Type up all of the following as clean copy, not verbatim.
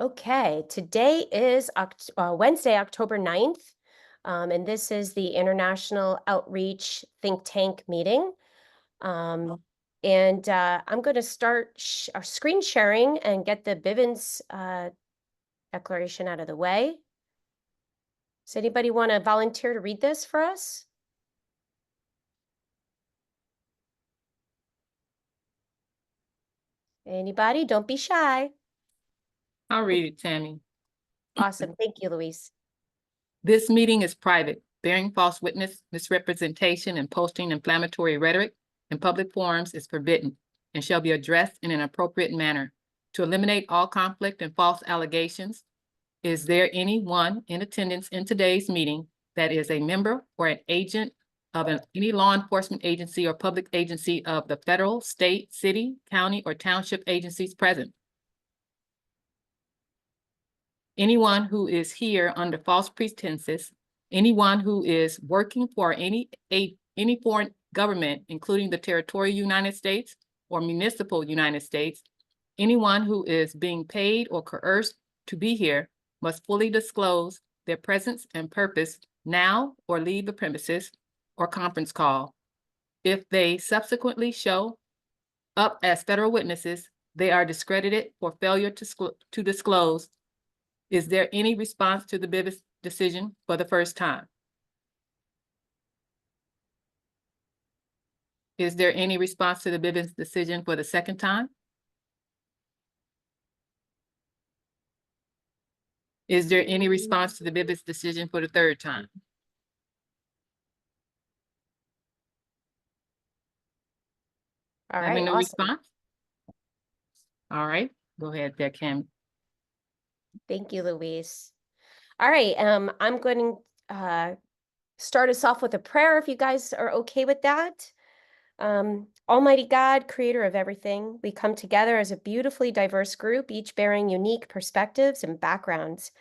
Okay, today is Wednesday, October 9th, and this is the International Outreach Think Tank meeting. I'm going to start screen sharing and get the Bivens declaration out of the way. Does anybody want to volunteer to read this for us? Anybody? Don't be shy. I'll read it, Tammy. Awesome. Thank you, Louise. This meeting is private. Bearing false witness, misrepresentation, and posting inflammatory rhetoric in public forums is forbidden and shall be addressed in an appropriate manner. To eliminate all conflict and false allegations, is there anyone in attendance in today's meeting that is a member or an agent of any law enforcement agency or public agency of the federal, state, city, county, or township agencies present? Anyone who is here under false pretenses, anyone who is working for any foreign government, including the territorial United States or municipal United States, anyone who is being paid or coerced to be here must fully disclose their presence and purpose now or leave the premises or conference call. If they subsequently show up as federal witnesses, they are discredited for failure to disclose. Is there any response to the Bivens decision for the first time? Is there any response to the Bivens decision for the second time? Is there any response to the Bivens decision for the third time? All right, Having no awesome. response? All right, go ahead there, Cam. Thank you, Louise. All right, I'm going to start us off with a prayer if you guys are okay with that. Almighty God, creator of everything, we come together as a beautifully diverse group, each bearing unique perspectives and backgrounds.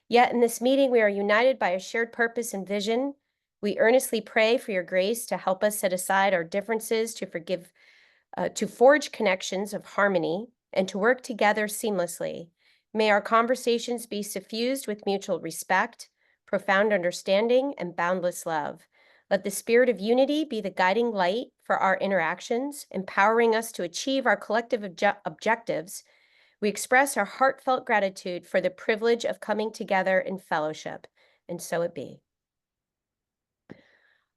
Yet in this meeting, we are united by a shared purpose and vision. We earnestly pray for your grace to help us set aside our differences, to forge connections of harmony, and to work together seamlessly. May our conversations be suffused with mutual respect, profound understanding, and boundless love. Let the spirit of unity be the guiding light for our interactions, empowering us to achieve our collective objectives. We express our heartfelt gratitude for the privilege of coming together in fellowship, and so it be.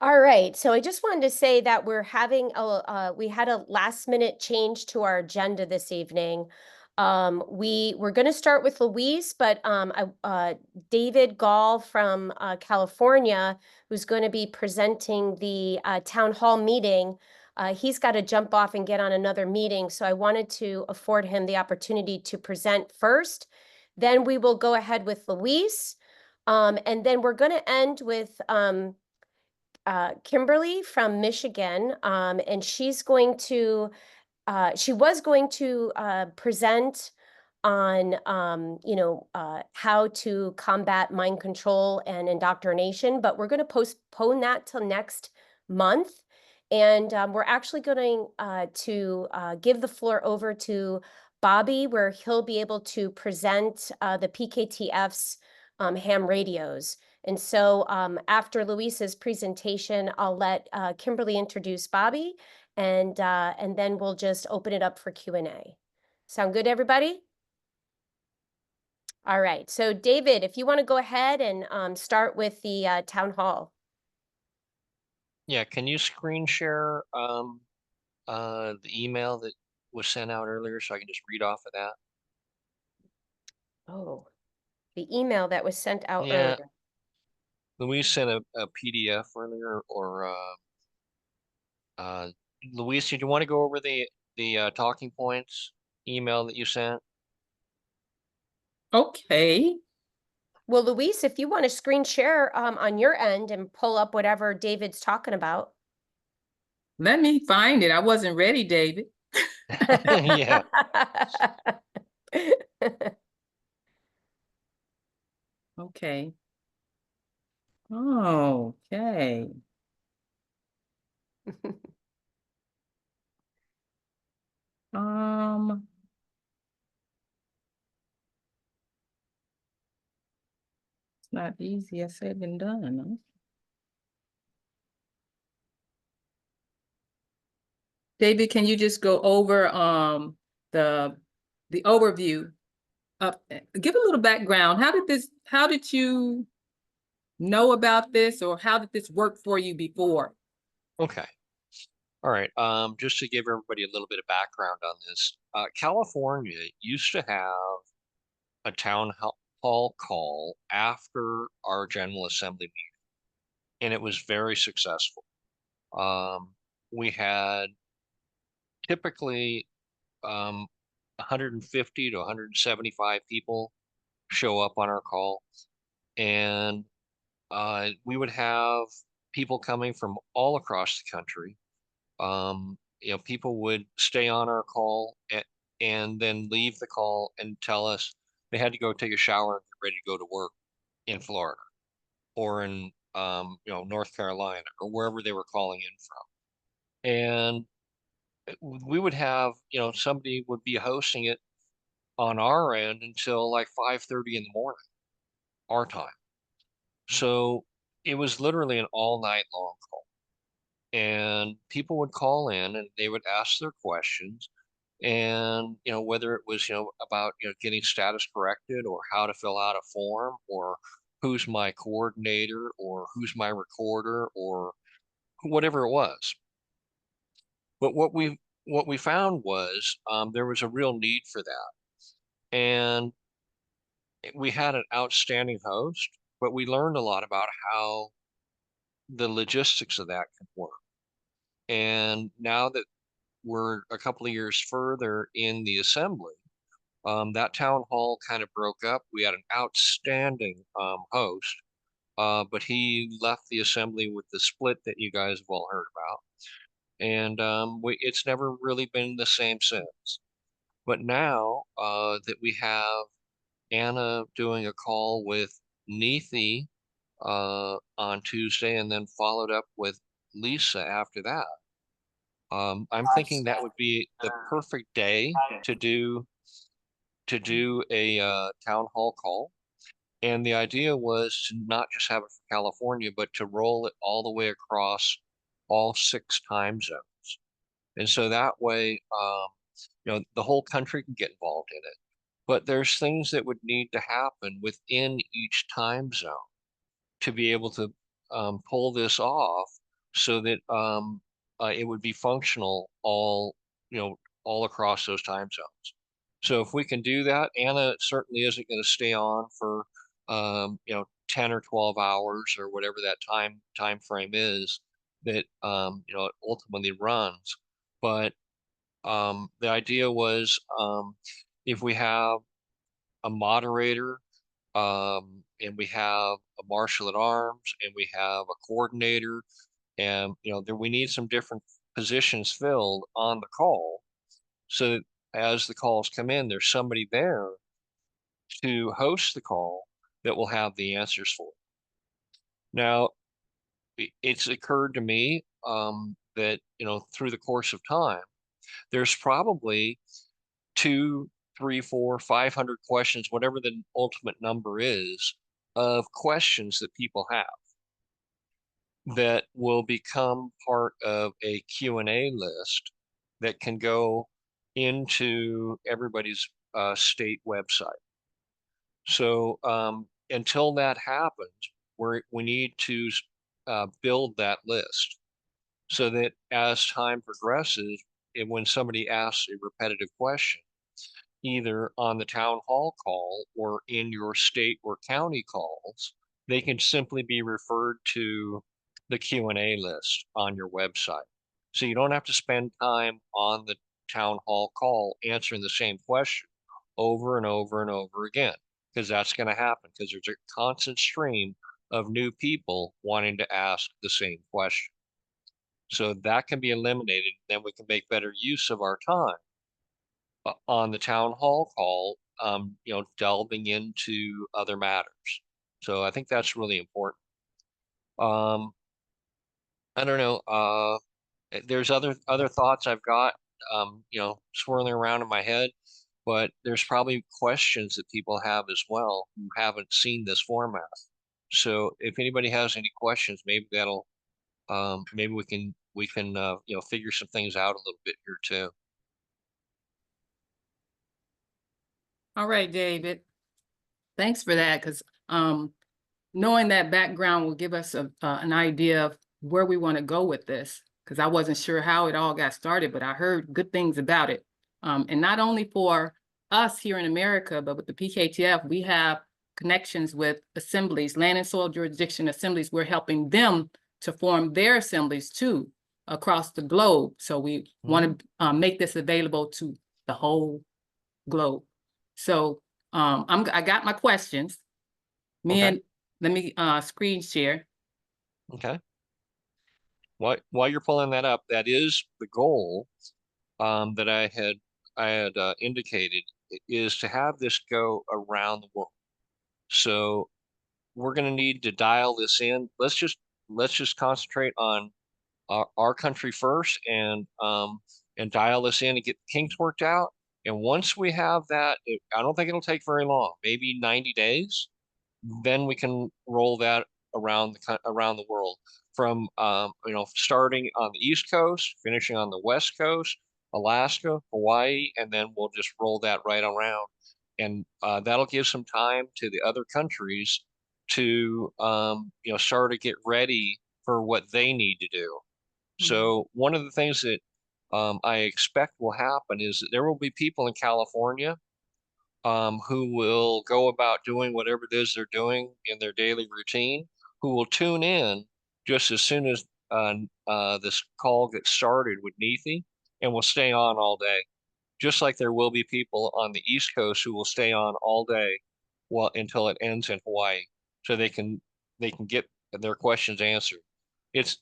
All right, so I just wanted to say that we had a last minute change to our agenda this evening. We were going to start with Louise, but David Gall from California, who's going to be presenting the town hall meeting, he's got to jump off and get on another meeting. So I wanted to afford him the opportunity to present first. Then we will go ahead with Louise. And then we're going to end with Kimberly from Michigan, and she was going to present on how to combat mind control and indoctrination, but we're going to postpone that till next month. And we're actually going to give the floor over to Bobby, where he'll be able to present the PKTF's ham radios. And so after Louise's presentation, I'll let Kimberly introduce Bobby, and then we'll just open it up for Q&A. Sound good, everybody? All right. So David, if you want to go ahead and start with the town hall. Yeah, can you screen share the email that was sent out earlier so I can just read off of that? Oh, the email that was sent out earlier. Louise sent a PDF earlier, or Louise, did you want to go over the talking points email that you sent? Okay. Well, Louise, if you want to screen share on your end and pull up whatever David's talking about. Let me find it. I wasn't ready, David. Yeah. Okay. Okay. Um, Not easy, I said and done, huh? David, can you just go over the overview of, give a little background. How did you know about this, or how did this work for you before? Okay. All right. Just to give everybody a little bit of background on this, California used to have a hall call after our General Assembly meeting, and it was very successful. We had typically 150 to 175 people show up on our call, and we would have people coming from all across the country. People would stay on our call and then leave the call and tell us they had to go take a shower and get ready to go to work in Florida or in North Carolina or wherever they were calling in from. And we would have, somebody would be hosting it on our end until like 5:30 in the morning, our time. So it was literally an all night long call. And people would call in and they would ask their questions. And, whether it was, about, getting status corrected or how to fill out a form or who's my coordinator or who's my recorder or whatever it was. But what we found was there was a real need for that. And we had an outstanding host, but we learned a lot about how the logistics of that could work. And now that we're a couple of years further in the assembly, that town hall kind of broke up. We had an outstanding host, but he left the assembly with the split that you guys have all heard about. And it's never really been the same since. But now that we have Anna doing a call with Neethi on Tuesday and then followed up with Lisa after that, I'm thinking that would be the perfect day to do a town hall call. And the idea was to not just have it for California, but to roll it all the way across all 6 time zones. And so that way, the whole country can get involved in it. But there's things that would need to happen within each time zone to be able to pull this off so that it would be functional all across those time zones. So if we can do that, Anna certainly isn't going to stay on for 10 or 12 hours or whatever that time frame is that it ultimately runs. But the idea was if we have a moderator and we have a marshal at arms and we have a coordinator and we need some different positions filled on the call so that as the calls come in, there's somebody there to host the call that will have the answers for it. Now, it's occurred to me that through the course of time, there's probably 2, 3, 4, 500 questions, whatever the ultimate number is, of questions that people have that will become part of a Q&A list that can go into everybody's state website. So until that happens, we need to build that list so that as time progresses, and when somebody asks a repetitive question, either on the town hall call or in your state or county calls, they can simply be referred to the Q&A list on your website. So you don't have to spend time on the town hall call answering the same question over and over and over again, because that's going to happen because there's a constant stream of new people wanting to ask the same question. So that can be eliminated. Then we can make better use of our time on the town hall call, delving into other matters. So I think that's really important. I don't know. There's other thoughts I've got, swirling around in my head, but there's probably questions that people have as well who haven't seen this format. So if anybody has any questions, maybe that'll, maybe we can, you know, figure some things out a little bit here too. All right, David. Thanks for that, because knowing that background will give us an idea of where we want to go with this, because I wasn't sure how it all got started, but I heard good things about it. And not only for us here in America, but with the PKTF, we have connections with assemblies, land and soil jurisdiction assemblies. We're helping them to form their assemblies too across the globe. So we want to make this available to the whole globe. So I got my questions. Okay. Let me screen share. Okay. While you're pulling that up, that is the goal that I had indicated, is to have this go around the world. So we're going to need to dial this in. Let's just concentrate on our country first, and dial this in and get the kinks worked out. And once we have that, I don't think it'll take very long, maybe 90 days. Then we can roll that around the world, from you know, starting on the East Coast, finishing on the West Coast, Alaska, Hawaii, and then we'll just roll that right around. And that'll give some time to the other countries to, you know, start to get ready for what they need to do. So one of the things that I expect will happen is that there will be people in California who will go about doing whatever it is they're doing in their daily routine, who will tune in just as soon as this call gets started with Neethi, and will stay on all day. Just like there will be people on the East Coast who will stay on all day, well, until it ends in Hawaii, so they can get their questions answered. It's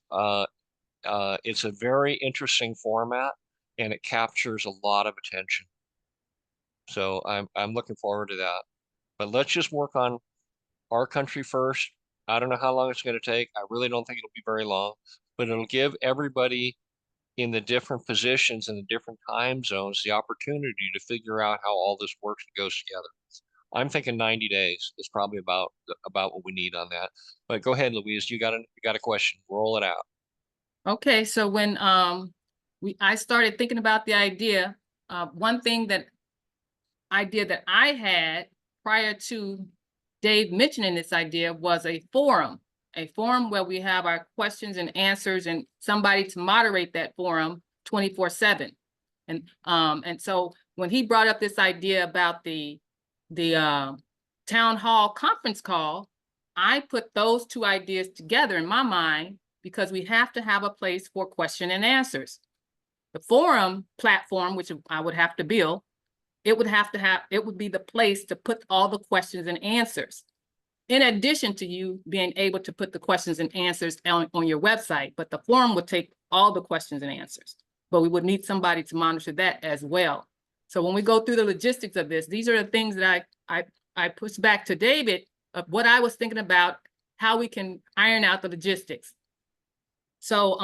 it's a very interesting format, and it captures a lot of attention. So I'm looking forward to that. But let's just work on our country first. I don't know how long it's going to take. I really don't think it'll be very long, but it'll give everybody in the different positions and the different time zones the opportunity to figure out how all this works and goes together. I'm thinking 90 days is probably about what we need on that. But go ahead, Louise. You got a question. Roll it out. Okay, so when I started thinking about the idea, one idea that I had prior to Dave mentioning this idea was a forum where we have our questions and answers and somebody to moderate that forum 24/7. And so when he brought up this idea about the town hall conference call, I put those two ideas together in my mind, because we have to have a place for question and answers. The forum platform, which I would have to build, it would be the place to put all the questions and answers, in addition to you being able to put the questions and answers on your website. But the forum would take all the questions and answers, but we would need somebody to monitor that as well. So when we go through the logistics of this, these are the things that I push back to David of what I was thinking about, how we can iron out the logistics. So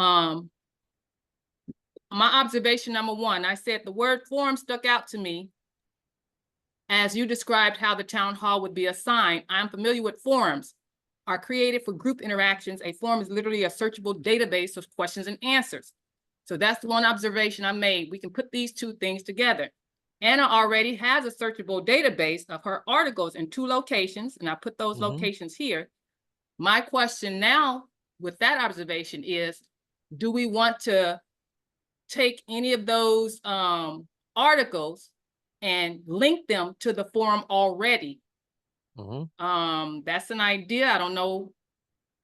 my observation number one, I said the word forum stuck out to me as you described how the town hall would be assigned. I'm familiar with forums are created for group interactions. A forum is literally a searchable database of questions and answers. So that's the one observation I made. We can put these two things together. Anna already has a searchable database of her articles in 2 locations, and I put those locations here. My question now with that observation is, do we want to take any of those articles and link them to the forum already? That's an idea. I don't know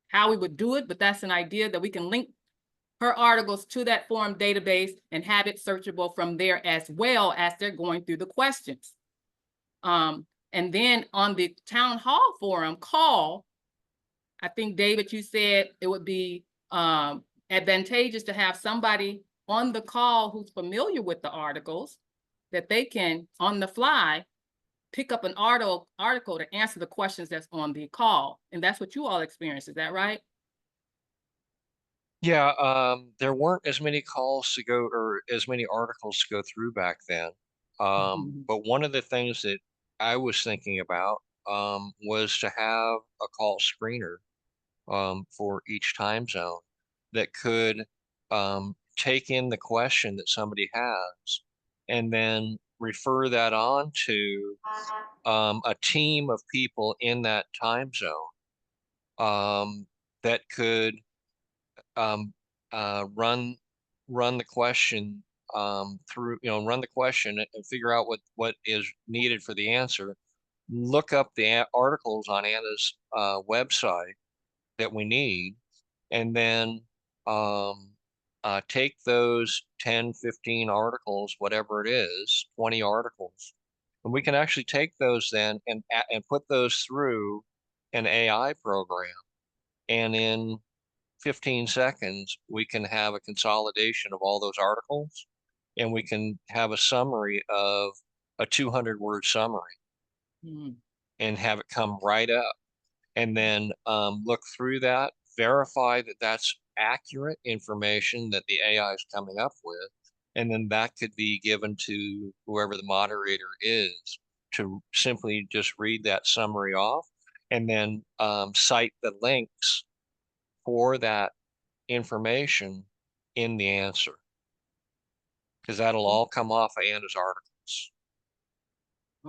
how we would do it, but that's an idea that we can link her articles to that forum database and have it searchable from there as well as they're going through the questions. And then on the town hall forum call, I think, David, you said it would be advantageous to have somebody on the call who's familiar with the articles, that they can, on the fly, pick up an article to answer the questions that's on the call. And that's what you all experienced, is that right? Yeah, there weren't as many calls to go, or as many articles to go through back then. But one of the things that I was thinking about was to have a call screener for each time zone that could take in the question that somebody has and then refer that on to a team of people in that time zone that could um, run the question through, run the question and figure out what is needed for the answer. Look up the articles on Anna's website that we need, and then take those 10, 15 articles, whatever it is, 20 articles, and we can actually take those then and put those through an AI program. And in 15 seconds, we can have a consolidation of all those articles, and we can have a summary of a 200-word summary Mhm. and have it come right up. And then look through that, verify that that's accurate information that the AI is coming up with, and then that could be given to whoever the moderator is to simply just read that summary off, and then cite the links for that information in the answer, because that'll all come off of Anna's articles.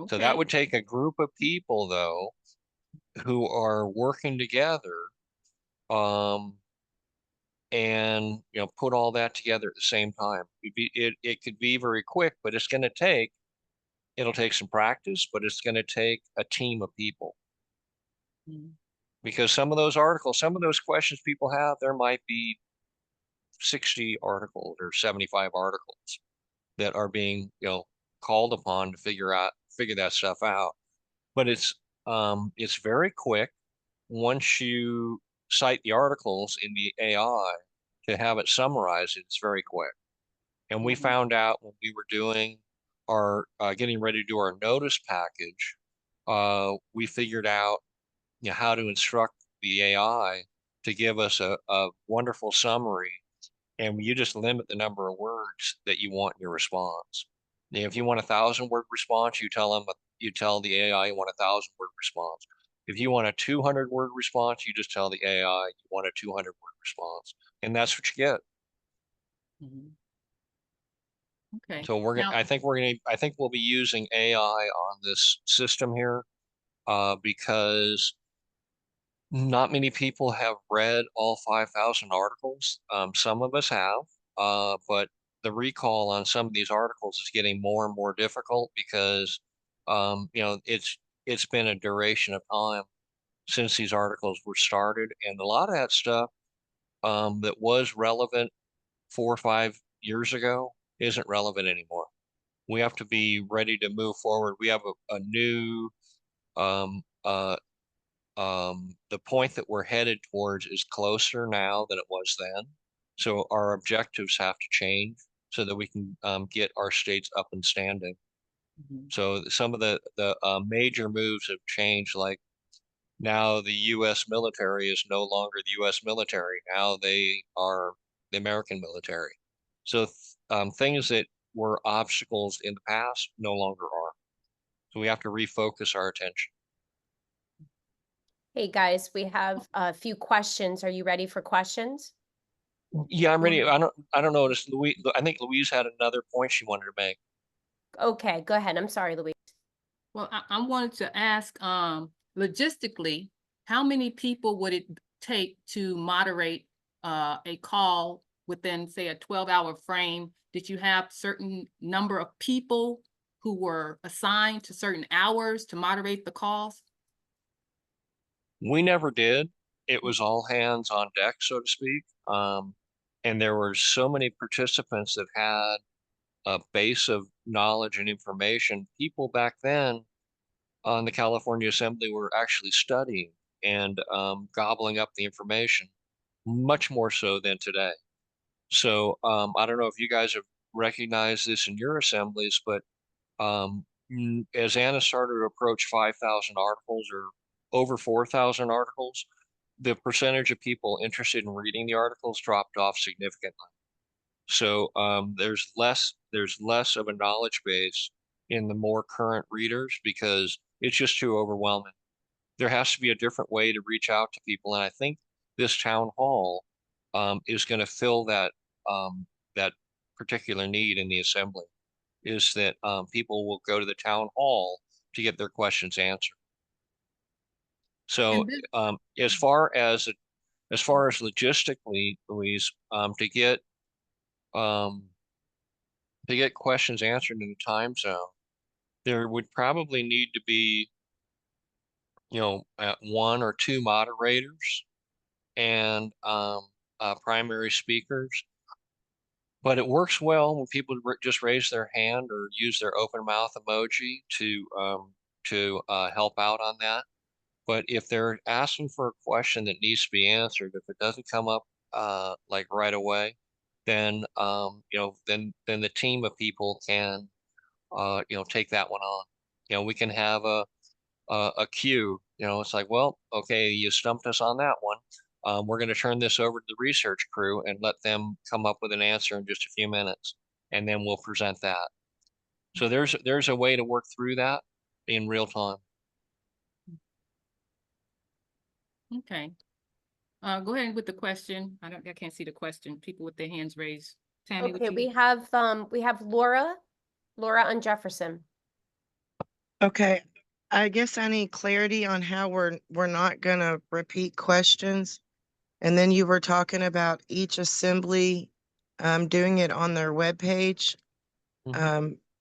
So that Okay. would take a group of people, though, who are working together, and put all that together at the same time. It could be very quick, but it'll take some practice, but it's going to take a team of people, Mhm. because some of those articles, some of those questions people have, there might be 60 articles or 75 articles that are being called upon to figure that stuff out. But it's very quick once you cite the articles in the AI to have it summarized. It's very quick. And we Mhm. found out when we were doing our getting ready to do our notice package, we figured out how to instruct the AI to give us a wonderful summary, and you just limit the number of words that you want in your response. If you want 1,000-word response, you tell the AI you want 1,000-word response. If you want a 200-word response, you just tell the AI you want a 200-word response, and that's what you get. Mhm. Okay. So Now, I think we'll be using AI on this system here, because not many people have read all 5,000 articles. Some of us have, but the recall on some of these articles is getting more and more difficult because, it's been a duration of time since these articles were started, and a lot of that stuff that was relevant 4 or 5 years ago isn't relevant anymore. We have to be ready to move forward. We have a new um, uh, the point that we're headed towards is closer now than it was then. So our objectives have to change so that we can get our states up and standing. mhm. So some of the major moves have changed, like now the U.S. military is no longer the U.S. military. Now they are the American military. So things that were obstacles in the past no longer are. So we have to refocus our attention. Hey, guys, we have a few questions. Are you ready for questions? Yeah, I'm ready. Well, I don't know. This Louise, I think Louise had another point she wanted to make. Okay, go ahead. I'm sorry, Louise. I wanted to ask, logistically, how many people would it take to moderate a call within, say, a 12-hour frame? Did you have certain number of people who were assigned to certain hours to moderate the calls? We never did. It was all hands on deck, so to speak. And there were so many participants that had a base of knowledge and information. People back then on the California Assembly were actually studying and gobbling up the information, much more so than today. So I don't know if you guys have recognized this in your assemblies, but as Anna started to approach 5,000 articles or over 4,000 articles, the percentage of people interested in reading the articles dropped off significantly. So there's less of a knowledge base in the more current readers because it's just too overwhelming. there has to be a different way to reach out to people. And I think this town hall is going to fill that particular need in the assembly, is that people will go to the town hall to get their questions answered. So And this, as far as logistically, Louise, um, to get questions answered in a time zone, there would probably need to be, one or two moderators and primary speakers. But it works well when people just raise their hand or use their open mouth emoji to help out on that. But if they're asking for a question that needs to be answered, if it doesn't come up like right away, then then the team of people can take that one on. We can have a queue. It's like, well, okay, you stumped us on that one. We're going to turn this over to the research crew and let them come up with an answer in just a few minutes, and then we'll present that. So there's a way to work through that in real time. okay. Go ahead with the question. I can't see the question. People with their hands raised. Tammy, Okay, would you? we have Laura on Jefferson. Okay, I guess I need clarity on how we're not gonna repeat questions. And then you were talking about each assembly doing it on their webpage.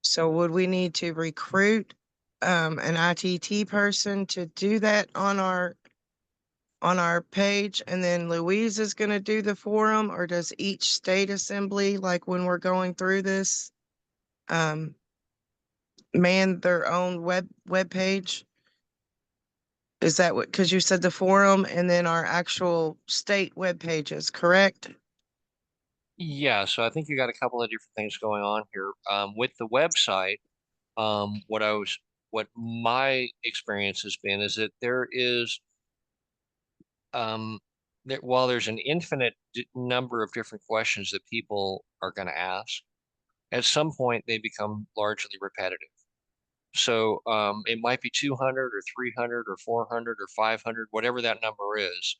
So would we need to recruit an ITT person to do that on our page, and then Louise is gonna do the forum, or does each state assembly, like when we're going through this, man their own web page? Is that what, because you said the forum and then our actual state web pages, correct? Yeah, so I think you got a couple of different things going on here. With the website, what my experience has been is that there is, while there's an infinite number of different questions that people are going to ask, at some point they become largely repetitive. So it might be 200 or 300 or 400 or 500, whatever that number is.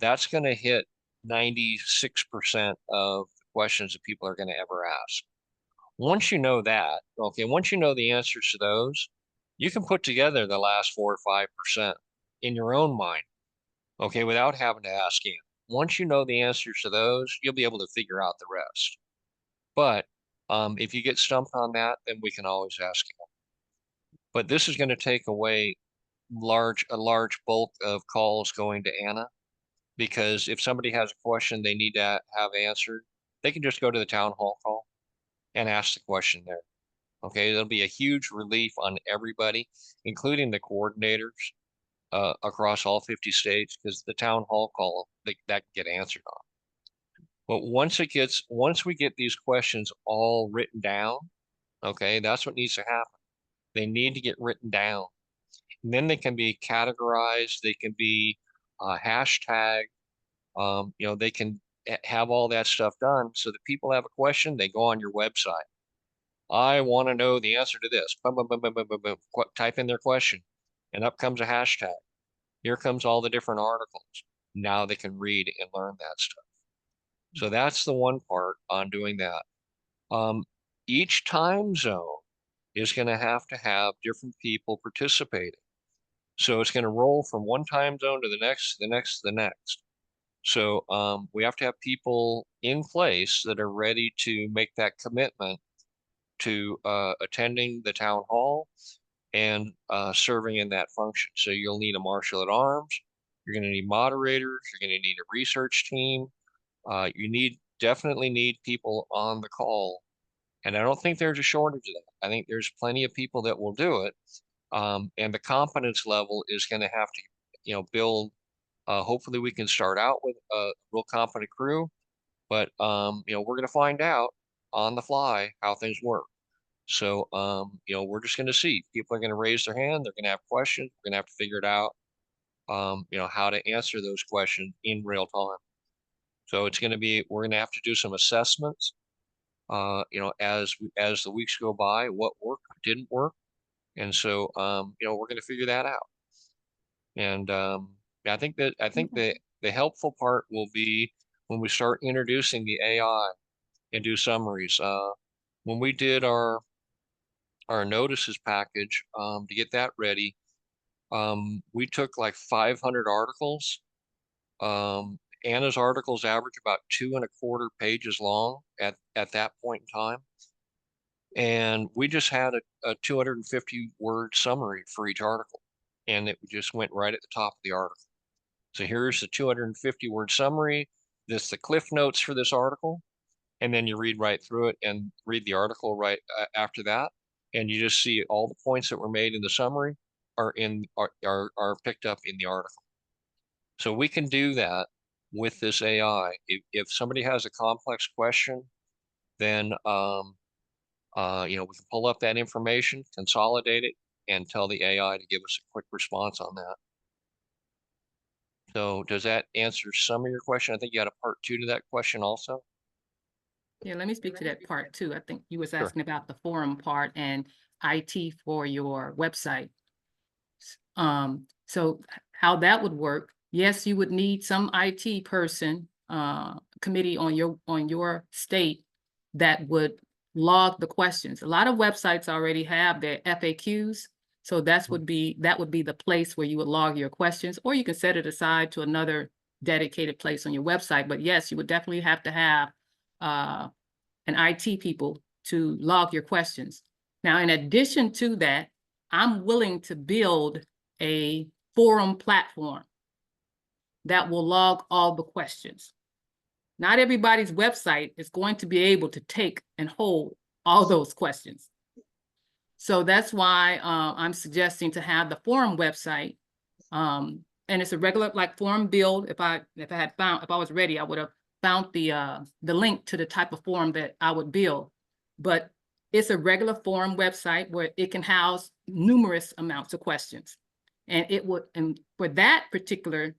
That's going to hit 96% of the questions that people are going to ever ask. Once you know that, okay, once you know the answers to those, you can put together the last 4 or 5% in your own mind, okay, without having to ask in. Once you know the answers to those, you'll be able to figure out the rest. But if you get stumped on that, then we can always ask you. But this is going to take away a large bulk of calls going to Anna, because if somebody has a question they need to have answered, they can just go to the town hall call and ask the question there. Okay, it'll be a huge relief on everybody, including the coordinators across all 50 states, because the town hall call that can get answered on. But once we get these questions all written down, okay, that's what needs to happen. They need to get written down. And then they can be categorized, they can be hashtag, they can have all that stuff done so that people have a question, they go on your website. I want to know the answer to this. Boom, boom, boom, boom, boom, boom, boom. Type in their question, and up comes a hashtag. Here comes all the different articles. Now they can read and learn that stuff. So that's the one part on doing that. Each time zone is going to have different people participating. So it's going to roll from one time zone to the next, to the next, to the next. So we have to have people in place that are ready to make that commitment to attending the town hall and serving in that function. So you'll need a marshal at arms, you're going to need moderators, you're going to need a research team. You definitely need people on the call. And I don't think there's a shortage of that. I think there's plenty of people that will do it. And the competence level is going to have to, build. Hopefully we can start out with a real competent crew, but we're going to find out on the fly how things work. So, we're just going to see. People are going to raise their hand. They're going to have questions. We're going to have to figure it out, how to answer those questions in real time. So we're going to have to do some assessments, as the weeks go by, what worked, what didn't work. And so, we're going to figure that out. And I think the helpful part will be when we start introducing the AI and do summaries. When we did our notices package to get that ready, we took like 500 articles. Anna's articles average about 2.25 pages long at that point in time. And we just had a 250 word summary for each article. And it just went right at the top of the article. So here's the 250 word summary. This the cliff notes for this article. And then you read right through it and read the article right after that. And you just see all the points that were made in the summary are picked up in the article. So we can do that with this AI. If somebody has a complex question, then we can pull up that information, consolidate it, and tell the AI to give us a quick response on that. So does that answer some of your question? I think you had a part 2 to that question also. Yeah, let me speak to that part too. I think you was Sure. asking about the forum part and IT for your website. So how that would work, yes, you would need some IT person, committee on your state that would log the questions. A lot of websites already have their FAQs. So that would be the place where you would log your questions, or you can set it aside to another dedicated place on your website. But yes, you would definitely have to have an IT people to log your questions. Now, in addition to that, I'm willing to build a forum platform that will log all the questions. Not everybody's website is going to be able to take and hold all those questions. So that's why I'm suggesting to have the forum website. And it's a regular like forum build. If I was ready, I would have found the link to the type of forum that I would build. But it's a regular forum website where it can house numerous amounts of questions. And for that particular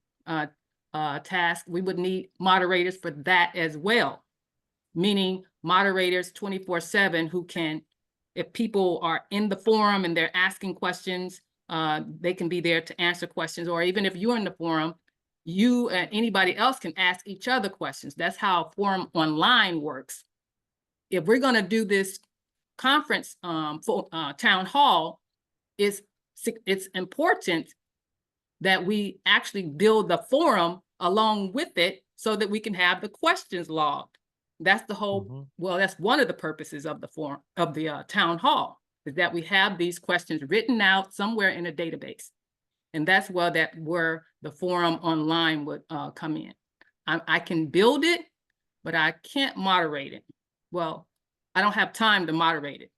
task, we would need moderators for that as well. Meaning moderators 24/7 who can, if people are in the forum and they're asking questions, they can be there to answer questions. Or even if you're in the forum, you and anybody else can ask each other questions. That's how forum online works. If we're going to do this conference for town hall, it's important that we actually build the forum along with it so that we can have the questions logged. That's the whole, well, that's one of the purposes of the forum, of the town hall, is that we have these questions written out somewhere in a database. And that's where the forum online would come in. I can build it, but I can't moderate it. Well, I don't have time to moderate it.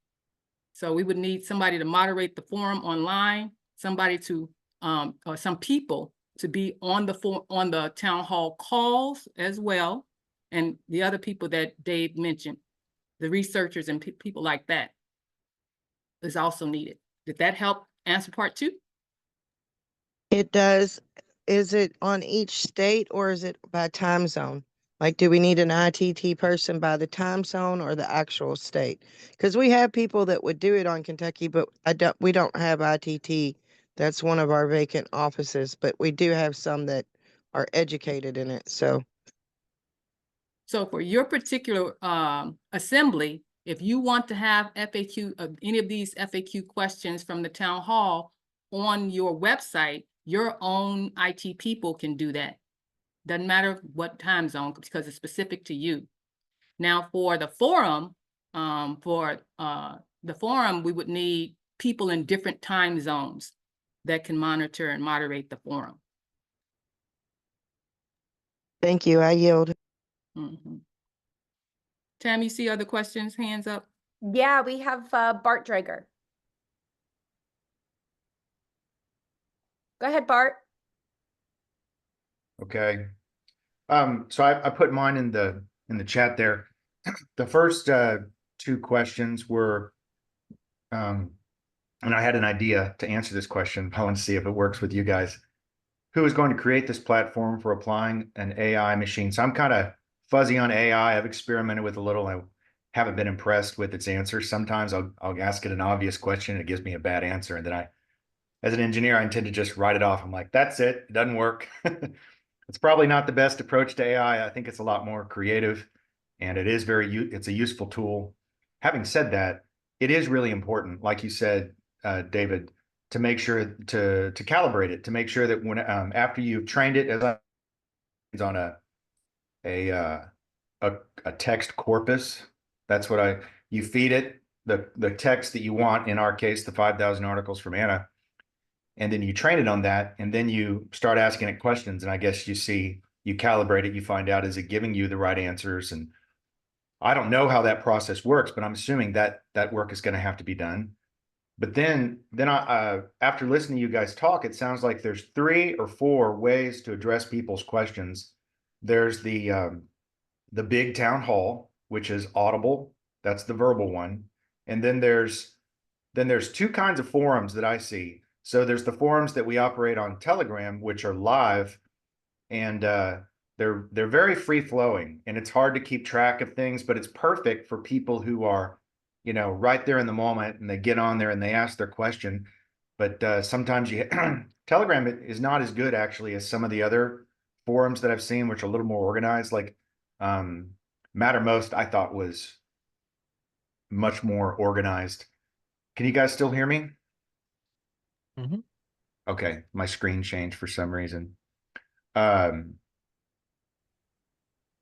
So we would need somebody to moderate the forum online, somebody to, or some people to be on the town hall calls as well. And the other people that Dave mentioned, the researchers and people like that is also needed. Did that help answer part 2? It does. Is it on each state or is it by time zone? Like, do we need an ITT person by the time zone or the actual state? Because we have people that would do it on Kentucky, but we don't have ITT. That's one of our vacant offices, but we do have some that are educated in it. So for your particular assembly, if you want to have any of these FAQ questions from the town hall on your website, your own IT people can do that. Doesn't matter what time zone, because it's specific to you. Now for the forum, we would need people in different time zones that can monitor and moderate the forum. thank you. I yield. Tam, you see other questions? Hands up. Yeah, we have Bart Drager. Go ahead, Bart. Okay. So I put mine in the chat there. The first 2 questions were, and I had an idea to answer this question. I want to see if it works with you guys. Who is going to create this platform for applying an AI machine? So I'm kind of fuzzy on AI. I've experimented with a little. I haven't been impressed with its answers. Sometimes I'll ask it an obvious question and it gives me a bad answer, and then as an engineer, I tend to just write it off. I'm like, that's it. It doesn't work. It's probably not the best approach to AI. I think it's a lot more creative, and it is it's a useful tool. Having said that, it is really important, like you said, David, to make sure to calibrate it, to make sure that when after you've trained it as on a a text corpus, that's what you feed it the text that you want, in our case, the 5,000 articles from Anna, and then you train it on that, and then you start asking it questions, and I guess you calibrate it, you find out, is it giving you the right answers? And I don't know how that process works, but I'm assuming that that work is going to have to be done. But then after listening to you guys talk, it sounds like there's 3 or 4 ways to address people's questions. There's the big town hall, which is audible. That's the verbal one. And then there's 2 kinds of forums that I see. So there's the forums that we operate on Telegram, which are live, and they're very free flowing, and it's hard to keep track of things, but it's perfect for people who are, right there in the moment, and they get on there and they ask their question. But sometimes Telegram is not as good actually as some of the other forums that I've seen, which are a little more organized. Like Mattermost, I thought was much more organized. Can you guys still hear me? Mhm. Okay, my screen changed for some reason.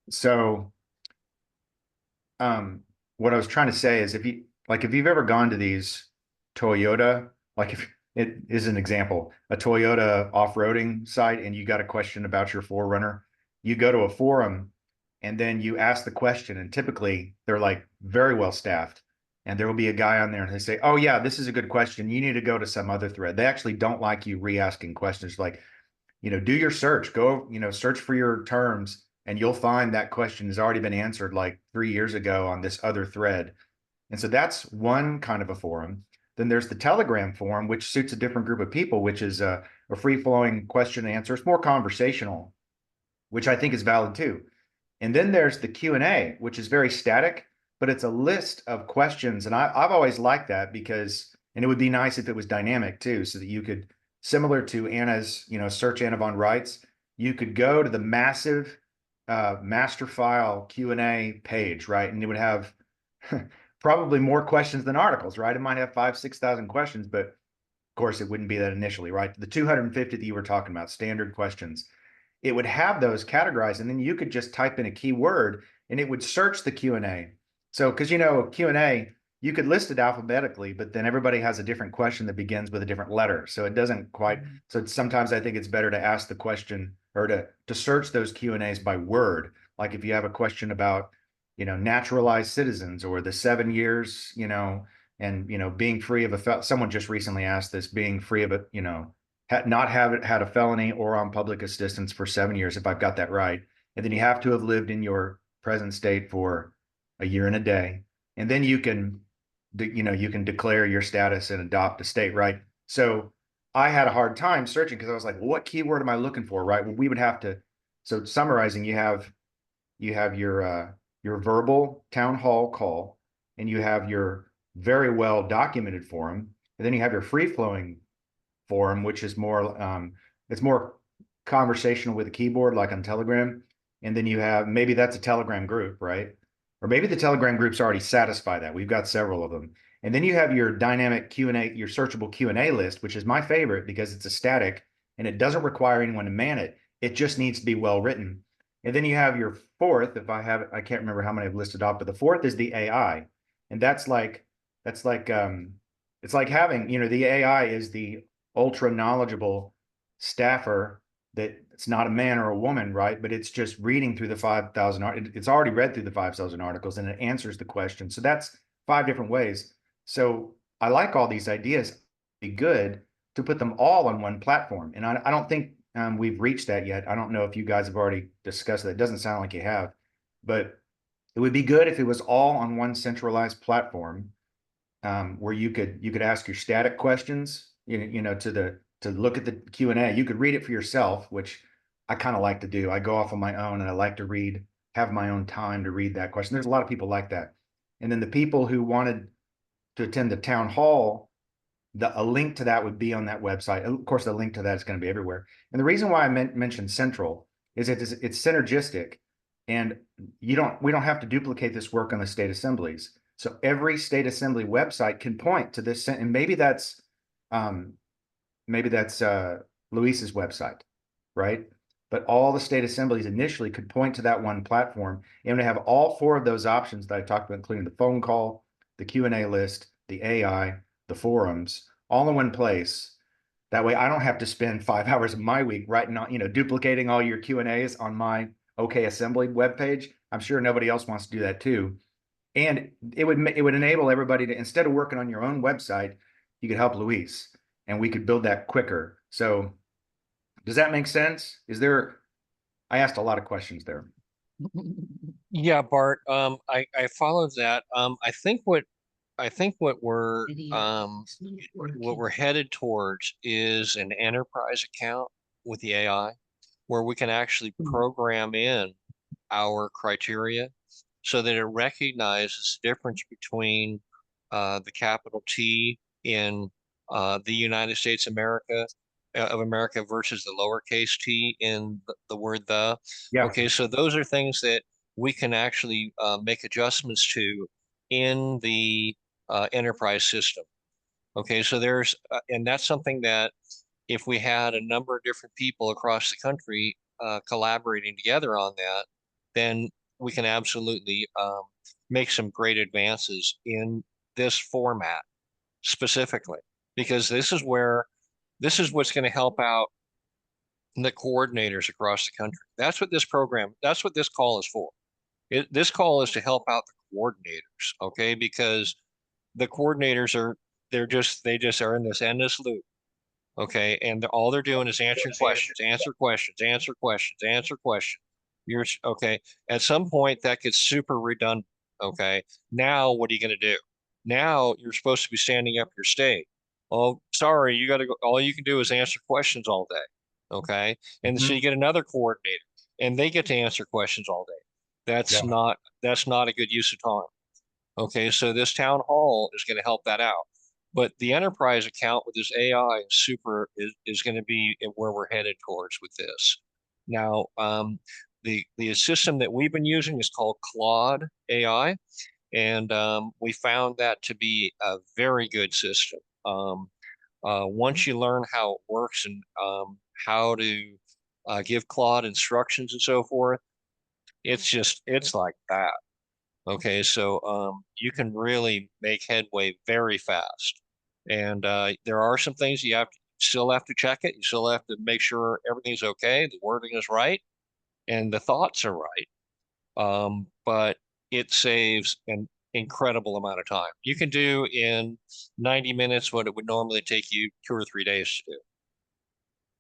So what I was trying to say is, if you've ever gone to these Toyota, like if it is an example, a Toyota off-roading site, and you got a question about your 4Runner, you go to a forum and then you ask the question, and typically they're like very well staffed, and there will be a guy on there and they say, oh yeah, this is a good question, you need to go to some other thread. They actually don't like you re-asking questions. Like, do your search, go, search for your terms, and you'll find that question has already been answered like 3 years ago on this other thread. And so that's one kind of a forum. Then there's the Telegram forum, which suits a different group of people, which is a free-flowing question and answer. It's more conversational, which I think is valid too. And then there's the Q&A, which is very static, but it's a list of questions. And I've always liked that because, and it would be nice if it was dynamic too, so that you could, similar to Anna's, search Anna Von Reitz, you could go to the massive master file Q&A page, right? And it would have probably more questions than articles, right? It might have 5,000, 6,000 questions, but of course it wouldn't be that initially, right? The 250 that you were talking about, standard questions, it would have those categorized, and then you could just type in a keyword and it would search the Q&A. So, because Q&A, you could list it alphabetically, but then everybody has a different question that begins with a different letter. So it doesn't quite, so sometimes I think it's better to ask the question, or to search those Q&As by word. Like if you have a question about, naturalized citizens, or the 7 years, and, being free of someone just recently asked this, being free of it, not have had a felony or on public assistance for 7 years, if I've got that right. And then you have to have lived in your present state for a year and a day. And then you can declare your status and adopt a state, right? So I had a hard time searching because I was like, well, what keyword am I looking for, right? Well, we would have to, so summarizing, you have your verbal town hall call, and you have your very well documented forum, and then you have your free flowing forum, which is more it's more conversational with a keyboard, like on Telegram. And then you have, maybe that's a Telegram group, right? Or maybe the Telegram groups already satisfy that. We've got several of them. And then you have your dynamic Q&A, your searchable Q&A list, which is my favorite because it's a static and it doesn't require anyone to man it. It just needs to be well written. And then you have your fourth, I can't remember how many I've listed off, but the fourth is the AI. And it's like having, the AI is the ultra knowledgeable staffer that it's not a man or a woman, right? But it's just reading through the 5,000, it's already read through the 5,000 articles, and it answers the question. So that's 5 different ways. So I like all these ideas. It'd be good to put them all on one platform. And I don't think we've reached that yet. I don't know if you guys have already discussed that. It doesn't sound like you have, but it would be good if it was all on one centralized platform, where you could ask your static questions, to look at the Q&A. You could read it for yourself, which I kind of like to do. I go off on my own and I like to have my own time to read that question. There's a lot of people like that. And then the people who wanted to attend the town hall a link to that would be on that website. Of course, the link to that is going to be everywhere. And the reason why I mentioned central is it's synergistic, and we don't have to duplicate this work on the state assemblies. So every state assembly website can point to this, and maybe that's Louise's website, right? But all the state assemblies initially could point to that one platform, and to have all 4 of those options that I talked about, including the phone call, the Q&A list, the AI, the forums, all in one place. That way I don't have to spend 5 hours of my week writing on, duplicating all your Q&As on my OK Assembly webpage. I'm sure nobody else wants to do that too. And it would enable everybody to, instead of working on your own website, you could help Louise, and we could build that quicker. So does that make sense? I asked a lot of questions there. Yeah, Bart, I followed that. I think what we're headed towards is an enterprise account with the AI, where we can actually program in our criteria so that it recognizes the difference between the capital T in the United States of America versus the lowercase t in the word the. Yeah. Okay, so those are things that we can actually make adjustments to in the enterprise system. Okay, so and that's something that if we had a number of different people across the country collaborating together on that, then we can absolutely make some great advances in this format specifically, because this is what's going to help out the coordinators across the country. That's what this call is for. This call is to help out the coordinators, okay? Because the coordinators they just are in this endless loop, okay? And all they're doing is answering questions, answer questions, answer questions, answer questions. Okay. At some point that gets super redundant, okay? Now what are you going to do? Now you're supposed to be standing up your state. Oh, sorry, you got to go. All you can do is answer questions all day, okay? And so you get another coordinator, and they get to answer questions all day. That's not a good use of time. Okay, so this town hall is going to help that out. But the enterprise account with this AI is going to be where we're headed towards with this. Now, the system that we've been using is called Claude AI, and we found that to be a very good system. Once you learn how it works and how to give Claude instructions and so forth, it's like that. Okay, so you can really make headway very fast. And there are some things you still have to check it. You still have to make sure everything's okay, the wording is right, and the thoughts are right. But it saves an incredible amount of time. You can do in 90 minutes what it would normally take you 2 or 3 days to do.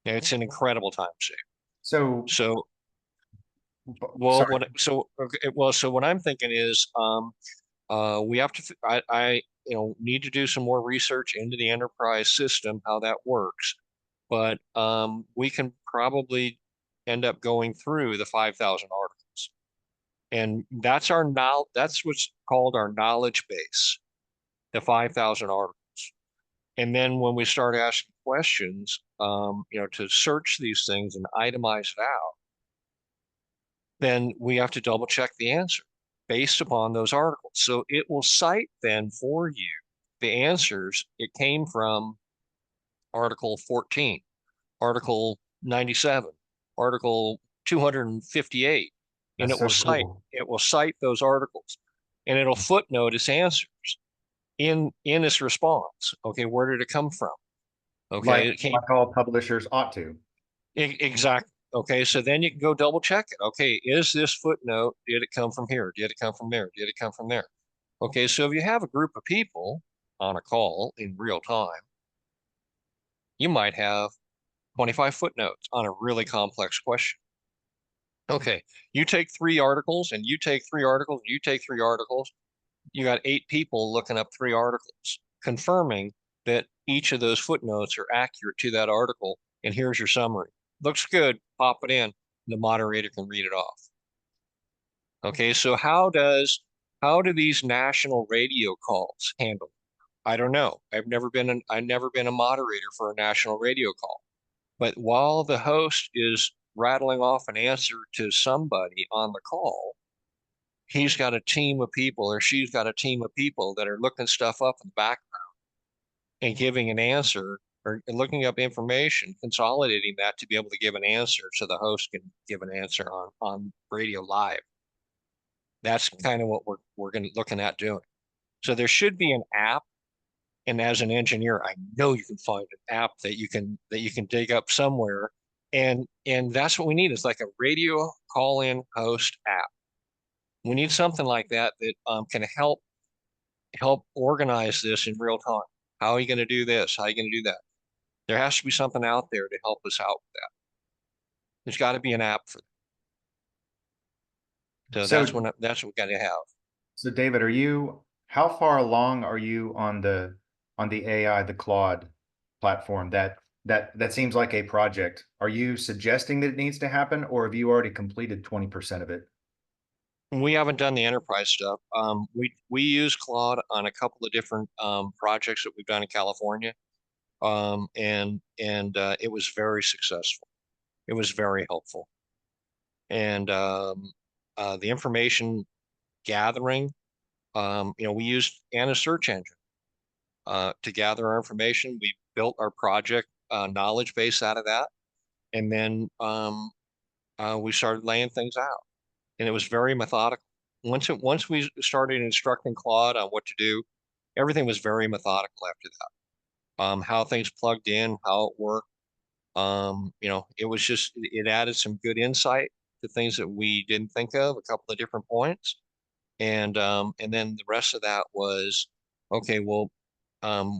And it's an incredible time save. So well, sorry. so what I'm thinking is, we have to. I need to do some more research into the enterprise system, how that works. But we can probably end up going through the 5,000 articles, and that's that's what's called our knowledge base, the 5,000 articles. And then when we start asking questions, to search these things and itemize it out, then we have to double check the answer based upon those articles. So it will cite then for you the answers. It came from Article 14, Article 97, Article 258, and That's so cool. it will cite those articles, and it'll footnote its answers in its response. Okay, where did it come from? Okay, like all publishers ought to. Exactly. Okay, so then you can go double check it. Okay, is this footnote, did it come from here? Did it come from there? Did it come from there? Okay, so if you have a group of people on a call in real time, you might have 25 footnotes on a really complex question. Okay, you take 3 articles and you take 3 articles, and you take 3 articles. You got 8 people looking up 3 articles, confirming that each of those footnotes are accurate to that article. And here's your summary. Looks good, pop it in. The moderator can read it off. Okay, so how do these national radio calls handle? I don't know. I've never been a moderator for a national radio call. But while the host is rattling off an answer to somebody on the call, he's got a team of people or she's got a team of people that are looking stuff up in the background and giving an answer or looking up information, consolidating that to be able to give an answer so the host can give an answer on radio live. That's kind of what we're looking at doing. So there should be an app. And as an engineer, I know you can find an app that you can dig up somewhere. And that's what we need is like a radio call-in host app. We need something like that that can help organize this in real time. How are you going to do this? How are you going to do that? There has to be something out there to help us out with that. There's got to be an app for that. So that's what we got to have. So David, how far along are you on the AI, the Claude platform? That seems like a project. Are you suggesting that it needs to happen, or have you already completed 20% of it? We haven't done the enterprise stuff. We use Claude on a couple of different projects that we've done in California, and it was very successful. It was very helpful, and the information gathering. We used Anna's search engine to gather our information. We built our project knowledge base out of that, and then we started laying things out. And it was very methodical. Once we started instructing Claude on what to do, everything was very methodical after that. How things plugged in, how it worked. It was just it added some good insight to things that we didn't think of, a couple of different points. And then the rest of that was okay, well,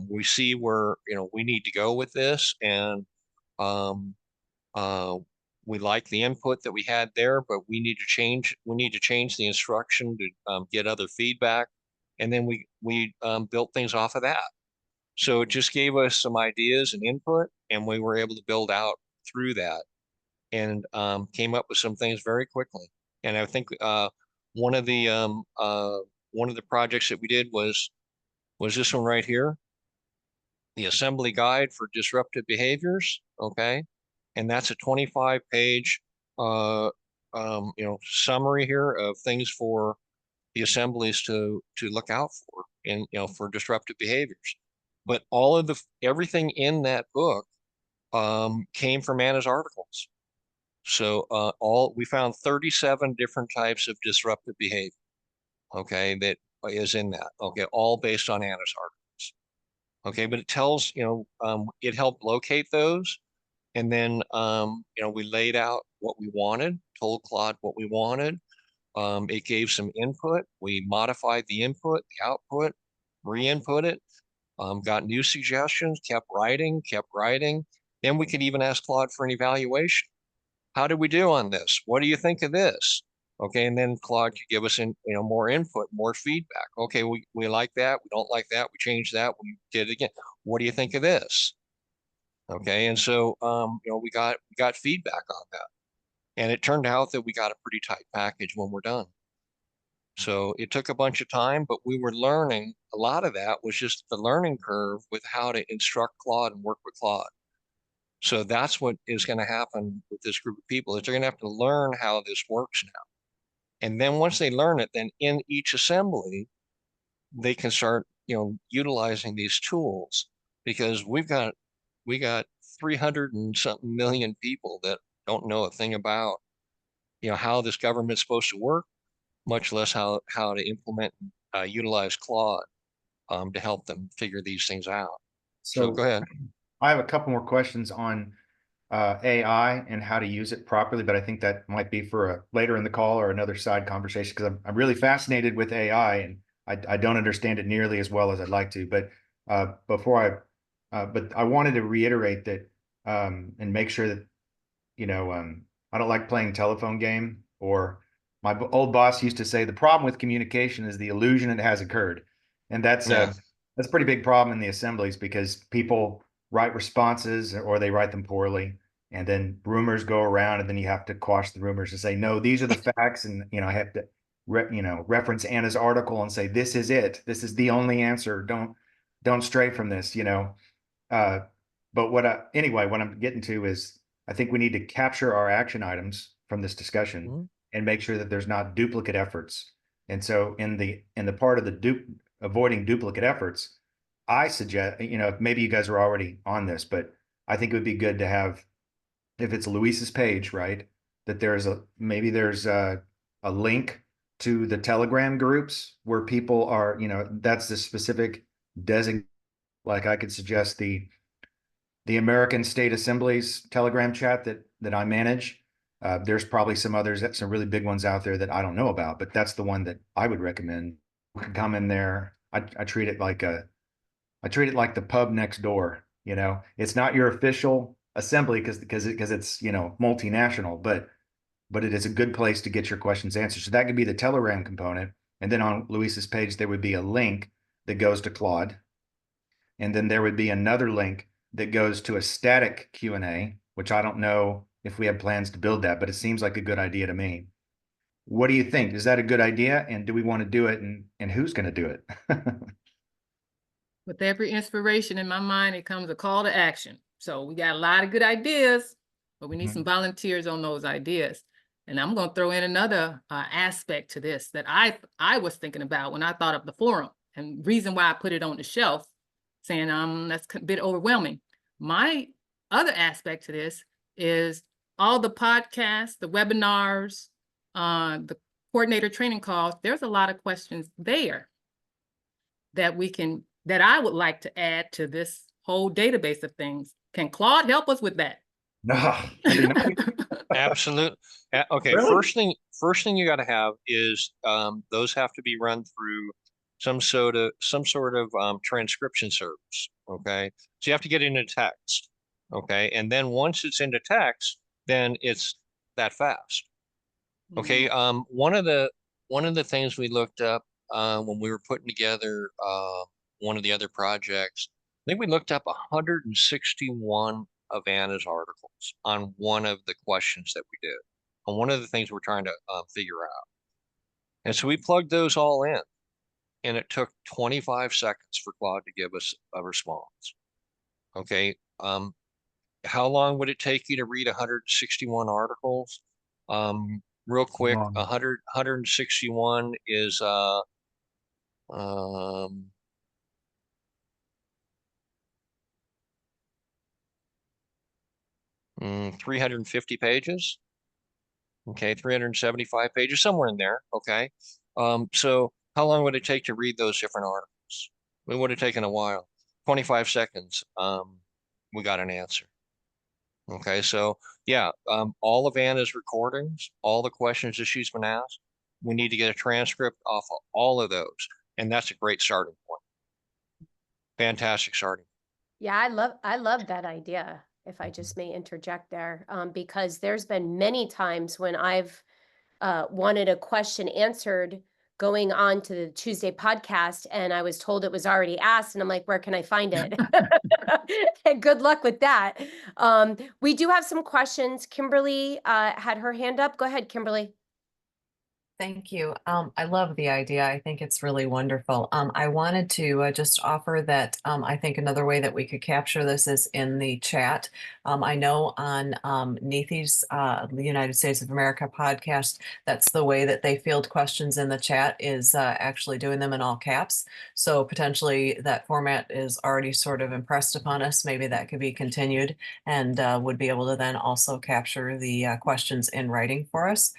we see where we need to go with this, and we like the input that we had there, but we need to change the instruction to get other feedback. And then we built things off of that. So it just gave us some ideas and input, and we were able to build out through that and came up with some things very quickly. And I think one of the projects that we did was this one right here, the Assembly Guide for Disruptive Behaviors. Okay. And that's a 25-page, summary here of things for the assemblies to look out for, and for disruptive behaviors. But everything in that book came from Anna's articles. So we found 37 different types of disruptive behavior. Okay, that is in that. Okay, all based on Anna's articles. Okay, but it tells it helped locate those. And then, we laid out what we wanted, told Claude what we wanted. It gave some input. We modified the input, the output, re-input it, got new suggestions, kept writing. Then we could even ask Claude for an evaluation. How did we do on this? What do you think of this? Okay, and then Claude could give us more input, more feedback. Okay, we like that, we don't like that, we changed that, we did it again. What do you think of this? Okay, and so we got feedback on that, and it turned out that we got a pretty tight package when we're done. So it took a bunch of time, but we were learning. A lot of that was just the learning curve with how to instruct Claude and work with Claude. So that's what is going to happen with this group of people, is they're going to have to learn how this works now. And then once they learn it, then in each assembly, they can start utilizing these tools, because we got 300 and something million people that don't know a thing about how this government's supposed to work, much less how to implement utilize Claude to help them figure these things out. So go ahead. I have a couple more questions on AI and how to use it properly, but I think that might be for later in the call or another side conversation, because I'm really fascinated with AI, and I don't understand it nearly as well as I'd like to. But but I wanted to reiterate that and make sure that I don't like playing telephone game. Or my old boss used to say the problem with communication is the illusion it has occurred, and that's a pretty big problem in the assemblies, because people write responses or they write them poorly, and then rumors go around, and then you have to quash the rumors and say, no, these are the facts, and I have to reference Anna's article and say, this is it, this is the only answer, don't stray from this, but anyway, what I'm getting to is I think we need to capture our action items from this discussion and make sure that there's not duplicate efforts. And so in the part of the avoiding duplicate efforts, I suggest, maybe you guys are already on this, but I think it would be good to have, if it's Louise's page, right, that there's a link to the Telegram groups where people are, that's the specific designation. Like I could suggest the American State Assembly's Telegram chat that I manage. There's probably some others, some really big ones out there that I don't know about, but that's the one that I would recommend. You can come in there. I treat it like the pub next door. It's not your official assembly because it's multinational, but it is a good place to get your questions answered. So that could be the Telegram component, and then on Louise's page there would be a link that goes to Claude, and then there would be another link that goes to a static Q&A, which I don't know if we have plans to build that, but it seems like a good idea to me. What do you think? Is that a good idea? And do we want to do it? And who's going to do it? With every inspiration in my mind, it comes a call to action. So we got a lot of good ideas, but we need some volunteers on those ideas. And I'm going to throw in another aspect to this that I was thinking about when I thought of the forum, and reason why I put it on the shelf, saying that's a bit overwhelming. My other aspect to this is all the podcasts, the webinars, the coordinator training calls. There's a lot of questions there that I would like to add to this whole database of things. Can Claude help us with that? No, absolutely. Okay, Really? first thing you got to have is those have to be run through some sort of transcription service. Okay, so you have to get into text. Okay, and then once it's into text, then it's that fast. Okay, one of the things we looked up when we were putting together one of the other projects, I think we looked up 161 of Anna's articles on one of the questions that we did, on one of the things we're trying to figure out. And so we plugged those all in, and it took 25 seconds for Claude to give us a response. Okay, how long would it take you to read 161 articles? Real quick, 161 is 350 pages. Okay, 375 pages, somewhere in there. Okay. So how long would it take to read those different articles? It would have taken a while. 25 seconds. We got an answer. Okay, so yeah, all of Anna's recordings, all the questions that she's been asked, we need to get a transcript off of all of those. And that's a great starting point. Fantastic starting. Yeah, I love that idea, if I just may interject there, because there's been many times when I've wanted a question answered going on to the Tuesday podcast, and I was told it was already asked, and I'm like, where can I find it? Good luck with that. We do have some questions. Kimberly had her hand up. Go ahead, Kimberly. Thank you. I love the idea. I think it's really wonderful. I wanted to just offer that I think another way that we could capture this is in the chat. I know on Neethy's the United States of America podcast, that's the way that they field questions in the chat, is actually doing them in all caps. So potentially that format is already sort of impressed upon us. Maybe that could be continued and would be able to then also capture the questions in writing for us.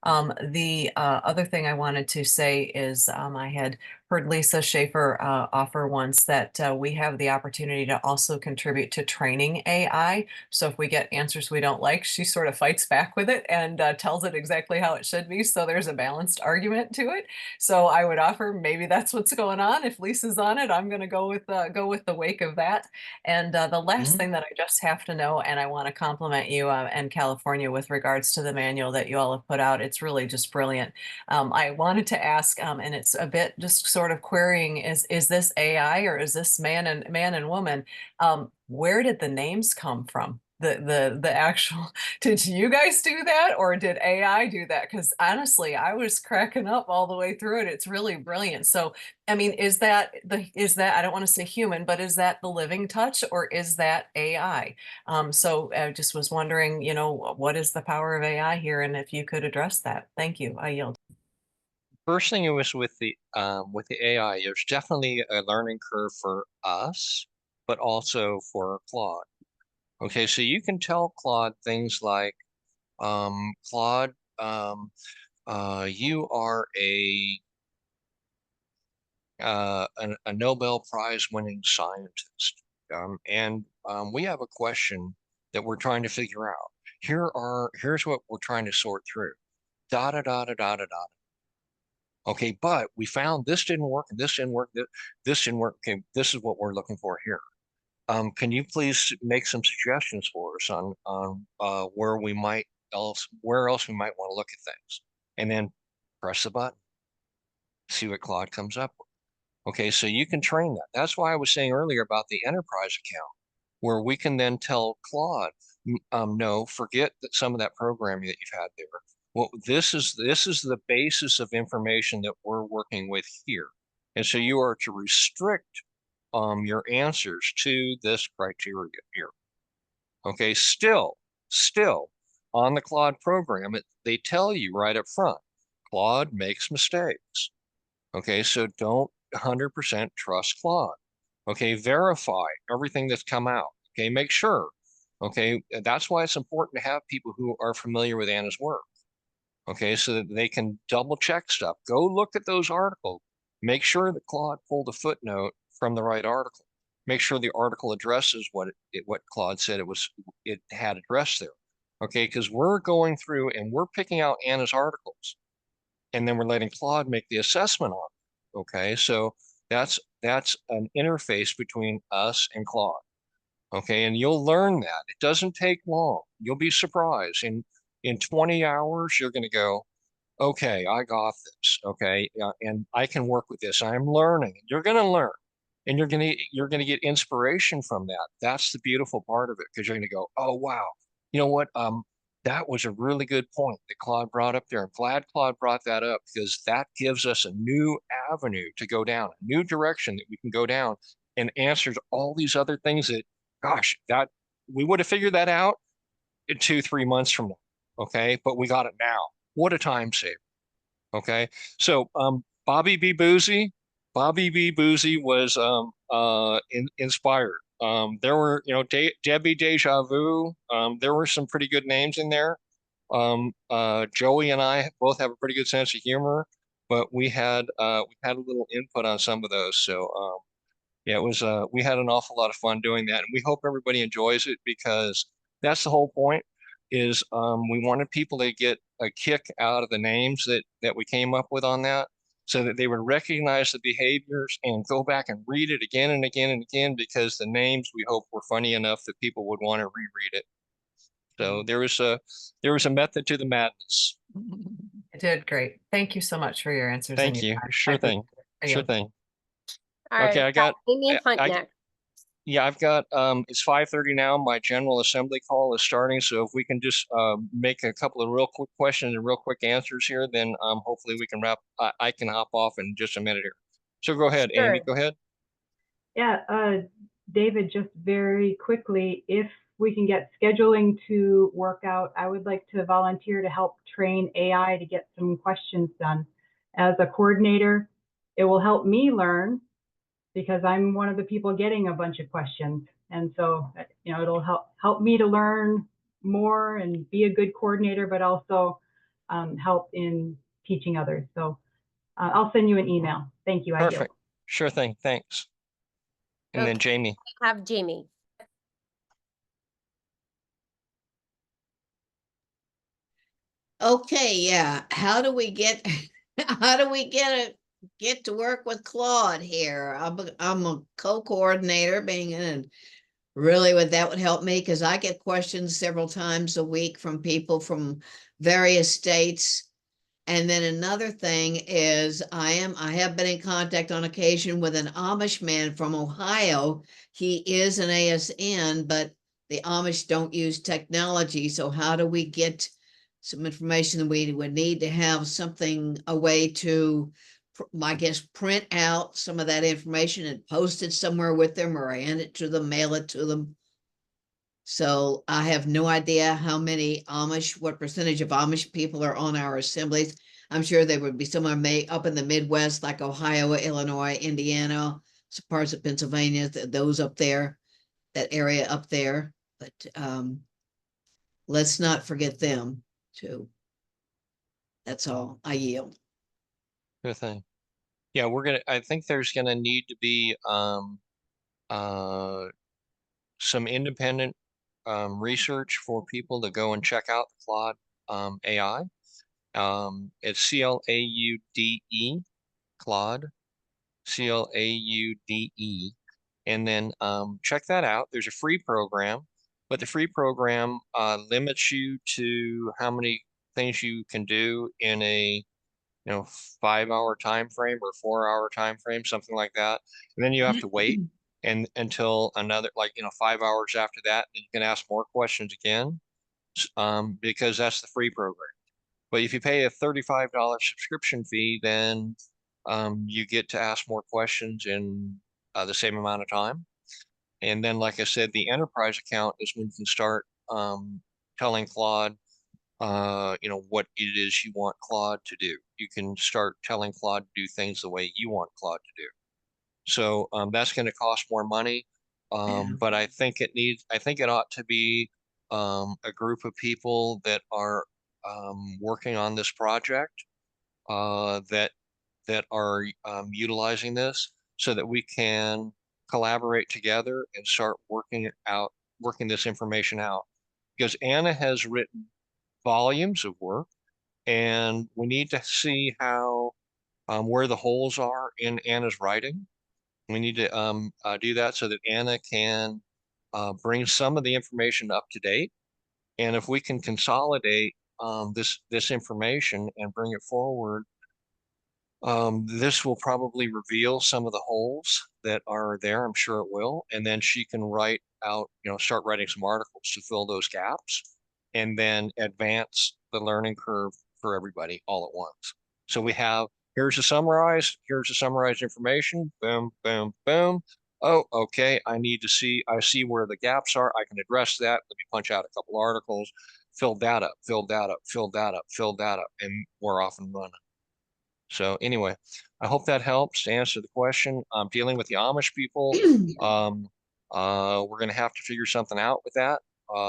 The other thing I wanted to say is I had heard Lisa Schaefer offer once that we have the opportunity to also contribute to training AI. So if we get answers we don't like, she sort of fights back with it and tells it exactly how it should be. So there's a balanced argument to it. So I would offer maybe that's what's going on. If Lisa's on it, I'm going to go with the wake of that. And the last thing that I just have to know, and I want to compliment you and California with regards to the manual that you all have put out. It's really just brilliant. I wanted to ask, and it's a bit just sort of querying, is this AI or is this man and woman? Where did the names come from? the actual, did you guys do that or did AI do that? Because honestly, I was cracking up all the way through it. It's really brilliant. So, I mean, is that, I don't want to say human, but is that the living touch or is that AI? So I just was wondering, you know, what is the power of AI here? And if you could address that. Thank you. I yield. First thing it was with the AI, there's definitely a learning curve for us, but also for Claude. Okay, so you can tell Claude things like, Claude, you are a Nobel Prize winning scientist, and we have a question that we're trying to figure out. Here's what we're trying to sort through. Da da da da da da da. Okay, but we found this didn't work, and this didn't work, this didn't work. Okay, this is what we're looking for here. Can you please make some suggestions for us on where else we might want to look at things, and then press the button, see what Claude comes up with. Okay, so you can train that. That's why I was saying earlier about the enterprise account, where we can then tell Claude, no, forget that some of that programming that you've had there. Well, this is the basis of information that we're working with here. And so you are to restrict your answers to this criteria here. Okay, still on the Claude program, they tell you right up front, Claude makes mistakes. Okay, so don't 100% trust Claude. Okay, verify everything that's come out. Okay, make sure. Okay, that's why it's important to have people who are familiar with Anna's work. Okay, so that they can double check stuff. Go look at those articles. Make sure that Claude pulled a footnote from the right article. Make sure the article addresses what Claude said it had addressed there. Okay, because we're going through and we're picking out Anna's articles, and then we're letting Claude make the assessment on it. Okay, so that's an interface between us and Claude. Okay, and you'll learn that. It doesn't take long. You'll be surprised. In 20 hours, you're going to go, okay, I got this. Okay, and I can work with this. I'm learning. You're going to learn, and you're going to get inspiration from that. That's the beautiful part of it, because you're going to go, oh wow, you know what? That was a really good point that Claude brought up there. I'm glad Claude brought that up, because that gives us a new avenue to go down, a new direction that we can go down, and answers all these other things that, gosh, that we would have figured that out in 2-3 months from now. Okay, but we got it now. What a time saver. Okay, so Bobby B. Boozy was inspired. There were, you know, Debbie Deja Vu. There were some pretty good names in there. Joey and I both have a pretty good sense of humor, but we had a little input on some of those. So yeah, it was we had an awful lot of fun doing that, and we hope everybody enjoys it, because that's the whole point. Is we wanted people to get a kick out of the names that we came up with on that, so that they would recognize the behaviors and go back and read it again and again and again, because the names, we hope, were funny enough that people would want to reread it. So there was a method to the madness. I did great. Thank you so much for your answers. Thank you. Sure thing. Sure thing. All right, Okay, I got Amy Hunt next. Yeah, I've got it's 5:30 now. My general assembly call is starting, so if we can just make a couple of real quick questions and real quick answers here, then hopefully we can wrap. I can hop off in just a minute here. So go ahead, Sure. Amy. Go ahead. Yeah, David, just very quickly, if we can get scheduling to work out, I would like to volunteer to help train AI to get some questions done. As a coordinator, it will help me learn, because I'm one of the people getting a bunch of questions. And so, you know, it'll help me to learn more and be a good coordinator, but also help in teaching others. So I'll send you an email. Thank you. Perfect. Sure thing. Thanks. And then Okay. Jamie. Have Jamie. Okay, yeah. How do we get get to work with Claude here? I'm a co-coordinator, and really that would help me, because I get questions several times a week from people from various states. And then another thing is I have been in contact on occasion with an Amish man from Ohio. He is an ASN, but the Amish don't use technology, so how do we get some information that we would need to have something, a way to, I guess, print out some of that information and post it somewhere with them, or hand it to them, mail it to them. So I have no idea how many Amish, what percentage of Amish people are on our assemblies. I'm sure there would be somewhere up in the Midwest, like Ohio, Illinois, Indiana, some parts of Pennsylvania, those up there, that area up there. But let's not forget them too. That's all. I yield. Good thing. Yeah, I think there's gonna need to be some independent research for people to go and check out the Claude AI. It's CLAUDE, Claude, CLAUDE. And then check that out. There's a free program, but the free program limits you to how many things you can do in a 5-hour time frame or 4-hour time frame, something like that. And then you have to wait and until another 5 hours after that, and you can ask more questions again, because that's the free program. But if you pay a $35 subscription fee, then you get to ask more questions in the same amount of time. And then, like I said, the enterprise account is when you can start telling Claude, what it is you want Claude to do. You can start telling Claude to do things the way you want Claude to do. So that's going to cost more money. But I think it ought to be a group of people that are working on this project that are utilizing this, so that we can collaborate together and start working this information out. Because Anna has written volumes of work, and we need to see how where the holes are in Anna's writing. We need to do that so that Anna can bring some of the information up to date. And if we can consolidate this information and bring it forward, this will probably reveal some of the holes that are there. I'm sure it will. And then she can start writing some articles to fill those gaps, and then advance the learning curve for everybody all at once. So we have, here's the summarized information. Boom, boom, boom. Oh, okay. I see where the gaps are. I can address that. Let me punch out a couple articles, fill that up, and we're off and running. So anyway, I hope that helps to answer the question. Dealing with the Amish people, we're going to have to figure something out with that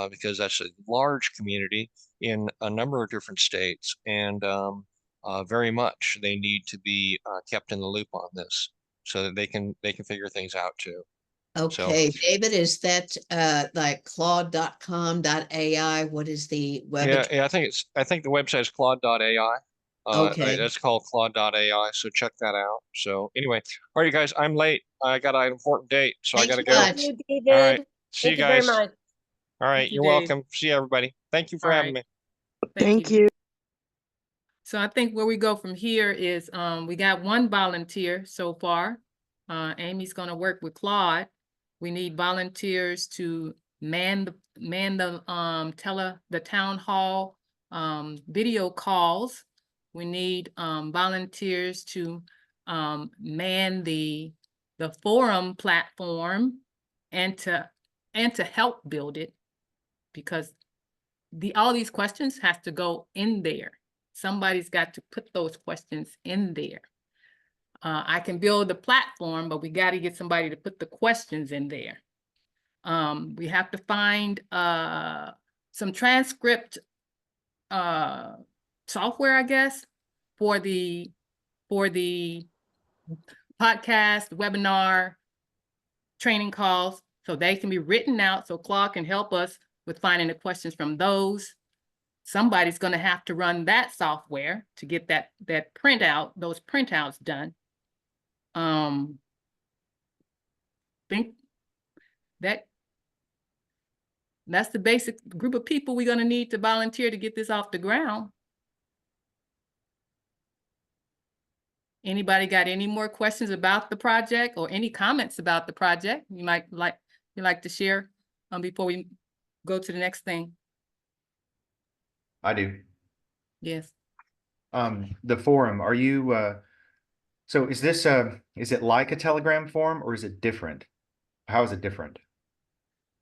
because that's a large community in a number of different states, and very much they need to be kept in the loop on this so that they can figure things out too. Okay, so, David, is that like claude.com.ai? What is the web? Yeah, I think the website is claude.ai. Okay. That's called claude.ai, so check that out. So anyway, all right, you guys, I'm late. I got an important date, so I got to go. Thank you, David. All right, see you Thank you very guys. much. All right, Thank you, you're Dave. welcome. See you, everybody. Thank you for All having right. me. Thank you. So I think where we go from here is we got one volunteer so far. Amy's going to work with Claude. We need volunteers to man the town hall video calls. We need volunteers to man the forum platform and to help build it, because all these questions has to go in there. Somebody's got to put those questions in there. I can build the platform, but we got to get somebody to put the questions in there. We have to find some transcript software, I guess, for the podcast, webinar, training calls, so they can be written out so Claude can help us with finding the questions from those. Somebody's going to have to run that software to get that printout, those printouts done. Think that's the basic group of people we're going to need to volunteer to get this off the ground. Anybody got any more questions about the project or any comments about the project you like to share before we go to the next thing? I do. Yes. The forum, are you, so is this, is it like a Telegram forum or is it different? How is it different?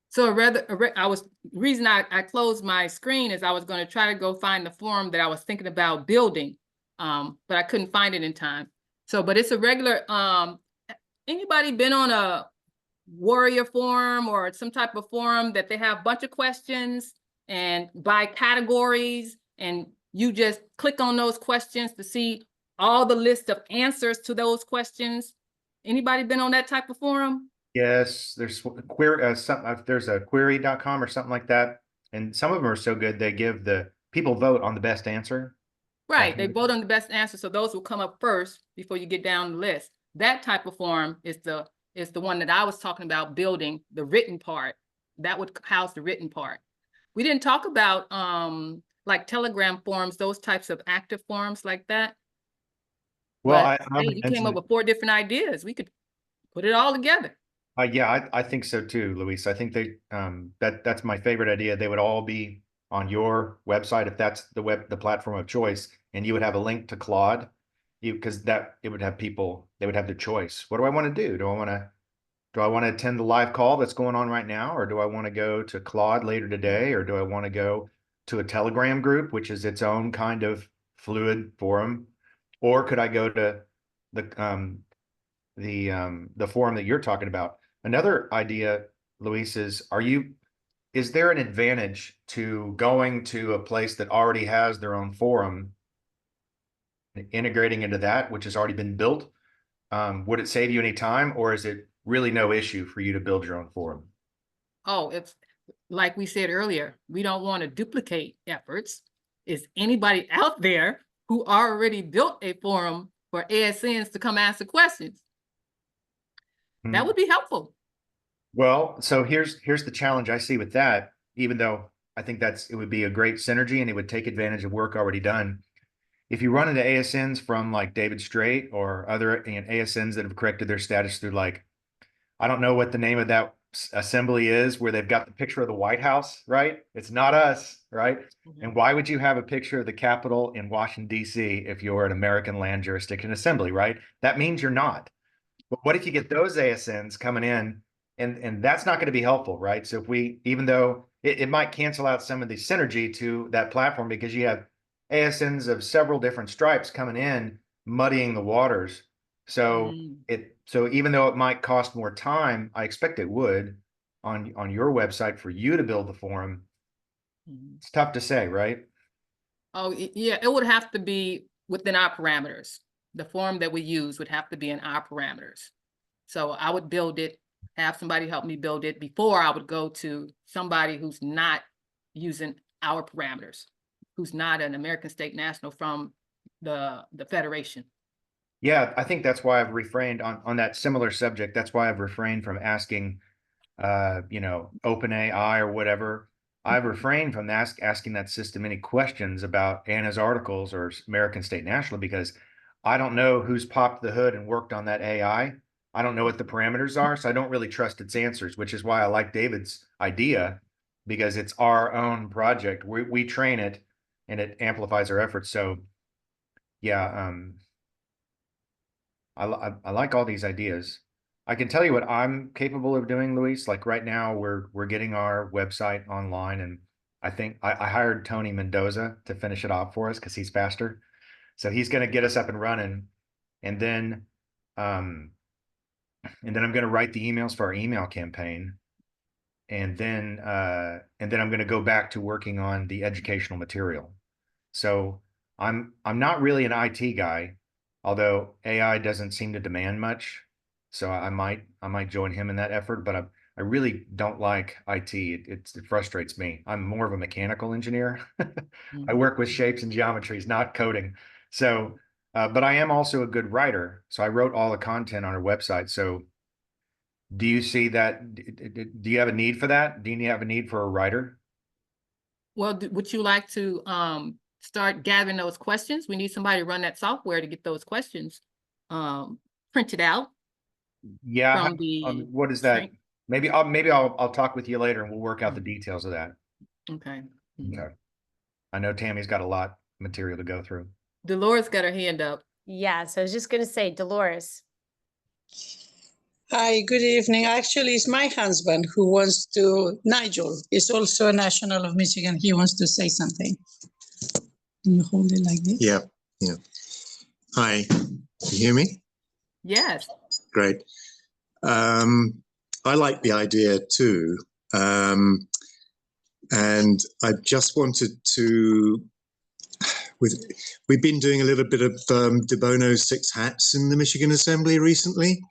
So reason I closed my screen is I was going to try to go find the forum that I was thinking about building, but I couldn't find it in time. So, but it's a regular, anybody been on a warrior forum or some type of forum that they have a bunch of questions and by categories, and you just click on those questions to see all the list of answers to those questions? Anybody been on that type of forum? Yes, there's there's a query.com or something like that. And some of them are so good, they give the people vote on the best answer. Right, they vote on the best answer, so those will come up first before you get down the list. That type of forum is the one that I was talking about building, the written part. That would house the written part. We didn't talk about like Telegram forums, those types of active forums like that. Well, But I hey, would you came mention up with 4 different ideas. We could put it all together. yeah, I think so too, Luis. I think they that's my favorite idea. They would all be on your website if that's the platform of choice, and you would have a link to Claude, because that it would have people, they would have the choice. What do I want to do? Do I want to attend the live call that's going on right now, or do I want to go to Claude later today, or do I want to go to a Telegram group, which is its own kind of fluid forum, or could I go to the forum that you're talking about? Another idea, Luis, is there an advantage to going to a place that already has their own forum, integrating into that, which has already been built? Would it save you any time, or is it really no issue for you to build your own forum? Oh, it's like we said earlier, we don't want to duplicate efforts. Is anybody out there who already built a forum for ASNs to come answer questions? That would be helpful. Well, so here's the challenge I see with that, even though I think it would be a great synergy and it would take advantage of work already done. If you run into ASNs from like David Straight or other ASNs that have corrected their status through, like, I don't know what the name of that assembly is, where they've got the picture of the White House, right? It's not us, right? And why would you have a picture of the Capitol in Washington, D.C. if you're an American land jurisdiction assembly, right? That means you're not. But what if you get those ASNs coming in, and that's not going to be helpful, right? So if we, even though it might cancel out some of the synergy to that platform, because you have ASNs of several different stripes coming in, muddying the waters. So so even though it might cost more time, I expect it would on your website for you to build the forum. It's tough to say, right? Oh, yeah, it would have to be within our parameters. The form that we use would have to be in our parameters. So I would build it, have somebody help me build it before I would go to somebody who's not using our parameters, who's not an American state national from the Federation. Yeah, I think that's why I've refrained on that similar subject. That's why I've refrained from asking, OpenAI or whatever. I've refrained from asking that system any questions about Anna's articles or American State National, because I don't know who's popped the hood and worked on that AI. I don't know what the parameters are, so I don't really trust its answers, which is why I like David's idea, because it's our own project. We train it and it amplifies our efforts. So yeah, I like all these ideas. I can tell you what I'm capable of doing, Luis. Like right now, we're getting our website online, and I think I hired Tony Mendoza to finish it off for us because he's faster. So he's going to get us up and running, and then I'm going to write the emails for our email campaign, and then I'm going to go back to working on the educational material. So I'm not really an IT guy, although AI doesn't seem to demand much. So I might join him in that effort, but I really don't like IT. It frustrates me. I'm more of a mechanical engineer. I work with shapes and geometries, not coding. So, but I am also a good writer. So I wrote all the content on our website. So do you see that? Do you have a need for that? Do you have a need for a writer? Well, would you like to start gathering those questions? We need somebody to run that software to get those questions printed out. Yeah. From the What is that? maybe I'll talk with you later and we'll work out the details of that. Okay. Okay. I know Tammy's got a lot of material to go through. Dolores got her hand up. Yeah, so I was just gonna say, Dolores. Hi, good evening. Actually, it's my husband who wants to, Nigel is also a national of Michigan. He wants to say something. Can you hold it like this? Yeah. Hi, can you hear me? Yes. Great. I like the idea too. And I just wanted to, we've been doing a little bit of de Bono 6 hats in the Michigan Assembly recently.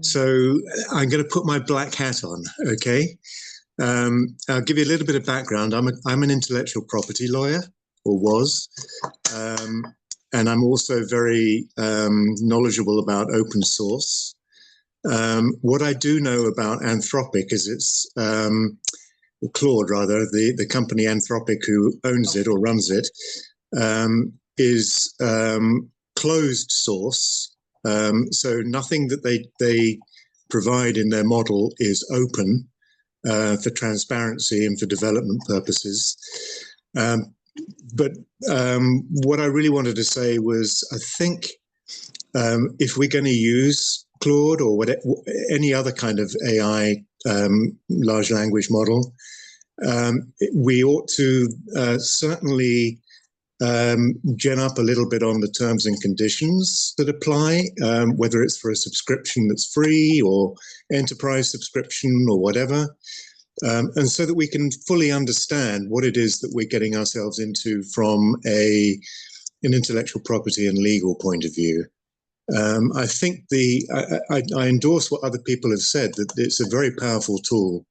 So I'm going to put my black hat on, okay? I'll give you a little bit of background. I'm an intellectual property lawyer, or was. And I'm also very knowledgeable about open source. What I do know about Anthropic is it's, Claude rather, the company Anthropic who owns it or runs it, is closed source. So nothing that they provide in their model is open for transparency and for development purposes. But what I really wanted to say was, I think if we're going to use Claude or any other kind of AI large language model, we ought to certainly gen up a little bit on the terms and conditions that apply, whether it's for a subscription that's free or enterprise subscription or whatever. And so that we can fully understand what it is that we're getting ourselves into from an intellectual property and legal point of view. I think I endorse what other people have said, that it's a very powerful tool.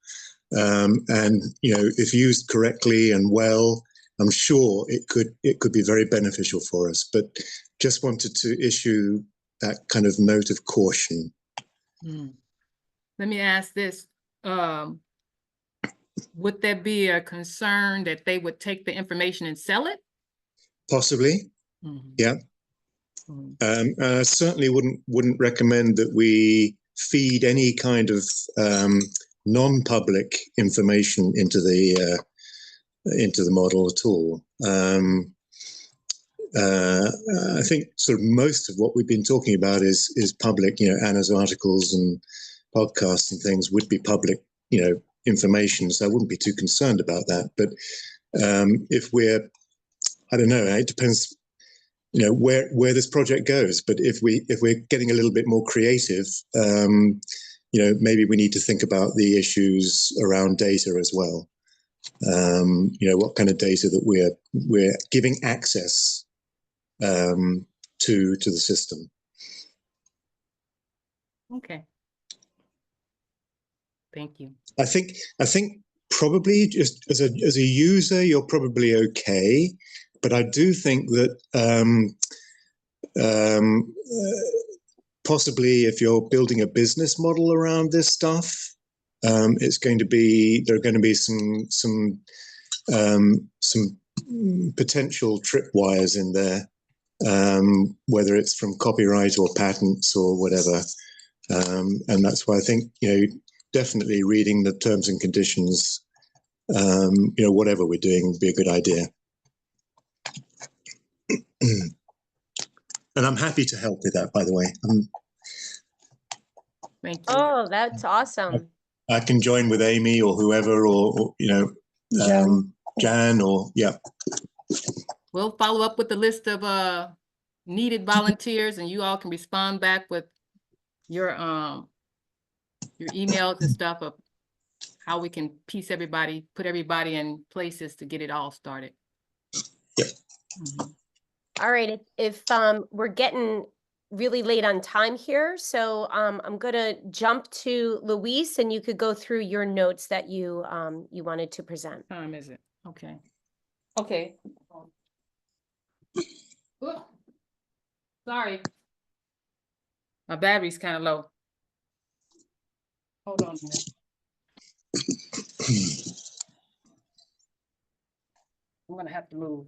And, you know, if used correctly and well, I'm sure it could be very beneficial for us, but just wanted to issue that kind of note of caution. Let me ask this. Would there be a concern that they would take the information and sell it? Possibly, yeah. I certainly wouldn't recommend that we feed any kind of non-public information into the model at all. I think sort of most of what we've been talking about is public. You know, Anna's articles and podcasts and things would be public, you know, information. So I wouldn't be too concerned about that. But if we're, I don't know, it depends, you know, where this project goes. But if we're getting a little bit more creative, you know, maybe we need to think about the issues around data as well. You know, what kind of data that we're giving access to the system. Okay. Thank you. I think probably just as a user, you're probably okay, but I do think that possibly if you're building a business model around this stuff, it's going to be, there are going to be some potential tripwires in there, whether it's from copyright or patents or whatever. And that's why I think, you know, definitely reading the terms and conditions, you know, whatever we're doing would be a good idea. And I'm happy to help with that, by the way. Thank you. Oh, that's awesome. I can join with Amy or whoever, or you know, Jan, or yeah. We'll follow up with the list of needed volunteers, and you all can respond back with your emails and stuff of how we can put everybody in places to get it all started. Yep. All right, if we're getting really late on time here, so I'm gonna jump to Louise, and you could go through your notes that you wanted to present. What time is it? Okay. Okay. Ooh. Sorry. My battery's kind of low. Hold on a minute. I'm gonna have to move.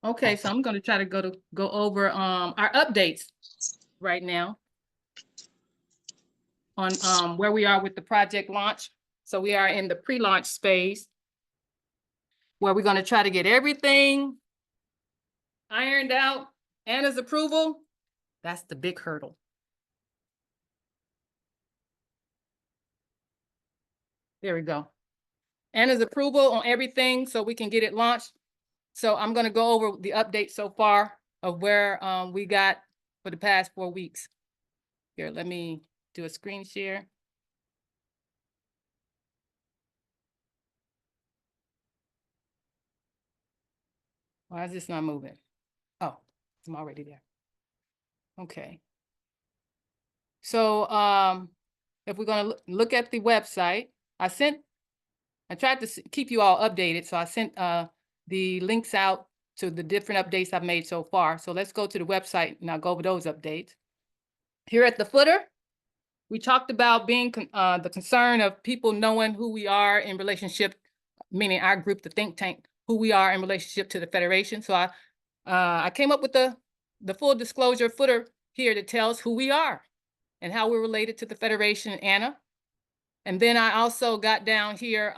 Okay, so I'm gonna try to go over our updates right now. on where we are with the project launch. So we are in the pre-launch phase where we're going to try to get everything ironed out. Anna's approval, that's the big hurdle. There we go. Anna's approval on everything so we can get it launched. So I'm going to go over the update so far of where we got for the past 4 weeks. Here, let me do a screen share. Why is this not moving? Oh, I'm already there. Okay. So if we're going to look at the website, I tried to keep you all updated. So I sent the links out to the different updates I've made so far. So let's go to the website and I'll go over those updates. Here at the footer, we talked about being the concern of people knowing who we are in relationship, meaning our group, the think tank, who we are in relationship to the Federation. So I came up with the full disclosure footer here that tells who we are and how we're related to the Federation and Anna. And then I also got down here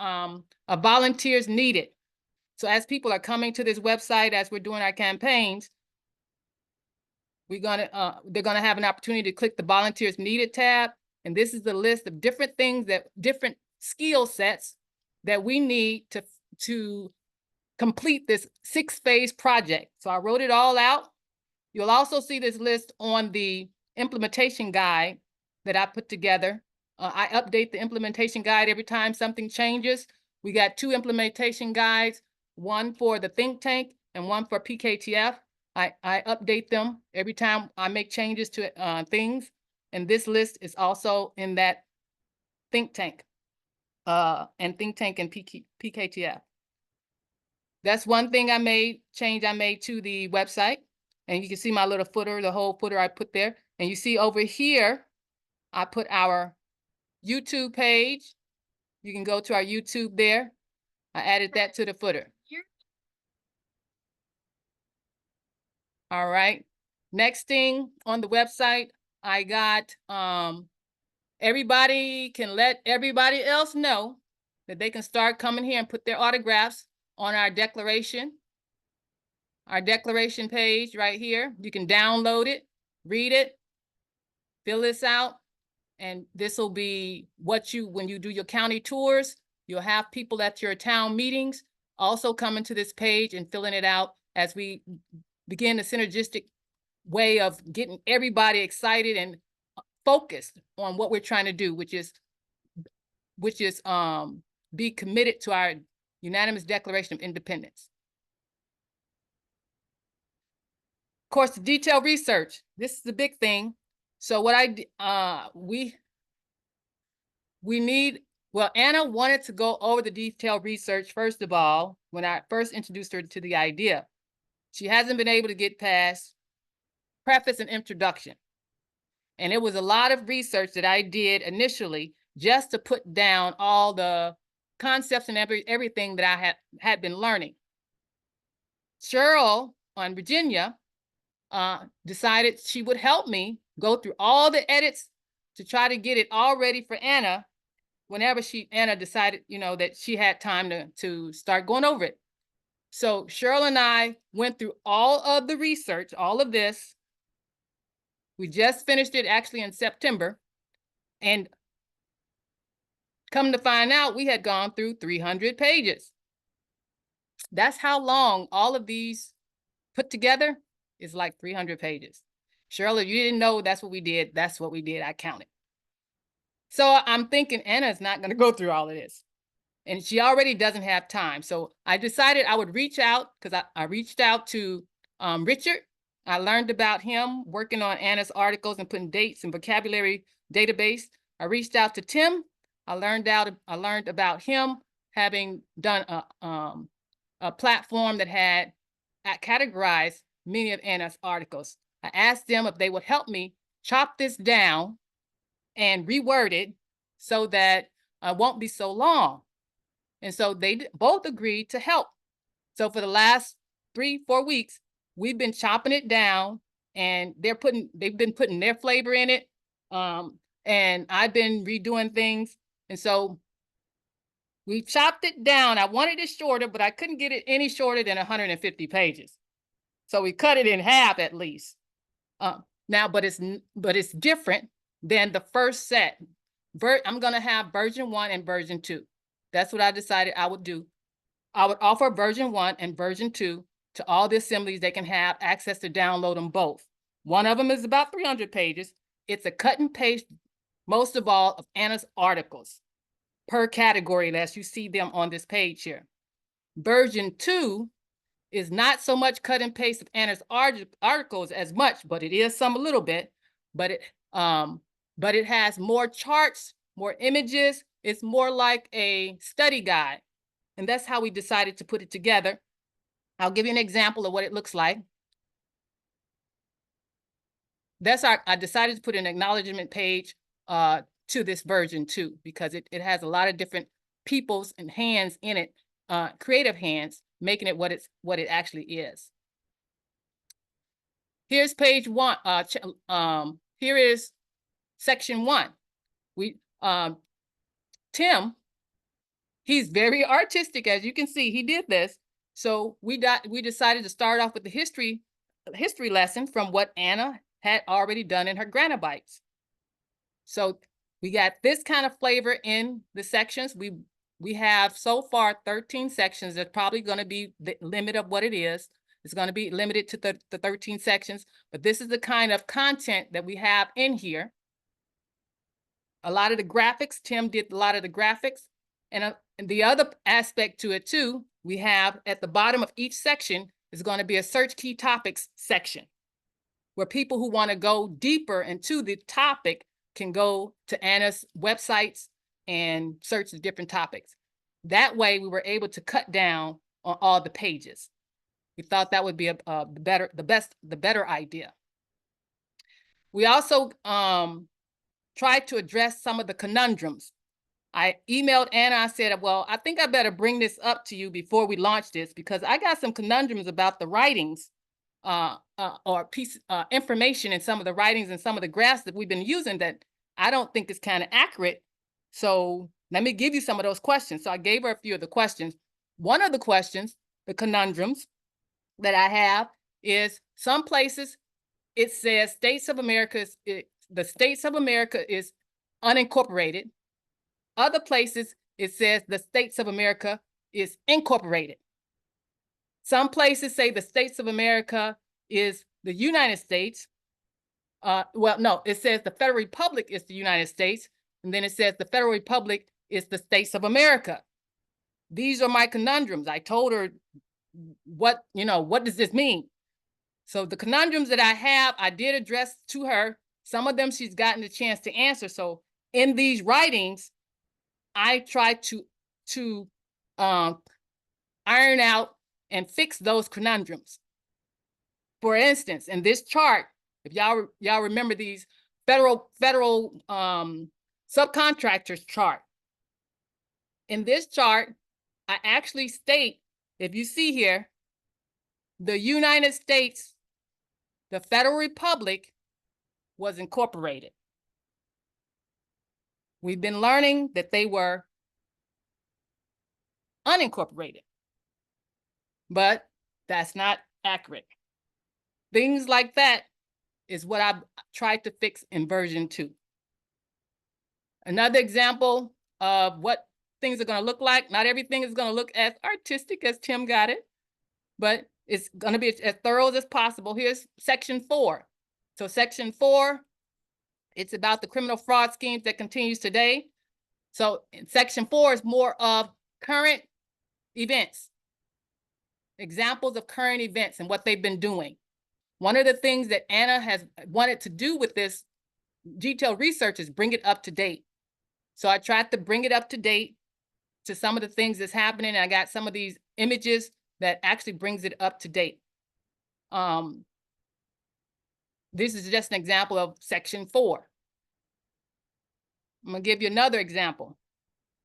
volunteers needed. So as people are coming to this website, as we're doing our campaigns, they're gonna have an opportunity to click the volunteers needed tab. And this is the list of different things different skill sets that we need to complete this 6-phase project. So I wrote it all out. You'll also see this list on the implementation guide that I put together. I update the implementation guide every time something changes. We got 2 implementation guides, one for the think tank and one for PKTF. I update them every time I make changes to things. And this list is also in that think tank and PKTF. That's one thing change I made to the website. And you can see my little footer, the whole footer I put there. And you see over here, I put our YouTube page. You can go to our YouTube there. I added that to the footer. All right. Next thing on the website, I got everybody can let everybody else know that they can start coming here and put their autographs on our declaration page right here. You can download it, read it, fill this out. And this will be when you do your county tours, you'll have people at your town meetings also coming to this page and filling it out as we begin the synergistic way of getting everybody excited and focused on what we're trying to do, which is be committed to our unanimous Declaration of Independence. Of course, the detailed research. This is the big thing. So what we need, well, Anna wanted to go over the detailed research, first of all, when I first introduced her to the idea. She hasn't been able to get past preface and introduction. And it was a lot of research that I did initially just to put down all the concepts and everything that I had been learning. Cheryl on Virginia decided she would help me go through all the edits to try to get it all ready for Anna whenever Anna decided, that she had time to start going over it. So Cheryl and I went through all of the research, all of this. We just finished it actually in September. And come to find out, we had gone through 300 pages. That's how long all of these put together is, like 300 pages. Cheryl, if you didn't know that's what we did, that's what we did. I counted. So I'm thinking Anna's not going to go through all of this. And she already doesn't have time. So I decided I would reach out, because I reached out to Richard. I learned about him working on Anna's articles and putting dates and vocabulary database. I reached out to Tim. I learned about him having done a platform that had categorized many of Anna's articles. I asked them if they would help me chop this down and reword it so that it won't be so long. And so they both agreed to help. So for the last 3-4 weeks, we've been chopping it down, and they've been putting their flavor in it. and I've been redoing things. And so we chopped it down. I wanted it shorter, but I couldn't get it any shorter than 150 pages. So we cut it in half at least. Now, but it's different than the first set. I'm going to have version 1 and version 2. That's what I decided I would do. I would offer version 1 and version 2 to all the assemblies. They can have access to download them both. One of them is about 300 pages. It's a cut and paste, most of all, of Anna's articles per category as you see them on this page here. Version 2 is not so much cut and paste of Anna's articles as much, but it is some a little bit, but it has more charts, more images. It's more like a study guide. And that's how we decided to put it together. I'll give you an example of what it looks like. I decided to put an acknowledgement page to this version 2 because it has a lot of different peoples and hands in it, creative hands, making it what it actually is. Here's page 1. Here is section 1. Tim, he's very artistic, as you can see. He did this. So we decided to start off with the history lesson from what Anna had already done in her Granabites. So we got this kind of flavor in the sections. We have so far 13 sections. There's probably going to be the limit of what it is. It's going to be limited to the 13 sections, but this is the kind of content that we have in here. A lot of the graphics, Tim did a lot of the graphics. And the other aspect to it too, we have at the bottom of each section is going to be a search key topics section where people who want to go deeper into the topic can go to Anna's websites and search the different topics. That way we were able to cut down on all the pages. We thought that would be the better idea. We also tried to address some of the conundrums. I emailed Anna, I said, well, I think I better bring this up to you before we launch this because I got some conundrums about the writings or information in some of the writings and some of the graphs that we've been using that I don't think is kind of accurate. So let me give you some of those questions. So I gave her a few of the questions. One of the questions, the conundrums that I have is some places it says the states of America is unincorporated. Other places it says the states of America is incorporated. Some places say the states of America is the United States. Well, no, it says the Federal Republic is the United States. And then it says the Federal Republic is the states of America. These are my conundrums. I told her, what does this mean? So the conundrums that I have, I did address to her. Some of them she's gotten the chance to answer. So in these writings, I tried to iron out and fix those conundrums. For instance, in this chart, if y'all remember these federal subcontractors chart. In this chart, I actually state, if you see here, the United States, the Federal Republic was incorporated. We've been learning that they were unincorporated, but that's not accurate. Things like that is what I've tried to fix in version 2. Another example of what things are going to look like. Not everything is going to look as artistic as Tim got it, but it's going to be as thorough as possible. Here's section 4. So section 4, it's about the criminal fraud schemes that continues today. So section 4 is more of current events, examples of current events and what they've been doing. One of the things that Anna has wanted to do with this detailed research is bring it up to date. So I tried to bring it up to date to some of the things that's happening. I got some of these images that actually brings it up to date. This is just an example of section 4. I'm gonna give you another example.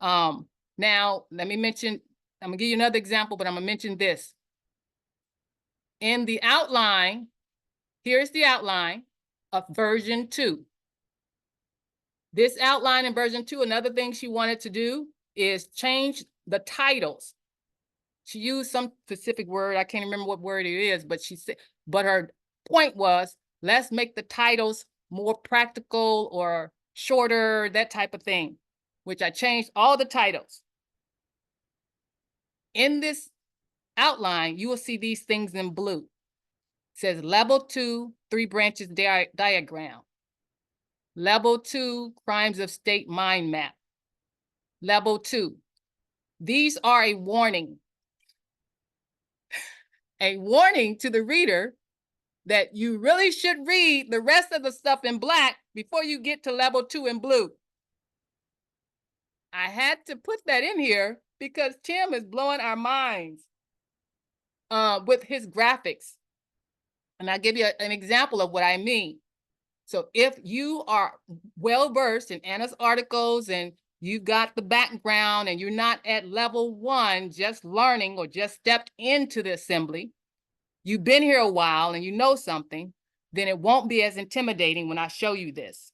Now, let me mention, I'm gonna give you another example, but I'm gonna mention this. In the outline, here's the outline of version 2. This outline in version 2, another thing she wanted to do is change the titles. She used some specific word. I can't remember what word it is, but she said, but her point was, let's make the titles more practical or shorter, that type of thing, which I changed all the titles. In this outline, you will see these things in blue. It says level 2, 3 branches diagram. Level 2, crimes of state mind map. Level 2. These are a warning. A warning to the reader that you really should read the rest of the stuff in black before you get to level 2 in blue. I had to put that in here because Tim is blowing our minds with his graphics. And I'll give you an example of what I mean. So if you are well-versed in Anna's articles and you've got the background and you're not at level 1, just learning or just stepped into the assembly, you've been here a while and you know something, then it won't be as intimidating when I show you this.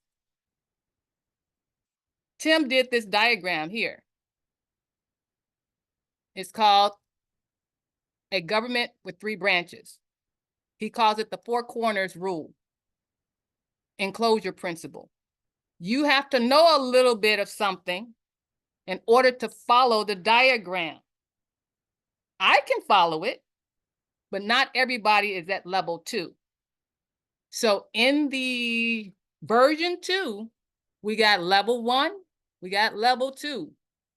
Tim did this diagram here. It's called a government with 3 branches. He calls it the 4 corners rule, enclosure principle. You have to know a little bit of something in order to follow the diagram. I can follow it, but not everybody is at level 2. So in the version 2, we got level 1, we got level 2.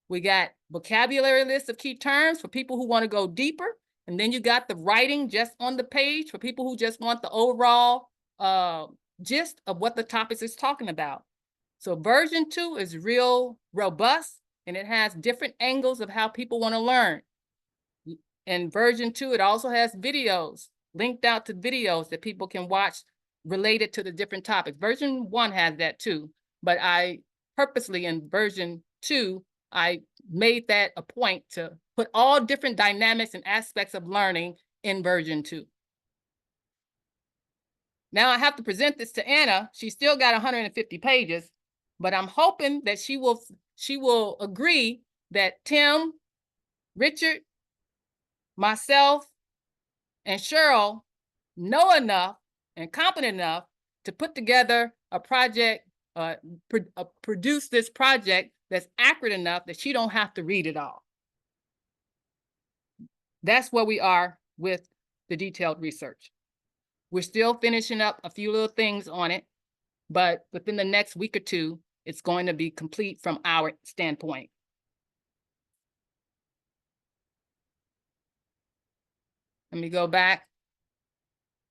We got vocabulary list of key terms for people who want to go deeper. And then you got the writing just on the page for people who just want the overall gist of what the topic is talking about. So version 2 is real robust and it has different angles of how people want to learn. In version 2, it also has videos, linked out to videos that people can watch related to the different topics. Version 1 has that too, but I purposely in version 2, I made that a point to put all different dynamics and aspects of learning in version 2. Now I have to present this to Anna. She's still got 150 pages, but I'm hoping that she will agree that Tim, Richard, myself, and Cheryl know enough and competent enough to put together a project, produce this project that's accurate enough that she don't have to read it all. That's where we are with the detailed research. We're still finishing up a few little things on it, but within the next week or 2, it's going to be complete from our standpoint. Let me go back.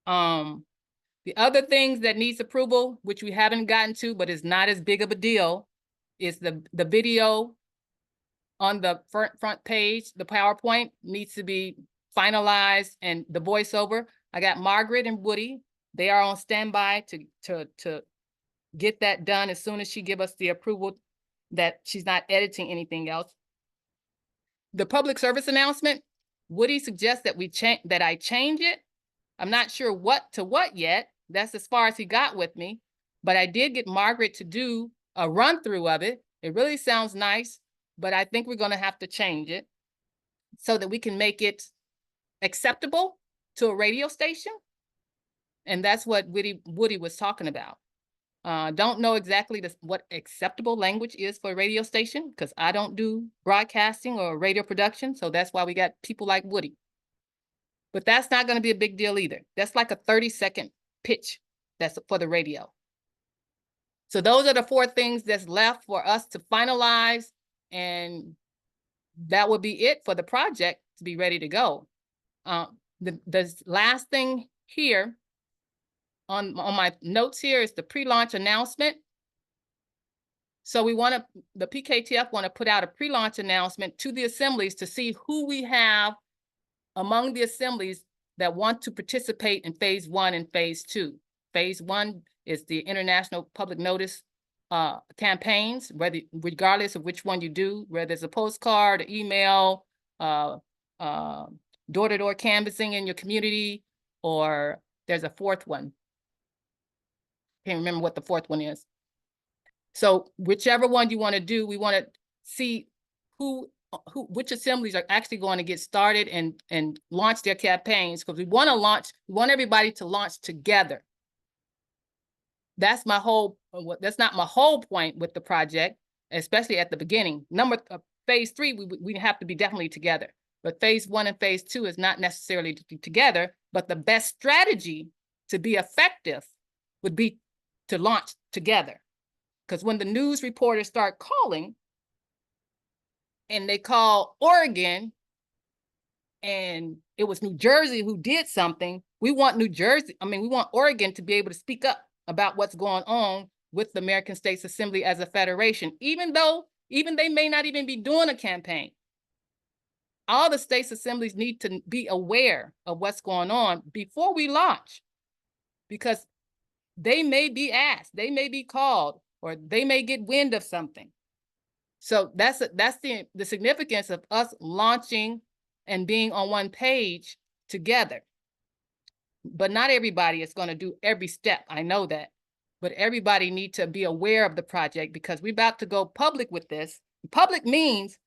The other things that needs approval, which we haven't gotten to, but is not as big of a deal, is the video on the front page. The PowerPoint needs to be finalized, and the voiceover. I got Margaret and Woody. They are on standby to get that done as soon as she give us the approval that she's not editing anything else. The public service announcement, Woody suggests that I change it. I'm not sure what to what yet. That's as far as he got with me, but I did get Margaret to do a run through of it. It really sounds nice, but I think we're going to have to change it so that we can make it acceptable to a radio station. And that's what Woody was talking about. Don't know exactly what acceptable language is for a radio station because I don't do broadcasting or radio production. So that's why we got people like Woody. But that's not going to be a big deal either. That's like a 30-second pitch that's for the radio. So those are the 4 things that's left for us to finalize, and that would be it for the project to be ready to go. The last thing here on my notes here is the pre-launch announcement. So the PKTF want to put out a pre-launch announcement to the assemblies to see who we have among the assemblies that want to participate in phase 1 and phase 2. Phase 1 is the international public notice campaigns, regardless of which one you do, whether it's a postcard, an email, door-to-door canvassing in your community, or there's a 4th one. Can't remember what the 4th one is. So whichever one you want to do, we want to see which assemblies are actually going to get started and launch their campaigns, because we want everybody to launch together. That's not my whole point with the project, especially at the beginning. Phase 3, we have to be definitely together. But phase 1 and phase 2 is not necessarily to be together, but the best strategy to be effective would be to launch together. Because when the news reporters start calling, and they call Oregon, and it was New Jersey who did something, we want Oregon to be able to speak up about what's going on with the American States Assembly as a federation, even they may not even be doing a campaign. All the states assemblies need to be aware of what's going on before we launch, because they may be asked, they may be called, or they may get wind of something. So that's the significance of us launching and being on one page together. But not everybody is going to do every step. I know that. But everybody needs to be aware of the project, because we're about to go public with this. Public means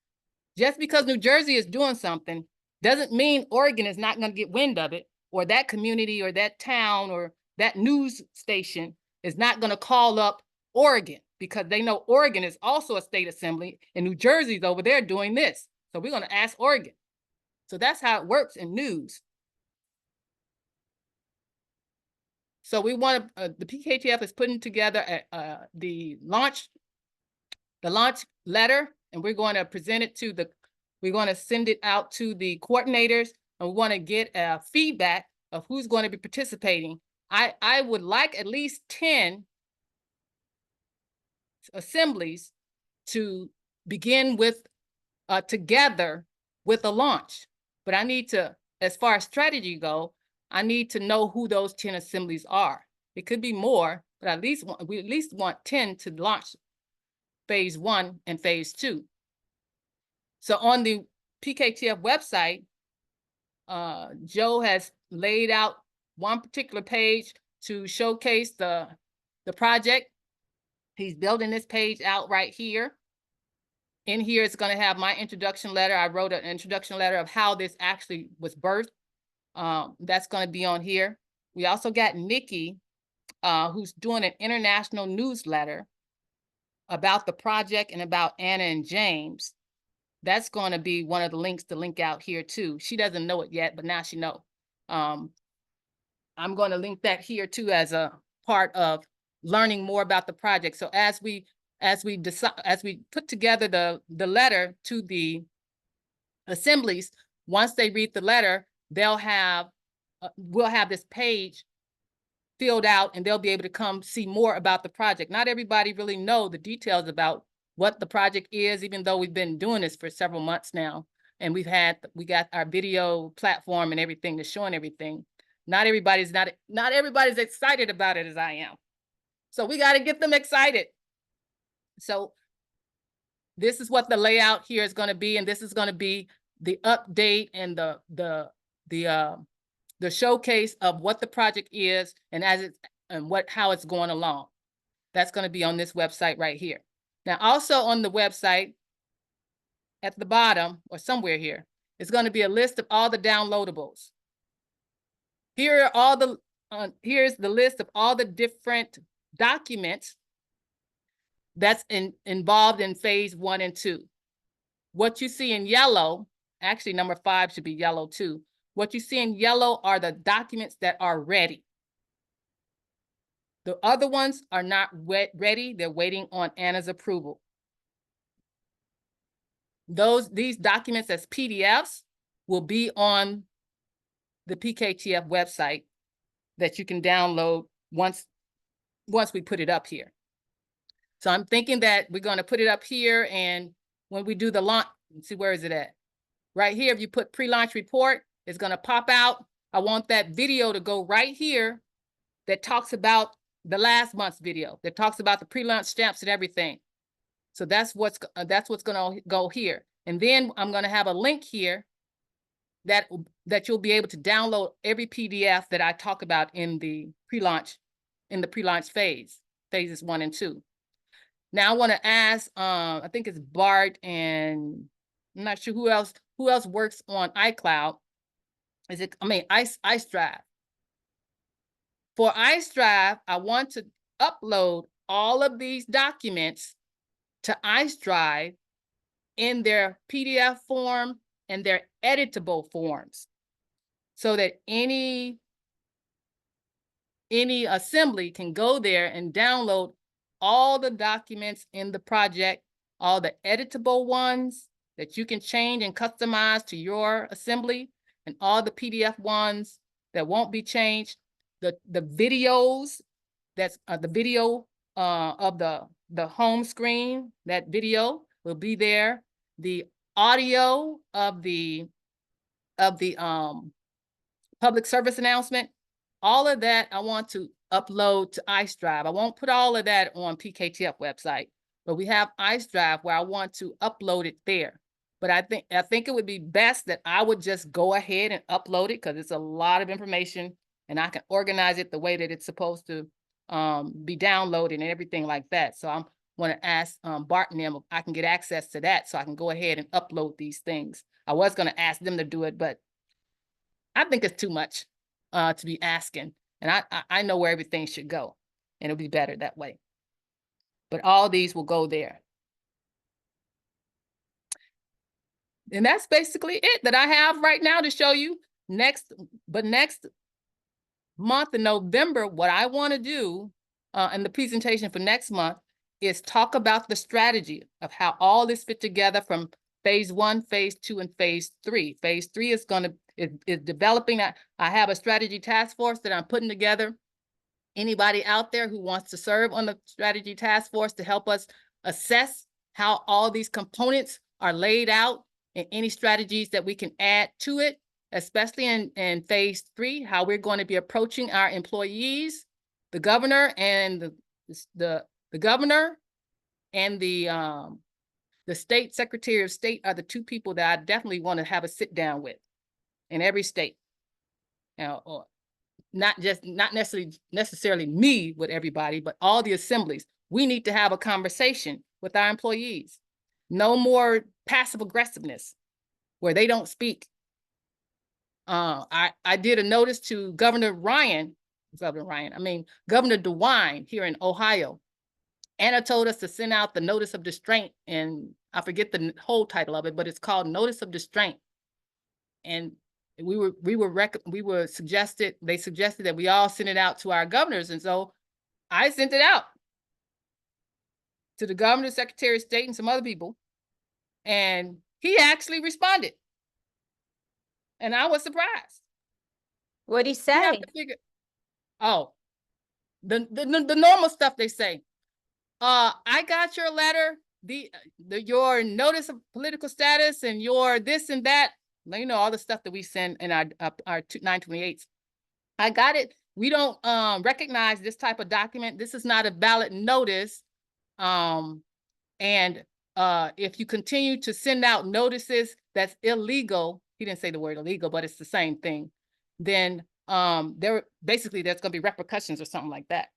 just because New Jersey is doing something doesn't mean Oregon is not going to get wind of it, or that community or that town or that news station is not going to call up Oregon, because they know Oregon is also a state assembly and New Jersey's over there doing this. So we're going to ask Oregon. So that's how it works in news. So we want to, the PKTF is putting together the launch letter, and we're going to present it to we're going to send it out to the coordinators, and we want to get feedback of who's going to be participating. I would like at least 10 assemblies to begin with together with a launch. But I need to, as far as strategy go, I need to know who those 10 assemblies are. It could be more, but we at least want 10 to launch phase 1 and phase 2. So on the PKTF website, Joe has laid out one particular page to showcase the project. He's building this page out right here. In here, it's going to have my introduction letter. I wrote an introduction letter of how this actually was birthed. That's going to be on here. We also got Nikki, who's doing an international newsletter about the project and about Anna and James. That's going to be one of the links to link out here too. She doesn't know it yet, but now she knows. I'm going to link that here too as a part of learning more about the project. So as we put together the letter to the assemblies, once they read the letter, we'll have this page filled out, and they'll be able to come see more about the project. Not everybody really know the details about what the project is, even though we've been doing this for several months now, and we got our video platform and everything to showing everything. Not everybody's excited about it as I am. So we got to get them excited. So this is what the layout here is going to be, and this is going to be the update and the showcase of what the project is and how it's going along. That's going to be on this website right here. Now, also on the website at the bottom or somewhere here, is going to be a list of all the downloadables. Here's the list of all the different documents that's involved in phase 1 and 2. What you see in yellow, actually number 5 should be yellow too. What you see in yellow are the documents that are ready. The other ones are not ready. They're waiting on Anna's approval. These documents as PDFs will be on the PKTF website that you can download once we put it up here. So I'm thinking that we're going to put it up here, and when we do the launch, let's see, where is it at? Right here, if you put pre-launch report, it's going to pop out. I want that video to go right here that talks about the last month's video, that talks about the pre-launch stamps and everything. So that's what's going to go here. And then I'm going to have a link here that you'll be able to download every PDF that I talk about in the pre-launch phase, phases 1 and 2. Now I want to ask, I think it's Bart and I'm not sure who else works on iCloud. iCedrive. For iCedrive, I want to upload all of these documents to iCedrive in their PDF form and their editable forms, so that any assembly can go there and download all the documents in the project, all the editable ones that you can change and customize to your assembly, and all the PDF ones that won't be changed. The videos, that's the video of the home screen, that video will be there. The audio of the public service announcement, all of that I want to upload to iCedrive. I won't put all of that on PKTF website, but we have iCedrive where I want to upload it there. But I think it would be best that I would just go ahead and upload it, because it's a lot of information and I can organize it the way that it's supposed to be downloaded and everything like that. So I want to ask Bart and them if I can get access to that so I can go ahead and upload these things. I was going to ask them to do it, but I think it's too much to be asking. And I know where everything should go, and it'll be better that way. But all these will go there. And that's basically it that I have right now to show you. Next month in November, what I want to do in the presentation for next month is talk about the strategy of how all this fit together from phase 1, phase 2, and phase 3. Phase 3 is developing. I have a strategy task force that I'm putting together. Anybody out there who wants to serve on the strategy task force to help us assess how all these components are laid out and any strategies that we can add to it, especially in phase 3, how we're going to be approaching our employees, the governor and the governor and the state secretary of state are the two people that I definitely want to have a sit down with in every state. Or not necessarily me with everybody, but all the assemblies. We need to have a conversation with our employees. No more passive aggressiveness where they don't speak. I did a notice to Governor DeWine here in Ohio. Anna told us to send out the notice of distraint, and I forget the whole title of it, but it's called Notice of Distraint. And they suggested that we all send it out to our governors. And so I sent it out to the governor, secretary of state, and some other people. And he actually responded. And I was surprised. What'd he say? The normal stuff they say. I got your letter, your notice of political status, and your this and that. You know, all the stuff that we send in our 928s. I got it. We don't recognize this type of document. This is not a valid notice. And if you continue to send out notices that's illegal, he didn't say the word illegal, but it's the same thing, then there's going to be repercussions or something like that.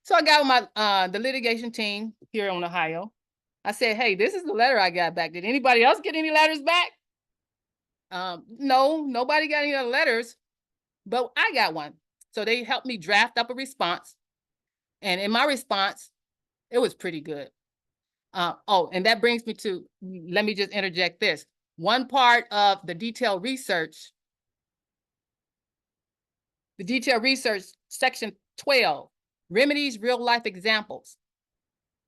So I got my the litigation team here in Ohio. I said, hey, this is the letter I got back. Did anybody else get any letters back? No, nobody got any other letters, but I got one. So they helped me draft up a response. And in my response, it was pretty good. And that brings me to, let me just interject this. One part of the detailed research, section 12, remedies, real life examples.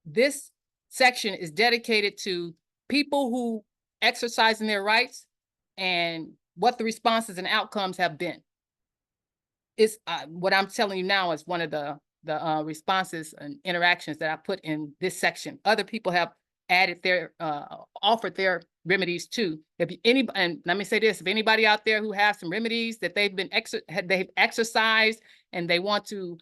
This section is dedicated to people who exercising their rights and what the responses and outcomes have been. It's what I'm telling you now is one of the responses and interactions that I put in this section. Other people have added their offered their remedies too. And let me say this: if anybody out there who has some remedies that they've exercised and they want to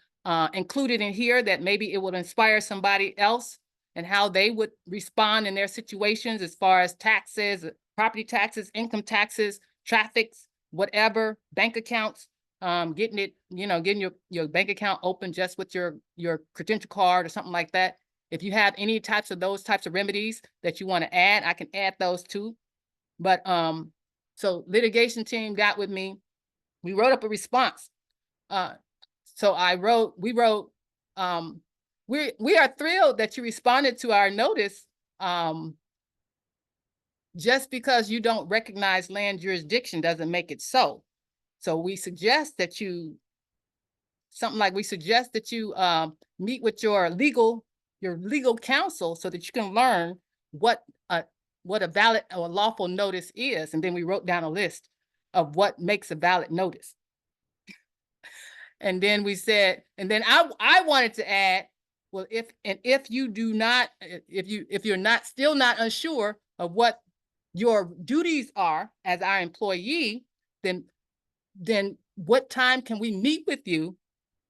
include it in here, that maybe it will inspire somebody else and how they would respond in their situations as far as taxes, property taxes, income taxes, traffics, whatever, bank accounts, getting your bank account open just with your credential card or something like that. If you have any types of those types of remedies that you want to add, I can add those too. But so litigation team got with me. We wrote up a response. So we wrote, we are thrilled that you responded to our notice. Just because you don't recognize land jurisdiction doesn't make it so. So we suggest that you, we suggest that you meet with your legal counsel so that you can learn what a valid or lawful notice is. And then we wrote down a list of what makes a valid notice. And then we said, and then I wanted to add, well, if you do not, if you're not still not unsure of what your duties are as our employee, then what time can we meet with you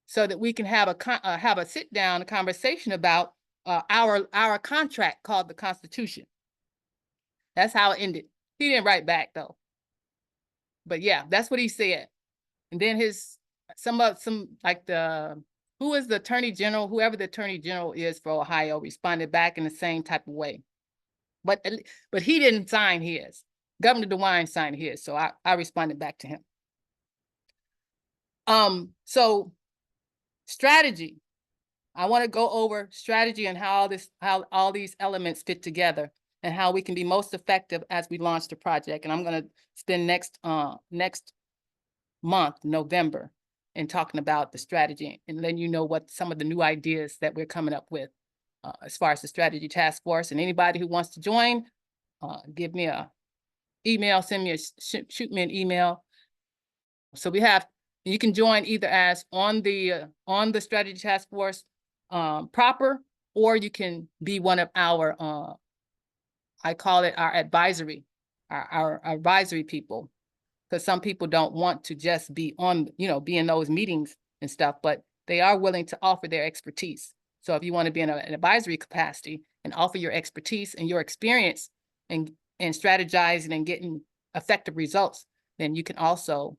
so that we can have a sit down, a conversation about our contract called the Constitution. That's how it ended. He didn't write back though. But yeah, that's what he said. And then who is the Attorney General, whoever the Attorney General is for Ohio, responded back in the same type of way. But he didn't sign his. Governor DeWine signed his, so I responded back to him. So strategy. I want to go over strategy and how all these elements fit together and how we can be most effective as we launch the project. And I'm going to spend next month, November, in talking about the strategy and letting you know what some of the new ideas that we're coming up with as far as the strategy task force. And anybody who wants to join, give me a email, shoot me an email. So you can join either as on the strategy task force proper, or you can be one of our I call it our advisory, our advisory people, because some people don't want to just be on, be in those meetings and stuff, but they are willing to offer their expertise. So if you want to be in an advisory capacity and offer your expertise and your experience and strategizing and getting effective results, then we can also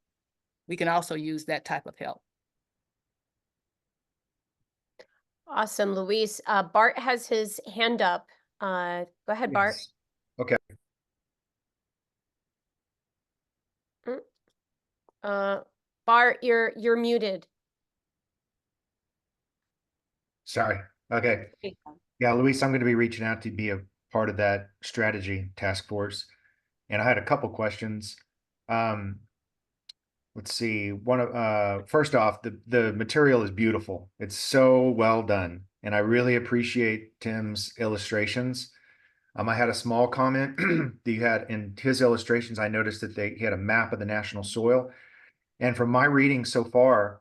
use that type of help. Awesome, Louise. Bart has his hand up. Go ahead, Bart. Yes. Okay. Bart, you're muted. Sorry. Okay. Yeah, Luis, I'm going to be reaching out to be a part of that strategy task force. And I had a couple questions. Let's see. First off, the material is beautiful. It's so well done. And I really appreciate Tim's illustrations. I had a small comment that you had in his illustrations. I noticed that he had a map of the national soil. And from my reading so far,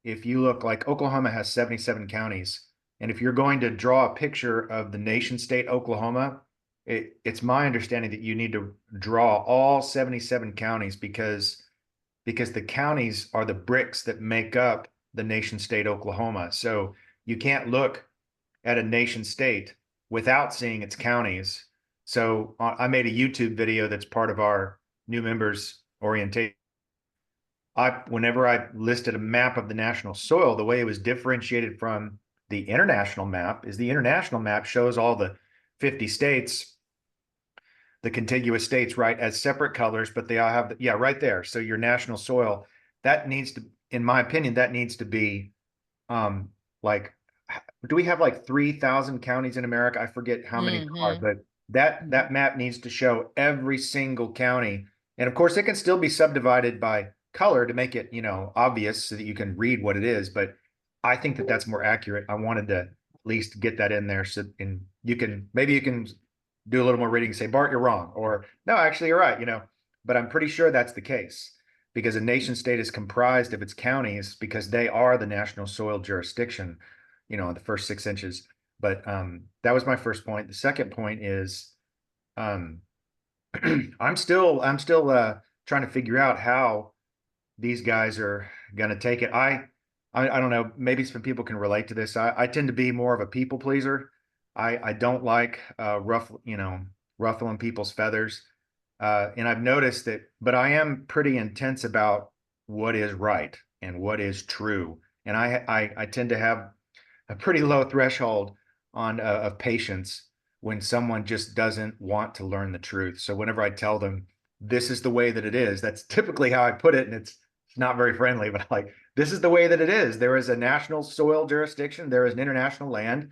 if you look, like Oklahoma has 77 counties. And if you're going to draw a picture of the nation state Oklahoma, it's my understanding that you need to draw all 77 counties because the counties are the bricks that make up the nation state Oklahoma. So you can't look at a nation state without seeing its counties. So I made a YouTube video that's part of our new members orientation. Whenever I listed a map of the national soil, the way it was differentiated from the international map is the international map shows all the 50 states, the contiguous states, right, as separate colors, but they all have, right there. So your national soil, that needs to, in my opinion, that needs to be do we have like 3,000 counties in America? I forget how many there are, but that map needs to show every single county. And of course, it can still be subdivided by color to make it, obvious so that you can read what it is. But I think that that's more accurate. I wanted to at least get that in there. So, and maybe you can do a little more reading and say, Bart, you're wrong. Or no, actually you're right, but I'm pretty sure that's the case because a nation state is comprised of its counties because they are the national soil jurisdiction, the first 6 inches. But that was my first point. The second point is I'm still trying to figure out how these guys are going to take it. I don't know, maybe some people can relate to this. I tend to be more of a people pleaser. I don't like ruffling people's feathers. And I've noticed that, but I am pretty intense about what is right and what is true. And I tend to have a pretty low threshold on of patience when someone just doesn't want to learn the truth. So whenever I tell them this is the way that it is, that's typically how I put it, and it's not very friendly, but like, this is the way that it is. There is a national soil jurisdiction, there is an international land,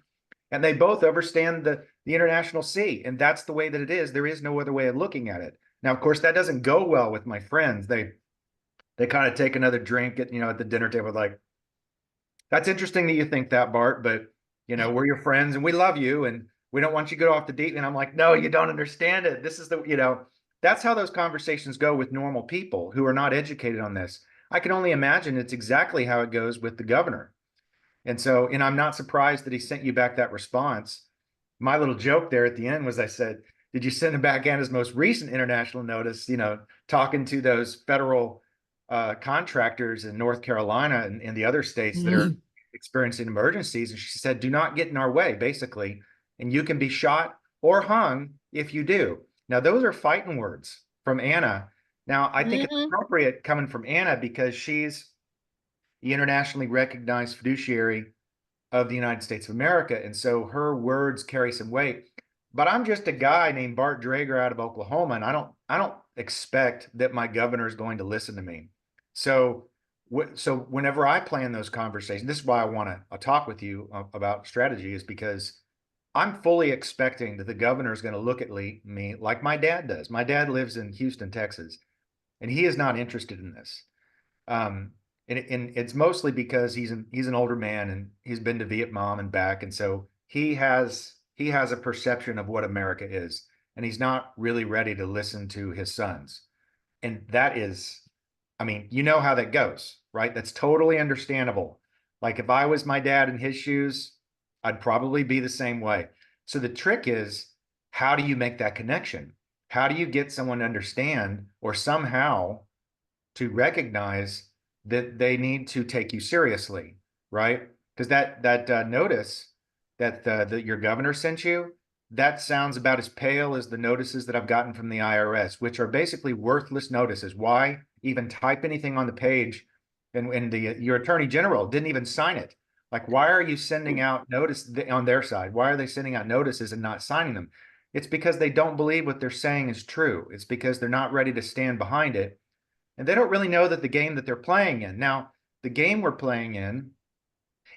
and they both overstand the international sea, and that's the way that it is. There is no other way of looking at it. Now, of course, that doesn't go well with my friends. They kind of take another drink at, at the dinner table, like, that's interesting that you think that, Bart, but we're your friends and we love you and we don't want you to go off the deep. And I'm like, no, you don't understand it. This is that's how those conversations go with normal people who are not educated on this. I can only imagine it's exactly how it goes with the governor. And so, and I'm not surprised that he sent you back that response. My little joke there at the end was, I said, did you send him back Anna's most recent international notice, talking to those federal contractors in North Carolina and the other states that are experiencing emergencies? And she said, do not get in our way, basically. And you can be shot or hung if you do. Now, those are fighting words from Anna. Now, I think it's appropriate coming from Anna because she's the internationally recognized fiduciary of the United States of America. And so her words carry some weight. But I'm just a guy named Bart Drager out of Oklahoma, and I don't expect that my governor is going to listen to me. So whenever I plan those conversations, this is why I want to talk with you about strategy, is because I'm fully expecting that the governor is going to look at me like my dad does. My dad lives in Houston, Texas, and he is not interested in this. And it's mostly because he's an older man and he's been to Vietnam and back, and so he has a perception of what America is, and he's not really ready to listen to his sons. And that is, I mean, you know how that goes, right? That's totally understandable. Like if I was my dad in his shoes, I'd probably be the same way. So the trick is, how do you make that connection? How do you get someone to understand or somehow to recognize that they need to take you seriously, right? Because that notice that your governor sent you, that sounds about as pale as the notices that I've gotten from the IRS, which are basically worthless notices. Why even type anything on the page? And your attorney general didn't even sign it. Like, why are you sending out notice on their side? Why are they sending out notices and not signing them? It's because they don't believe what they're saying is true. It's because they're not ready to stand behind it. And they don't really know that the game that they're playing in. Now, the game we're playing in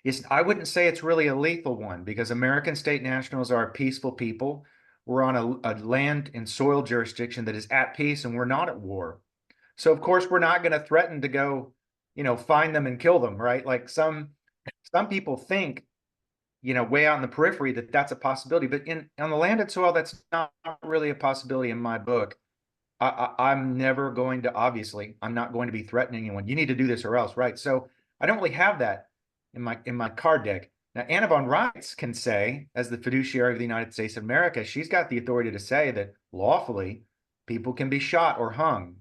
is, I wouldn't say it's really a lethal one, because American state nationals are a peaceful people. We're on a land and soil jurisdiction that is at peace, and we're not at war. So of course we're not going to threaten to go, find them and kill them, right? Like some people think, way out in the periphery that that's a possibility, but on the land and soil, that's not really a possibility in my book. I'm never going to, obviously, I'm not going to be threatening anyone. You need to do this or else, right? So I don't really have that in my card deck. Now, Anna von Reitz can say, as the fiduciary of the United States of America, she's got the authority to say that lawfully people can be shot or hung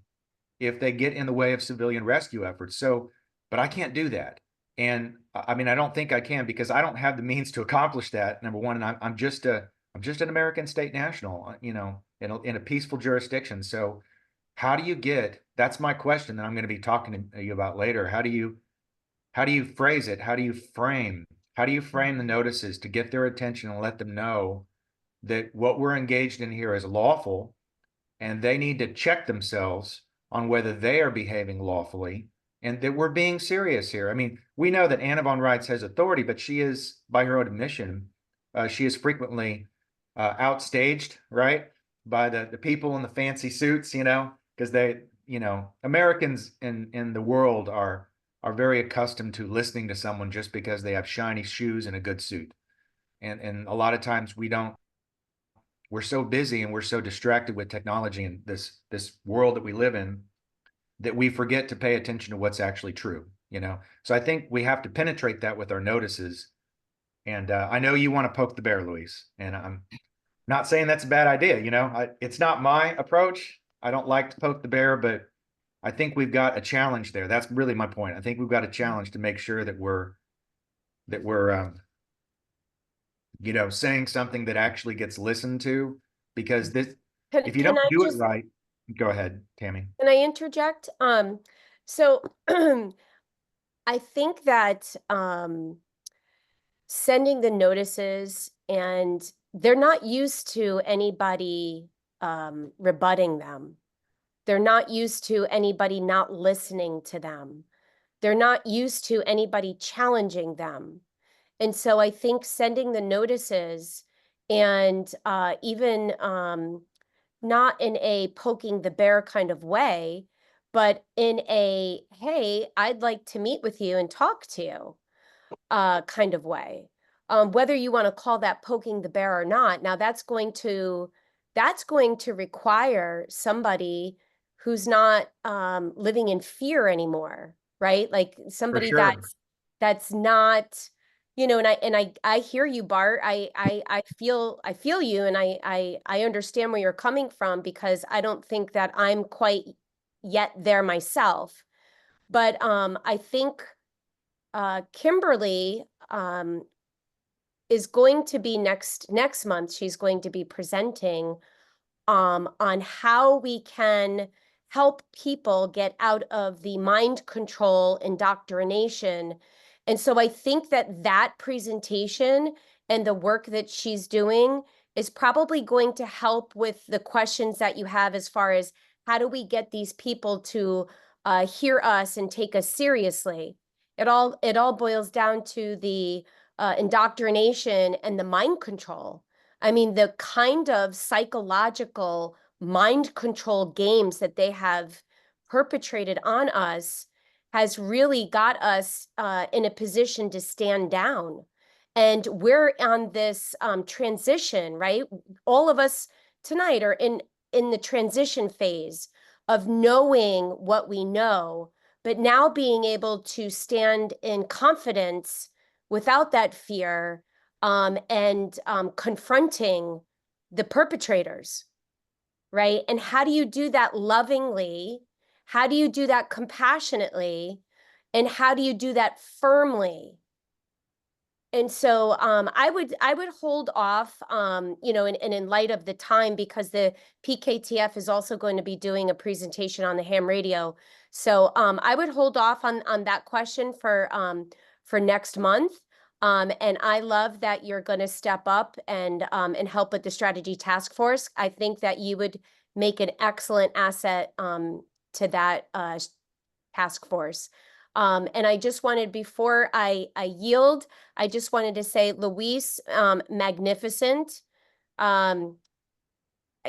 if they get in the way of civilian rescue efforts. So, but I can't do that. And I mean, I don't think I can, because I don't have the means to accomplish that, number one. And I'm just an American state national, in a peaceful jurisdiction. So how do you get, that's my question that I'm going to be talking to you about later. How do you phrase it? How do you frame the notices to get their attention and let them know that what we're engaged in here is lawful, and they need to check themselves on whether they are behaving lawfully, and that we're being serious here. I mean, we know that Anna von Reitz has authority, but she is, by her own admission, she is frequently outstaged, right, by the people in the fancy suits, because they, Americans in the world are very accustomed to listening to someone just because they have shiny shoes and a good suit. And a lot of times we're so busy and we're so distracted with technology and this world that we live in, that we forget to pay attention to what's actually true, So I think we have to penetrate that with our notices. And I know you want to poke the bear, Louise, and I'm not saying that's a bad idea. It's not my approach. I don't like to poke the bear, but I think we've got a challenge there. That's really my point. I think we've got a challenge to make sure that we're saying something that actually gets listened to, because if you don't do it right, go ahead, Tammy. Can I interject? So I think that sending the notices and they're not used to anybody rebutting them. They're not used to anybody not listening to them. They're not used to anybody challenging them. And so I think sending the notices and even not in a poking the bear kind of way, but in a, hey, I'd like to meet with you and talk to you kind of way. Whether you want to call that poking the bear or not, now that's going to require somebody who's not living in fear anymore, right? Like somebody sure. that's not, you know, and I hear you, Bart. I feel you, and I understand where you're coming from, because I don't think that I'm quite yet there myself. But I think Kimberly is going to be next month. She's going to be presenting on how we can help people get out of the mind control indoctrination. And so I think that that presentation and the work that she's doing is probably going to help with the questions that you have as far as how do we get these people to hear us and take us seriously. It all boils down to the indoctrination and the mind control. I mean, the kind of psychological mind control games that they have perpetrated on us has really got us in a position to stand down. And we're on this transition, right? All of us tonight are in the transition phase of knowing what we know, but now being able to stand in confidence without that fear, and confronting the perpetrators, right? And how do you do that lovingly? How do you do that compassionately? And how do you do that firmly? And so I would hold off, you know, and in light of the time, because the PKTF is also going to be doing a presentation on the ham radio. So I would hold off on that question for next month. And I love that you're going to step up and help with the strategy task force. I think that you would make an excellent asset to that task force. And I just wanted, before I yield, I just wanted to say, Louise, magnificent.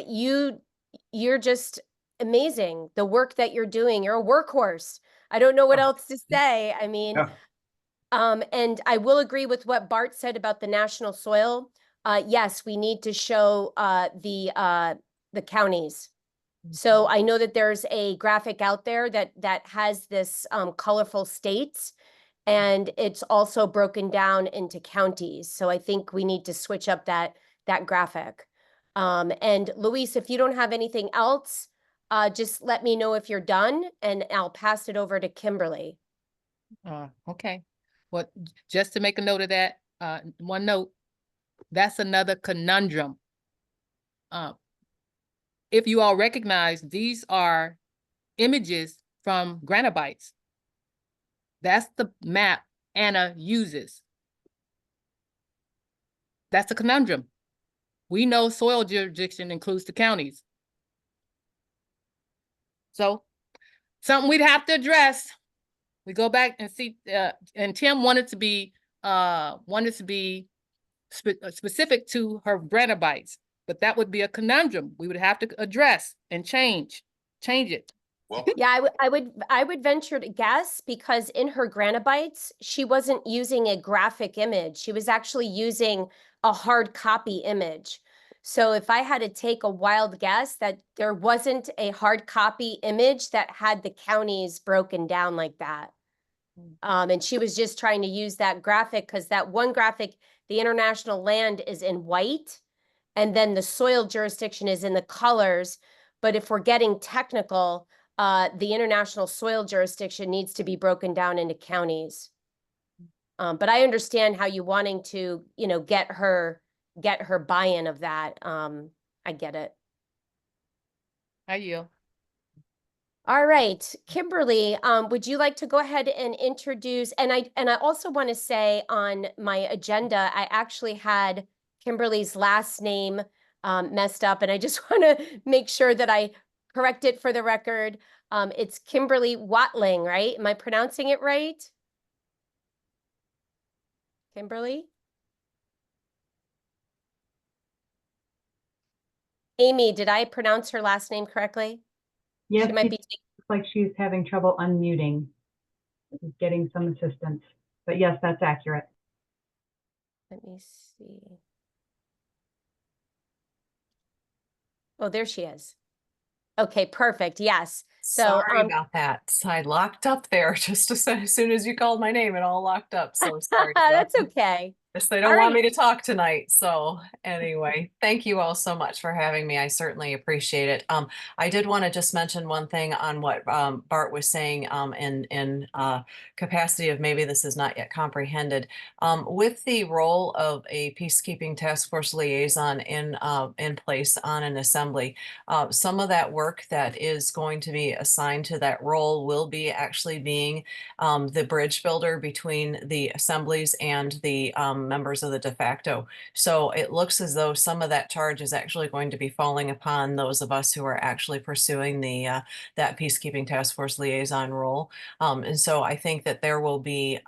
You're just amazing. The work that you're doing, you're a workhorse. I don't know what else to say. I mean, Yeah. And I will agree with what Bart said about the national soil. Yes, we need to show the counties. So I know that there's a graphic out there that has this colorful states, and it's also broken down into counties. So I think we need to switch up that graphic. And Luis, if you don't have anything else, just let me know if you're done, and I'll pass it over to Kimberly. Okay. Well, just to make a note of that, one note, that's another conundrum. If you all recognize, these are images from granabites. That's the map Anna uses. That's a conundrum. We know soil jurisdiction includes the counties. So something we'd have to address. We go back and see, and Tim wanted to be specific to her granabites, but that would be a conundrum we would have to address and change it. Well, Yeah, I would venture to guess, because in her granabites, she wasn't using a graphic image. She was actually using a hard copy image. So if I had to take a wild guess, that there wasn't a hard copy image that had the counties broken down like that. And she was just trying to use that graphic, because that one graphic, the international land is in white, and then the soil jurisdiction is in the colors. But if we're getting technical, the international soil jurisdiction needs to be broken down into counties. But I understand how you wanting to, you know, get her buy-in of that. I get it. How you? All right, Kimberly, would you like to go ahead and introduce, and I also want to say, on my agenda, I actually had Kimberly's last name messed up, and I just want to make sure that I correct it for the record. It's Kimberly Watling, right? Am I pronouncing it right? Kimberly? Amy, did I pronounce her last name correctly? Yes, She might it be. looks like she's having trouble unmuting. She's getting some assistance. But yes, that's accurate. Let me see. Oh, there she is. Okay, perfect. Yes. So, Sorry about that. I locked up there just as soon as you called my name, it all locked up. So sorry. about that's that. okay. Yes, they don't All want right. me to talk tonight. So anyway, thank you all so much for having me. I certainly appreciate it. I did want to just mention one thing on what Bart was saying in capacity of maybe this is not yet comprehended. With the role of a peacekeeping task force liaison in place on an assembly, some of that work that is going to be assigned to that role will be actually being the bridge builder between the assemblies and the members of the de facto. So it looks as though some of that charge is actually going to be falling upon those of us who are actually pursuing the that peacekeeping task force liaison role. And so I think that there will be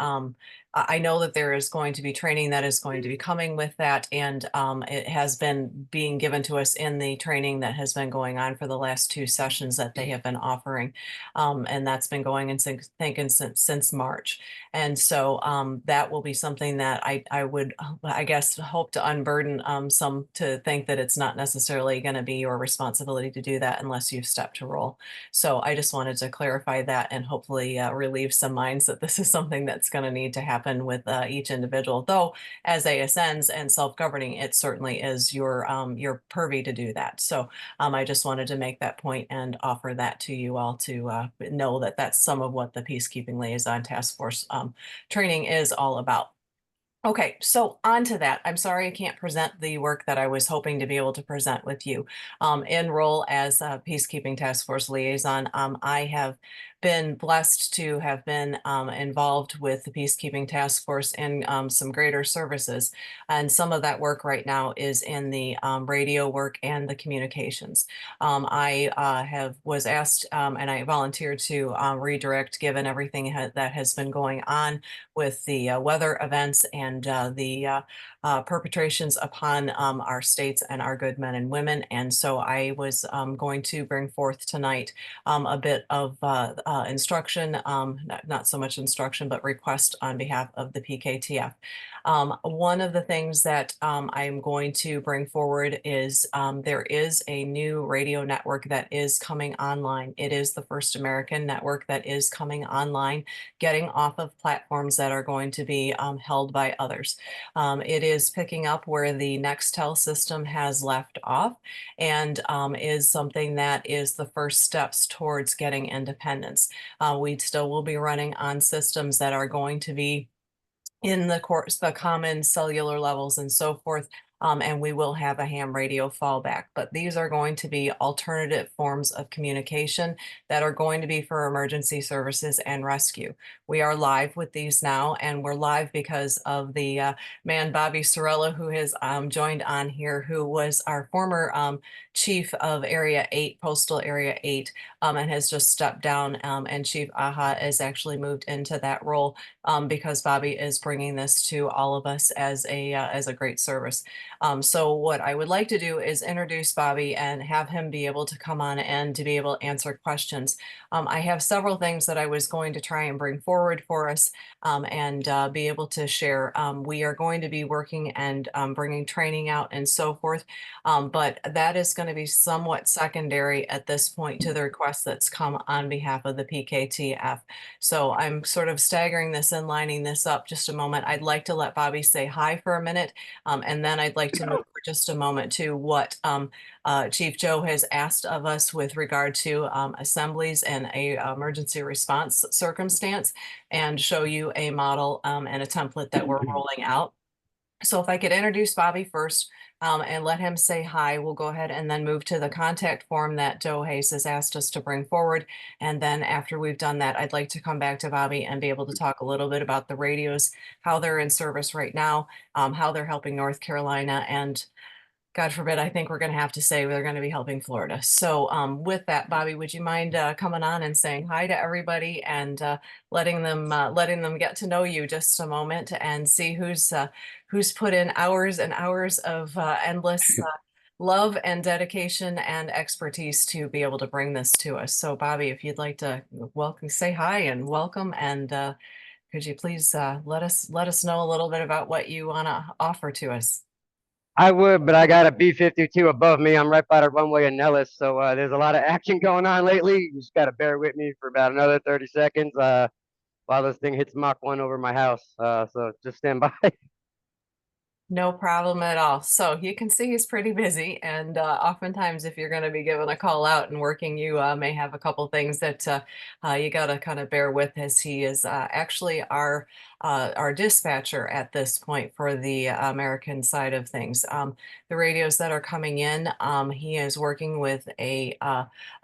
I know that there is going to be training that is going to be coming with that, and it has been being given to us in the training that has been going on for the last 2 sessions that they have been offering, and that's been going in since March. And so that will be something that I would, I guess, hope to unburden some to think that it's not necessarily going to be your responsibility to do that unless you've stepped to role. So I just wanted to clarify that and hopefully relieve some minds that this is something that's going to need to happen with each individual. Though as ASNs and self-governing, it certainly is your purview to do that. So I just wanted to make that point and offer that to you all to know that that's some of what the Peacekeeping Liaison Task Force training is all about. Okay, so on to that. I'm sorry I can't present the work that I was hoping to be able to present with you. In role as a Peacekeeping Task Force Liaison, I have been blessed to have been involved with the Peacekeeping Task Force in some greater services. And some of that work right now is in the radio work and the communications. I was asked and I volunteered to redirect given everything that has been going on with the weather events and the perpetrations upon our states and our good men and women. And so I was going to bring forth tonight a bit of instruction, not so much instruction, but request on behalf of the PKTF. One of the things that I'm going to bring forward is there is a new radio network that is coming online. It is the first American network that is coming online, getting off of platforms that are going to be held by others. It is picking up where the Nextel system has left off and is something that is the first steps towards getting independence. We still will be running on systems that are going to be in the common cellular levels and so forth. And we will have a ham radio fallback, but these are going to be alternative forms of communication that are going to be for emergency services and rescue. We are live with these now, and we're live because of the man, Bobby Sorella, who has joined on here, who was our former chief of Area 8, Postal Area 8, and has just stepped down, and Chief Aha has actually moved into that role because Bobby is bringing this to all of us as a great service. So what I would like to do is introduce Bobby and have him be able to come on and to be able to answer questions. I have several things that I was going to try and bring forward for us and be able to share. We are going to be working and bringing training out and so forth, but that is going to be somewhat secondary at this point to the request that's come on behalf of the PKTF. So I'm sort of staggering this and lining this up just a moment. I'd like to let Bobby say hi for a minute, and then I'd like to move for just a moment to what Chief Joe has asked of us with regard to assemblies and a emergency response circumstance, and show you a model and a template that we're rolling out. So if I could introduce Bobby first and let him say hi, we'll go ahead and then move to the contact form that Joe Hayes has asked us to bring forward. And then after we've done that, I'd like to come back to Bobby and be able to talk a little bit about the radios, how they're in service right now, how they're helping North Carolina, and God forbid, I think we're going to have to say they're going to be helping Florida. So with that, Bobby, would you mind coming on and saying hi to everybody and letting them get to know you just a moment and see who's put in hours and hours of endless love and dedication and expertise to be able to bring this to us. So Bobby, if you'd like to say hi and welcome, and could you please let us know a little bit about what you want to offer to us? I would, but I got a B-52 above me. I'm right by the runway in Nellis, so there's a lot of action going on lately. You just got to bear with me for about another 30 seconds while this thing hits Mach 1 over my house. So just stand by. No problem at all. So you can see he's pretty busy, and oftentimes if you're going to be given a call out and working, you may have a couple things that you got to kind of bear with, as he is actually our dispatcher at this point for the American side of things. The radios that are coming in, he is working with a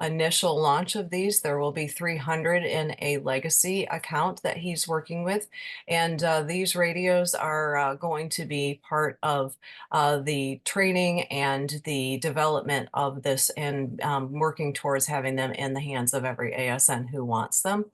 initial launch of these. There will be 300 in a legacy account that he's working with, and these radios are going to be part of the training and the development of this, and working towards having them in the hands of every ASN who wants them.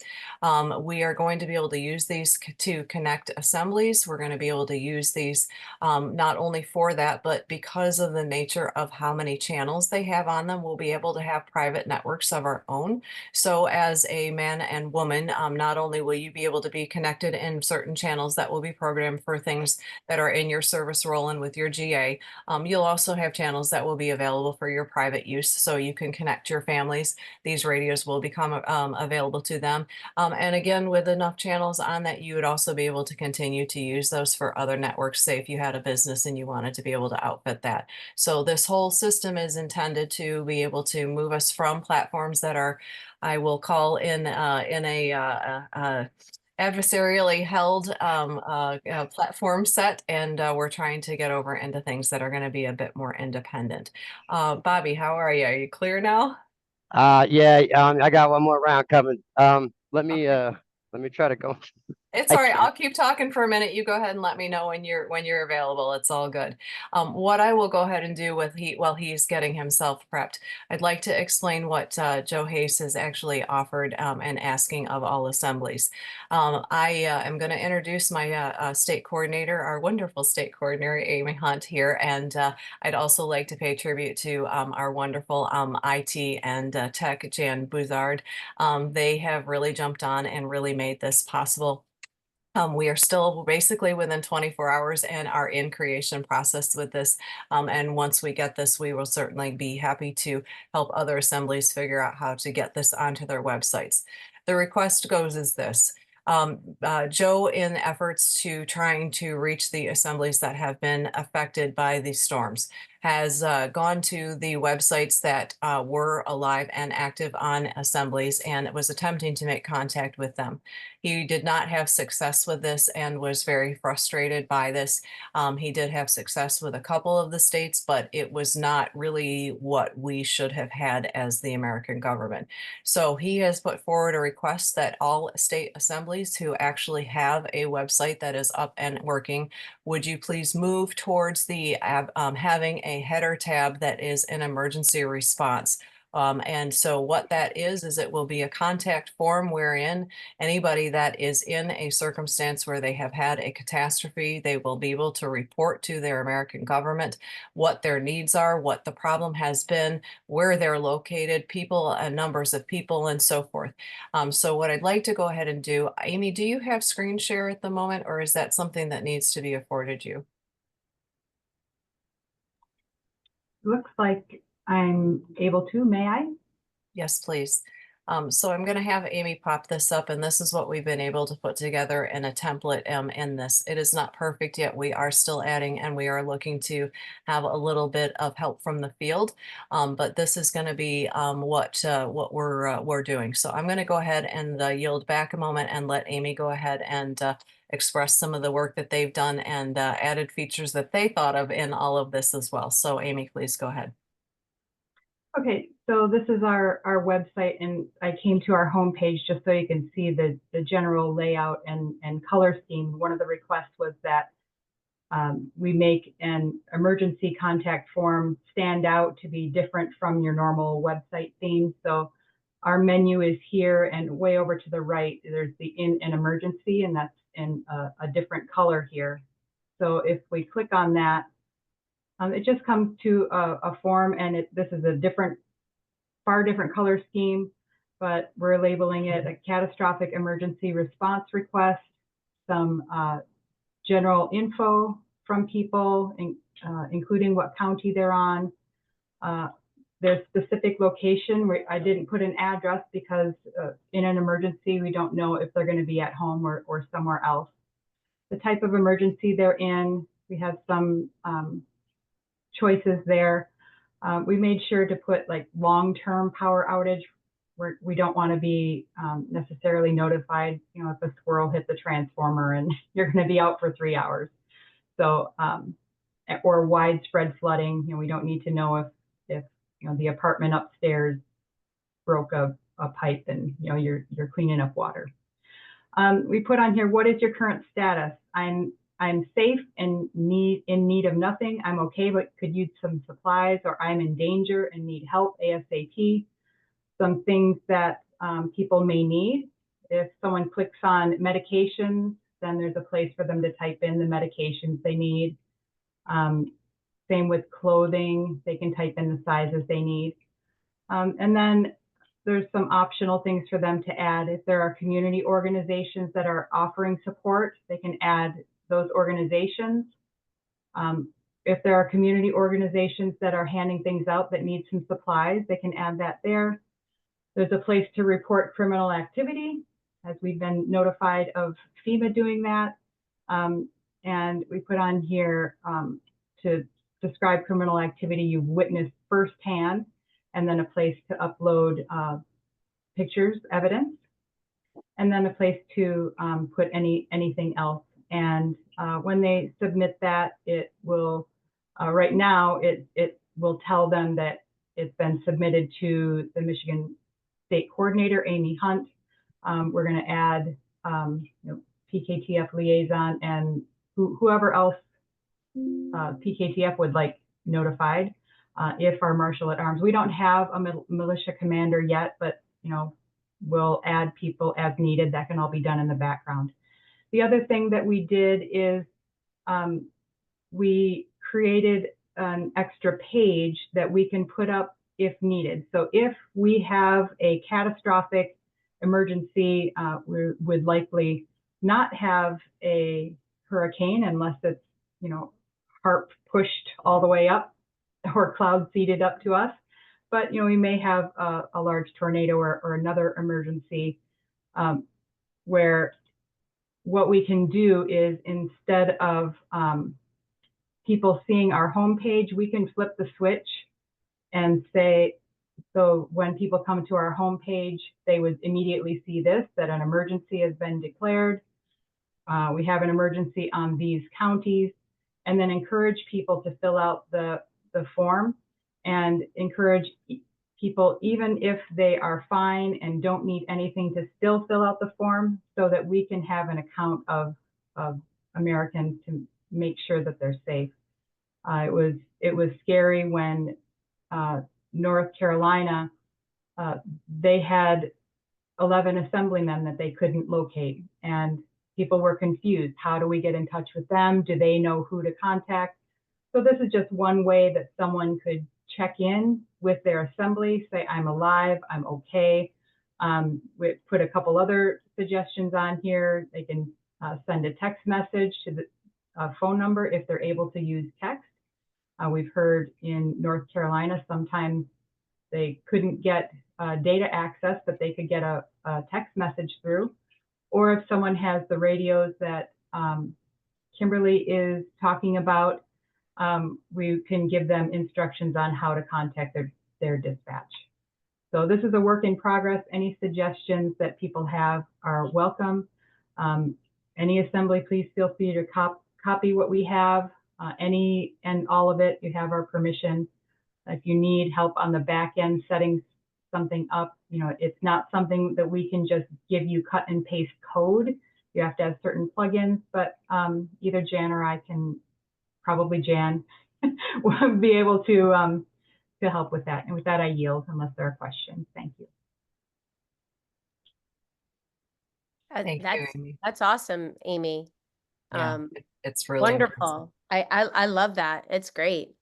We are going to be able to use these to connect assemblies. We're going to be able to use these not only for that, but because of the nature of how many channels they have on them, we'll be able to have private networks of our own. So as a man and woman, not only will you be able to be connected in certain channels that will be programmed for things that are in your service role and with your GA, you'll also have channels that will be available for your private use, so you can connect your families. These radios will become available to them. And again, with enough channels on that, you would also be able to continue to use those for other networks, say if you had a business and you wanted to be able to outfit that. So this whole system is intended to be able to move us from platforms that are, I will call in a adversarially held platform set, and we're trying to get over into things that are going to be a bit more independent. Bobby, how are you? Are you clear now? Yeah, I got one more round coming. Let me try to go. It's all right. I'll keep talking for a minute. You go ahead and let me know when you're available. It's all good. What I will go ahead and do while he's getting himself prepped, I'd like to explain what Joe Hayes has actually offered and asking of all assemblies. I am going to introduce my state coordinator, our wonderful state coordinator, Amy Hunt here, and I'd also like to pay tribute to our wonderful IT and tech, Jan Bouthard. They have really jumped on and really made this possible. We are still basically within 24 hours and are in creation process with this. And once we get this, we will certainly be happy to help other assemblies figure out how to get this onto their websites. The request goes as this. Joe, in efforts to trying to reach the assemblies that have been affected by these storms, has gone to the websites that were alive and active on assemblies and was attempting to make contact with them. He did not have success with this and was very frustrated by this. He did have success with a couple of the states, but it was not really what we should have had as the American government. So he has put forward a request that all state assemblies who actually have a website that is up and working, would you please move towards the having a header tab that is an emergency response. And so what that is it will be a contact form wherein anybody that is in a circumstance where they have had a catastrophe, they will be able to report to their American government what their needs are, what the problem has been, where they're located, people, numbers of people, and so forth. So what I'd like to go ahead and do, Amy, do you have screen share at the moment, or is that something that needs to be afforded you? Looks like I'm able to. May I? Yes, please. So I'm going to have Amy pop this up, and this is what we've been able to put together in a template in this. It is not perfect yet. We are still adding, and we are looking to have a little bit of help from the field. But this is going to be what we're doing. So I'm going to go ahead and yield back a moment and let Amy go ahead and express some of the work that they've done and added features that they thought of in all of this as well. So Amy, please go ahead. Okay, so this is our website, and I came to our homepage just so you can see the general layout and color scheme. One of the requests was that we make an emergency contact form stand out to be different from your normal website theme. So our menu is here, and way over to the right, there's the in an emergency, and that's in a different color here. So if we click on that, it just comes to a form, and this is a far different color scheme, but we're labeling it a catastrophic emergency response request, some general info from people, including what county they're on, their specific location. I didn't put an address because in an emergency, we don't know if they're going to be at home or somewhere else. The type of emergency they're in, we have some choices there. We made sure to put like long-term power outage, where we don't want to be necessarily notified, you know, if a squirrel hit the transformer and you're going to be out for 3 hours. So, or widespread flooding, you know, we don't need to know if you know the apartment upstairs broke a pipe and you know you're cleaning up water. We put on here, what is your current status? I'm safe and in need of nothing. I'm okay, but could use some supplies, or I'm in danger and need help ASAP. Some things that people may need. If someone clicks on medications, then there's a place for them to type in the medications they need. Same with clothing, they can type in the sizes they need. And then there's some optional things for them to add. If there are community organizations that are offering support, they can add those organizations. If there are community organizations that are handing things out that need some supplies, they can add that there. There's a place to report criminal activity, as we've been notified of FEMA doing that. And we put on here to describe criminal activity you've witnessed firsthand, and then a place to upload pictures, evidence, and then a place to put anything else. And when they submit that, it will, right now, it will tell them that it's been submitted to the Michigan State Coordinator, Amy Hunt. We're going to add you know, PKTF liaison and whoever else PKTF would like notified. If our marshal at arms, we don't have a militia commander yet, but you know, we'll add people as needed. That can all be done in the background. The other thing that we did is we created an extra page that we can put up if needed. So if we have a catastrophic emergency, we would likely not have a hurricane unless it's, you know, HARP pushed all the way up or cloud seeded up to us. But, you know, we may have a large tornado or another emergency where what we can do is, instead of people seeing our homepage, we can flip the switch and say, so when people come to our homepage, they would immediately see this, that an emergency has been declared. We have an emergency on these counties, and then encourage people to fill out the form, and encourage people, even if they are fine and don't need anything, to still fill out the form, so that we can have an account of Americans to make sure that they're safe. It was scary when North Carolina, they had 11 assemblymen that they couldn't locate, and people were confused. How do we get in touch with them? Do they know who to contact? So this is just one way that someone could check in with their assembly, say, I'm alive, I'm okay. We put a couple other suggestions on here. They can send a text message to the phone number if they're able to use text. We've heard in North Carolina, sometimes they couldn't get data access, but they could get a text message through. Or if someone has the radios that Kimberly is talking about, we can give them instructions on how to contact their dispatch. So this is a work in progress. Any suggestions that people have are welcome. Any assembly, please feel free to copy what we have. Any and all of it, you have our permission. If you need help on the back end setting something up, it's not something that we can just give you cut and paste code. You have to have certain plugins, but either Jan or I can, probably Jan, will be able to help with that. And with that, I yield unless there are questions. Thank you. Thank you, Amy. That's awesome, Amy. Yeah, it's really impressive. Wonderful. I love that. It's great.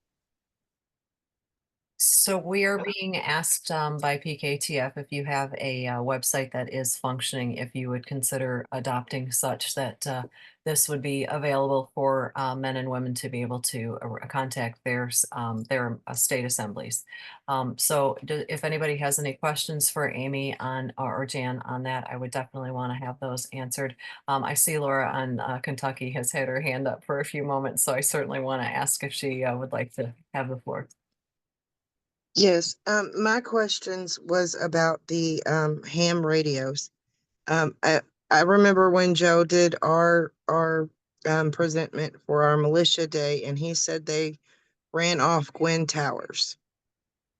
So we are being asked by PKTF if you have a website that is functioning, if you would consider adopting such that this would be available for men and women to be able to contact their state assemblies. So if anybody has any questions for Amy on or Jan on that, I would definitely want to have those answered. I see Laura on Kentucky has had her hand up for a few moments, so I certainly want to ask if she would like to have the floor. Yes, my questions was about the ham radios. I remember when Joe did our presentment for our militia day, and he said they ran off Gwyn Towers.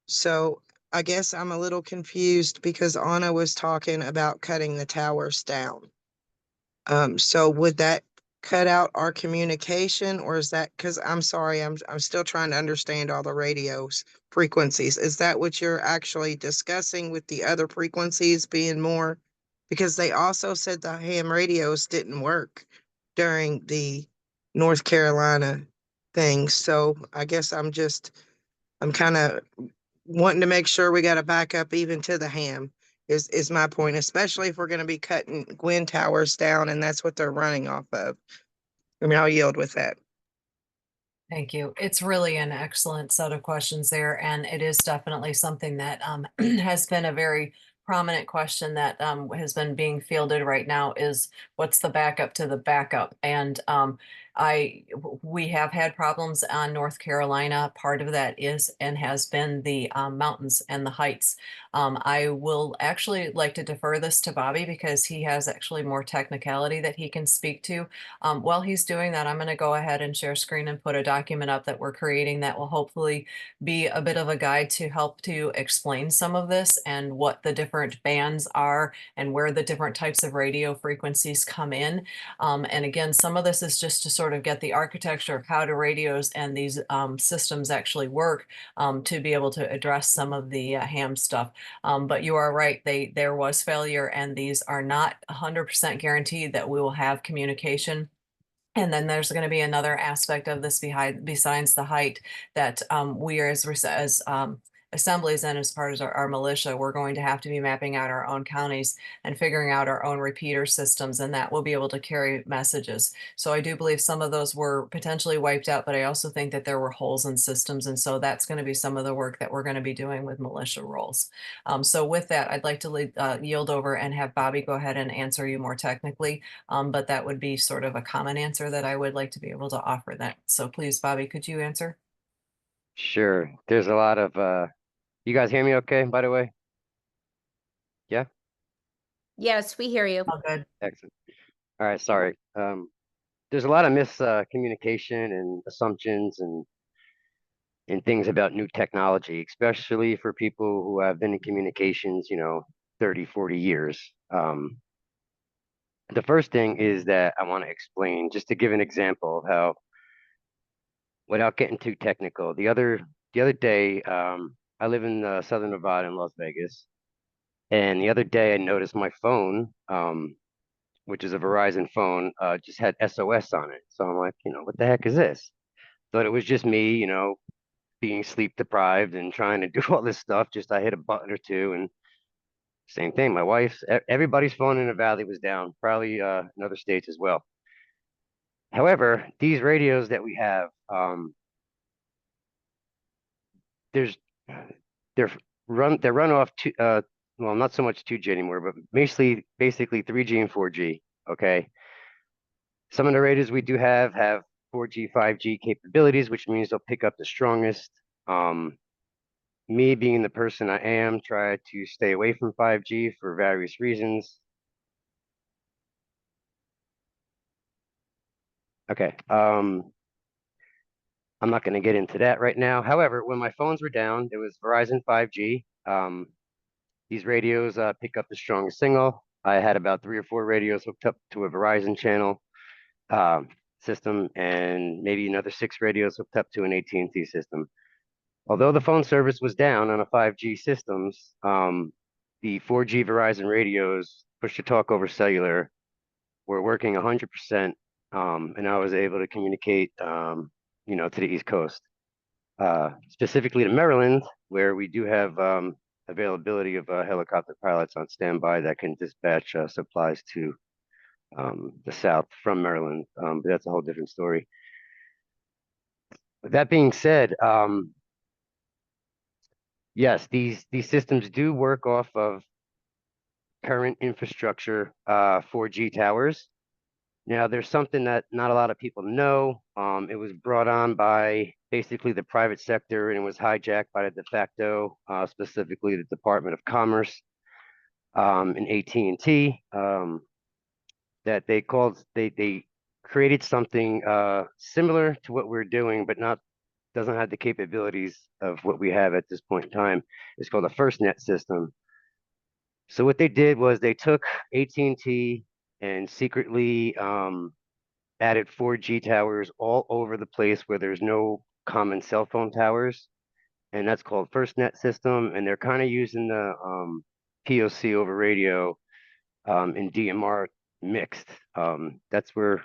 So I guess I'm a little confused because Anna was talking about cutting the towers down. So would that cut out our communication, or is that, because I'm sorry, I'm still trying to understand all the radios frequencies. Is that what you're actually discussing with the other frequencies being more? Because they also said the ham radios didn't work during the North Carolina thing. So I guess I'm kind of wanting to make sure we got a backup even to the ham is my point, especially if we're going to be cutting Gwyn Towers down and that's what they're running off of. I mean, I'll yield with that. Thank you. It's really an excellent set of questions there, and it is definitely something that has been a very prominent question that has been being fielded right now is what's the backup to the backup? And we have had problems on North Carolina. Part of that is and has been the mountains and the heights. I will actually like to defer this to Bobby because he has actually more technicality that he can speak to. While he's doing that, I'm going to go ahead and share screen and put a document up that we're creating that will hopefully be a bit of a guide to help to explain some of this and what the different bands are and where the different types of radio frequencies come in. And again, some of this is just to sort of get the architecture of how do radios and these systems actually work to be able to address some of the ham stuff. But you are right, there was failure, and these are not 100% guaranteed that we will have communication. And then there's going to be another aspect of this besides the height that we are as assemblies and as part of our militia, we're going to have to be mapping out our own counties and figuring out our own repeater systems, and that will be able to carry messages. So I do believe some of those were potentially wiped out, but I also think that there were holes in systems. And so that's going to be some of the work that we're going to be doing with militia roles. So with that, I'd like to yield over and have Bobby go ahead and answer you more technically. But that would be sort of a common answer that I would like to be able to offer that. So please, Bobby, could you answer? Sure. There's a lot of, you guys hear me okay, by the way? Yeah? Yes, we hear you. Oh, good. Excellent. All right, sorry. There's a lot of miscommunication and assumptions and things about new technology, especially for people who have been in communications, 30, 40 years. The first thing is that I want to explain, just to give an example of how, without getting too technical, the other day, I live in Southern Nevada in Las Vegas, and the other day I noticed my phone, which is a Verizon phone, just had SOS on it. So I'm like, what the heck is this? Thought it was just me, being sleep deprived and trying to do all this stuff. Just I hit a button or two, and same thing. My wife's, everybody's phone in the valley was down, probably in other states as well. However, these radios that we have, they're they run off well, not so much 2G anymore, but basically 3G and 4G. Okay. Some of the radios we do have 4G, 5G capabilities, which means they'll pick up the strongest. Me being the person I am, try to stay away from 5G for various reasons. Okay. I'm not going to get into that right now. However, when my phones were down, it was Verizon 5G. These radios pick up the strongest signal. I had about 3 or 4 radios hooked up to a Verizon channel system, and maybe another 6 radios hooked up to an AT&T system. Although the phone service was down on a 5G systems, the 4G Verizon radios, push to talk over cellular, were working 100%, and I was able to communicate, to the East Coast, specifically to Maryland, where we do have availability of helicopter pilots on standby that can dispatch supplies to the South from Maryland. But that's a whole different story. With that being said, yes, these systems do work off of current infrastructure 4G towers. Now, there's something that not a lot of people know. It was brought on by basically the private sector, and it was hijacked by the de facto, specifically the Department of Commerce and AT&T, that they created something similar to what we're doing, but doesn't have the capabilities of what we have at this point in time. It's called a FirstNet system. So what they did was they took AT&T and secretly added 4G towers all over the place where there's no common cell phone towers, and that's called FirstNet system. And they're kind of using the POC over radio and DMR mixed. That's where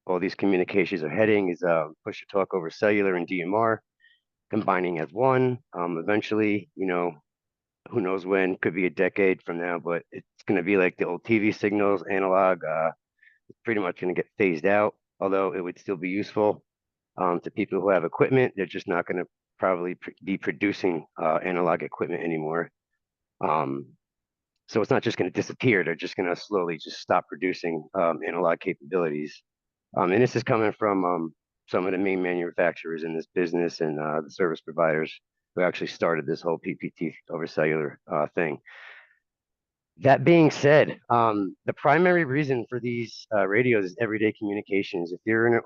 all these communications are heading, is push to talk over cellular and DMR combining as one. Eventually, who knows when, could be a decade from now, but it's going to be like the old TV signals, analog. It's pretty much going to get phased out, although it would still be useful to people who have equipment. They're just not going to probably be producing analog equipment anymore. So it's not just going to disappear. They're just going to slowly just stop producing analog capabilities. And this is coming from some of the main manufacturers in this business and the service providers who actually started this whole PPT over cellular thing. That being said, the primary reason for these radios is everyday communications. If you're in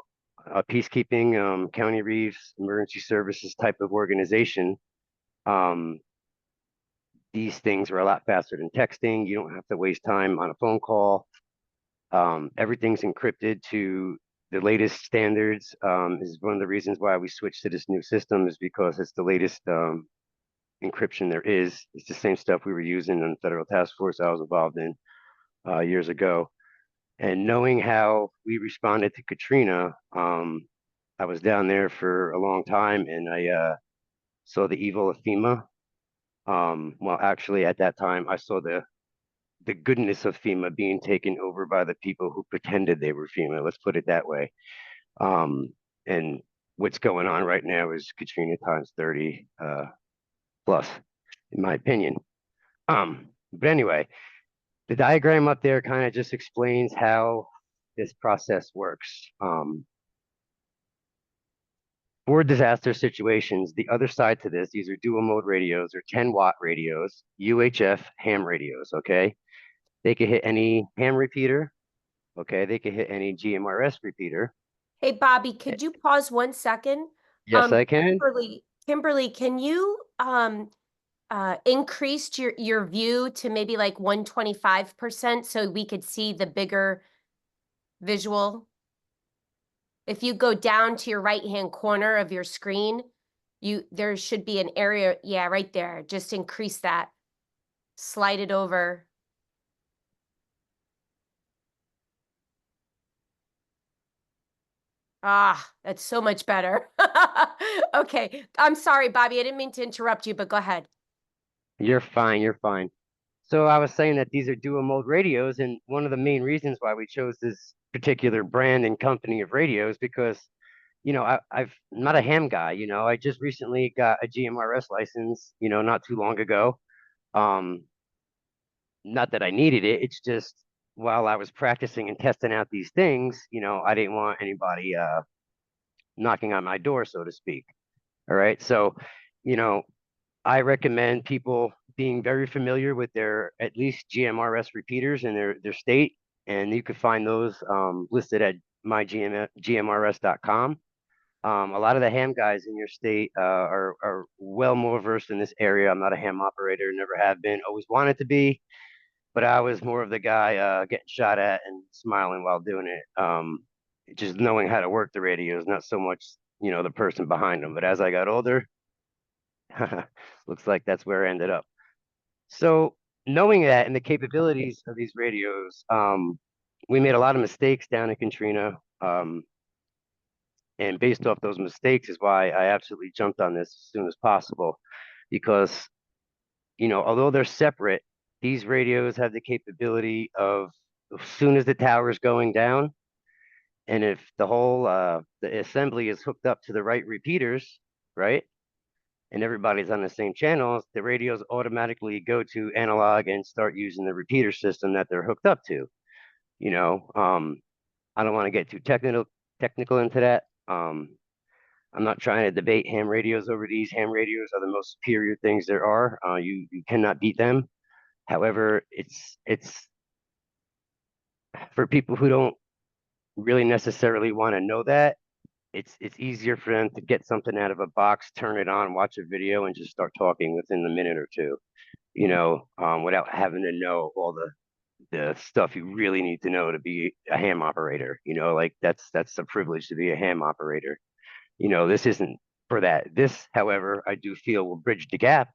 a peacekeeping, county reefs, emergency services type of organization, these things are a lot faster than texting. You don't have to waste time on a phone call. Everything's encrypted to the latest standards. Is one of the reasons why we switched to this new system, is because it's the latest encryption there is. It's the same stuff we were using in the federal task force I was involved in years ago. And knowing how we responded to Katrina, I was down there for a long time, and I saw the evil of FEMA. Well, actually, at that time, I saw the goodness of FEMA being taken over by the people who pretended they were FEMA. Let's put it that way. And what's going on right now is Katrina times 30 plus, in my opinion. But anyway, the diagram up there kind of just explains how this process works. For disaster situations, the other side to this, these are dual mode radios or 10-watt radios, UHF ham radios, okay? They could hit any ham repeater, okay? They could hit any GMRS repeater. Hey, Bobby, could you pause 1 second? Yes, I can. Kimberly, can you increase your view to maybe like 125% so we could see the bigger visual? If you go down to your right-hand corner of your screen, there should be an area, yeah, right there. Just increase that. Slide it over. Ah, that's so much better. Okay, I'm sorry, Bobby. I didn't mean to interrupt you, but go ahead. You're fine, you're fine. So I was saying that these are dual mode radios, and one of the main reasons why we chose this particular brand and company of radios, because I'm not a ham guy. I just recently got a GMRS license, not too long ago. Not that I needed it. It's just while I was practicing and testing out these things, I didn't want anybody knocking on my door, so to speak. All right. So, you know, I recommend people being very familiar with their at least GMRS repeaters in their state, and you can find those listed at mygmrs.com. A lot of the ham guys in your state are well more versed in this area. I'm not a ham operator, never have been, always wanted to be, but I was more of the guy getting shot at and smiling while doing it. Just knowing how to work the radios, not so much, the person behind them. But as I got older, looks like that's where I ended up. So knowing that and the capabilities of these radios, we made a lot of mistakes down in Katrina. And based off those mistakes is why I absolutely jumped on this as soon as possible, because, although they're separate, these radios have the capability of, as soon as the tower is going down, and if the whole the assembly is hooked up to the right repeaters, right, and everybody's on the same channels, the radios automatically go to analog and start using the repeater system that they're hooked up to. I don't want to get too technical into that. I'm not trying to debate ham radios over these. Ham radios are the most superior things there are. You cannot beat them. However, it's for people who don't really necessarily want to know that. It's easier for them to get something out of a box, turn it on, watch a video, and just start talking within the minute or two. Without having to know all the stuff you really need to know to be a ham operator. Like that's a privilege to be a ham operator. This isn't for that. This, however, I do feel will bridge the gap,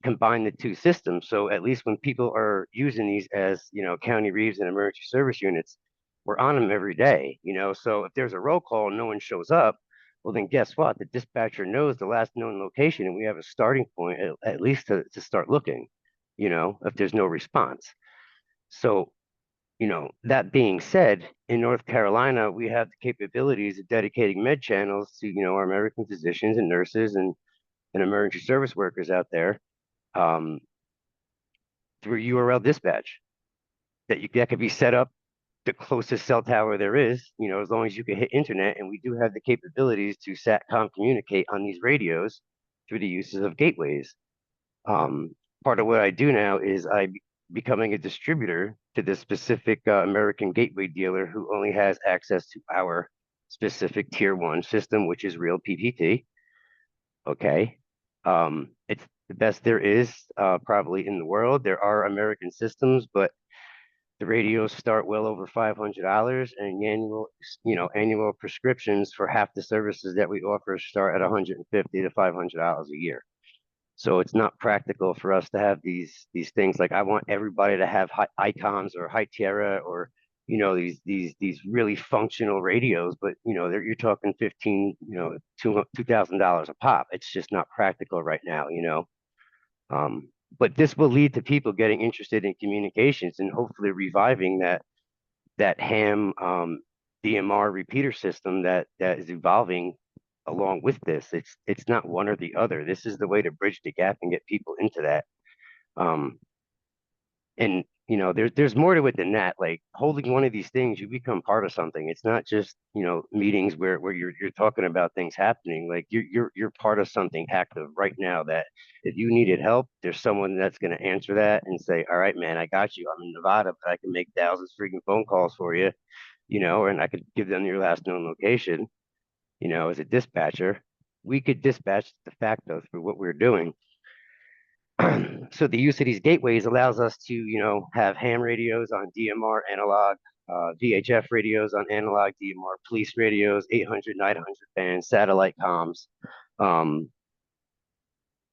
combine the two systems. So at least when people are using these as, county reeves and emergency service units, we're on them every day, So if there's a roll call and no one shows up, well, then guess what? The dispatcher knows the last known location, and we have a starting point at least to start looking, if there's no response. So, that being said, in North Carolina, we have the capabilities of dedicating med channels to, our American physicians and nurses and emergency service workers out there through URL dispatch that could be set up the closest cell tower there is, as long as you can hit internet. And we do have the capabilities to SATCOM communicate on these radios through the uses of gateways. Part of what I do now is becoming a distributor to this specific American gateway dealer who only has access to our specific tier 1 system, which is real PPT. Okay. It's the best there is probably in the world. There are American systems, but the radios start well over $500, and annual prescriptions for half the services that we offer start at $150 to $500 a year. So it's not practical for us to have these things. Like, I want everybody to have ICOMs or High Tierra or these really functional radios, but you're talking $2,000 a pop. It's just not practical right now, but this will lead to people getting interested in communications and hopefully reviving that ham DMR repeater system that is evolving along with this. It's not one or the other. This is the way to bridge the gap and get people into that. And there's more to it than that. Like, holding one of these things, you become part of something. It's not just meetings where you're talking about things happening. Like, you're part of something active right now, that if you needed help, there's someone that's going to answer that and say, all right, man, I got you. I'm in Nevada, but I can make thousands freaking phone calls for you, and I could give them your last known location. As a dispatcher, we could dispatch de facto through what we're doing. So the use of these gateways allows us to, have ham radios on DMR analog, VHF radios on analog DMR, police radios, 800, 900 bands, satellite comms.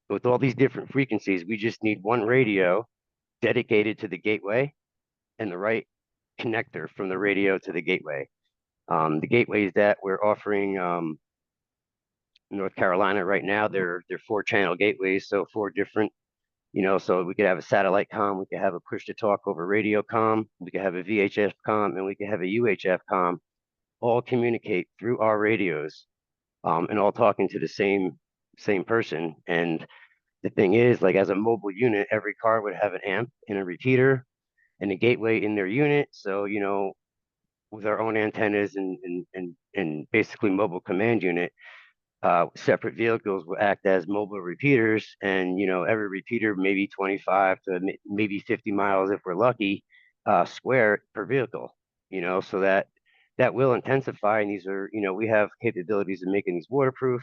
With all these different frequencies, we just need one radio dedicated to the gateway and the right connector from the radio to the gateway. The gateways that we're offering North Carolina right now, they're 4-channel gateways, so 4 different, so we could have a satellite comm, we could have a push to talk over radio comm, we could have a VHF comm, and we could have a UHF comm, all communicate through our radios, and all talking to the same person. And The thing is, like as a mobile unit, every car would have an amp and a repeater and a gateway in their unit. So, you know, with our own antennas and basically mobile command unit, separate vehicles will act as mobile repeaters, and you know every repeater maybe 25 to maybe 50 miles if we're lucky, square per vehicle. You know, so that will intensify, and these are, you know, we have capabilities of making these waterproof.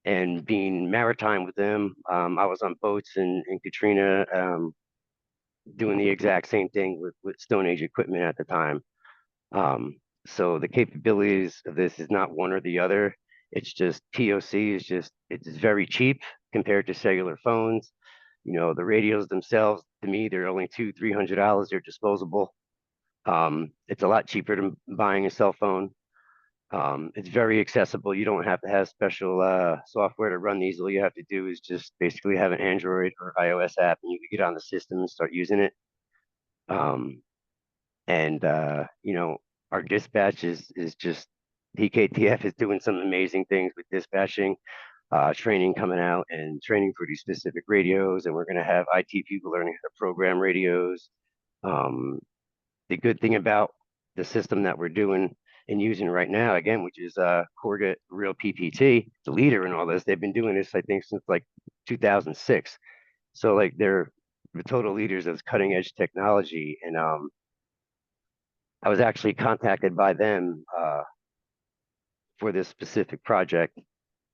And being maritime with them, I was on boats in Katrina, doing the exact same thing with Stone Age equipment at the time. So the capabilities of this is not one or the other. It's just POC is just, it's very cheap compared to cellular phones. You know, the radios themselves, to me, they're only $200-300. They're disposable. It's a lot cheaper than buying a cell phone. It's very accessible. You don't have to have special software to run these. All you have to do is just basically have an Android or iOS app, and you can get on the system and start using it. You know, our dispatch is just, PKTF is doing some amazing things with dispatching, training coming out and training for these specific radios, and we're going to have IT people learning how to program radios. The good thing about the system that we're doing and using right now, again, which is Corga Real PPT, the leader in all this. They've been doing this, I think, since like 2006. So like they're the total leaders of cutting edge technology. And I was actually contacted by them for this specific project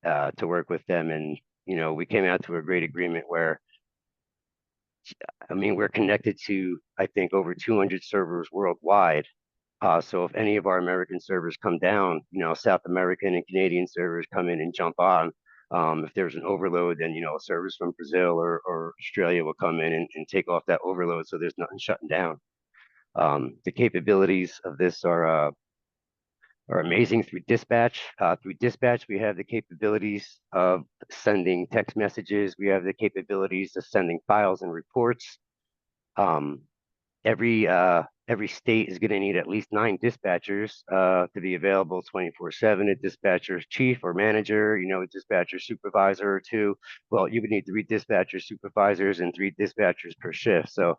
to work with them. And, you know, we came out to a great agreement where, I mean, we're connected to, I think, over 200 servers worldwide. So if any of our American servers come down, you know, South American and Canadian servers come in and jump on. If there's an overload, then, you know, servers from Brazil or Australia will come in and take off that overload. So there's nothing shutting down. The capabilities of this are amazing through dispatch. Through dispatch, we have the capabilities of sending text messages. We have the capabilities of sending files and reports. Every state is going to need at least 9 dispatchers to be available 24/7. A dispatcher's chief or manager, you know, a dispatcher supervisor or 2. Well, you would need 3 dispatcher supervisors and 3 dispatchers per shift. So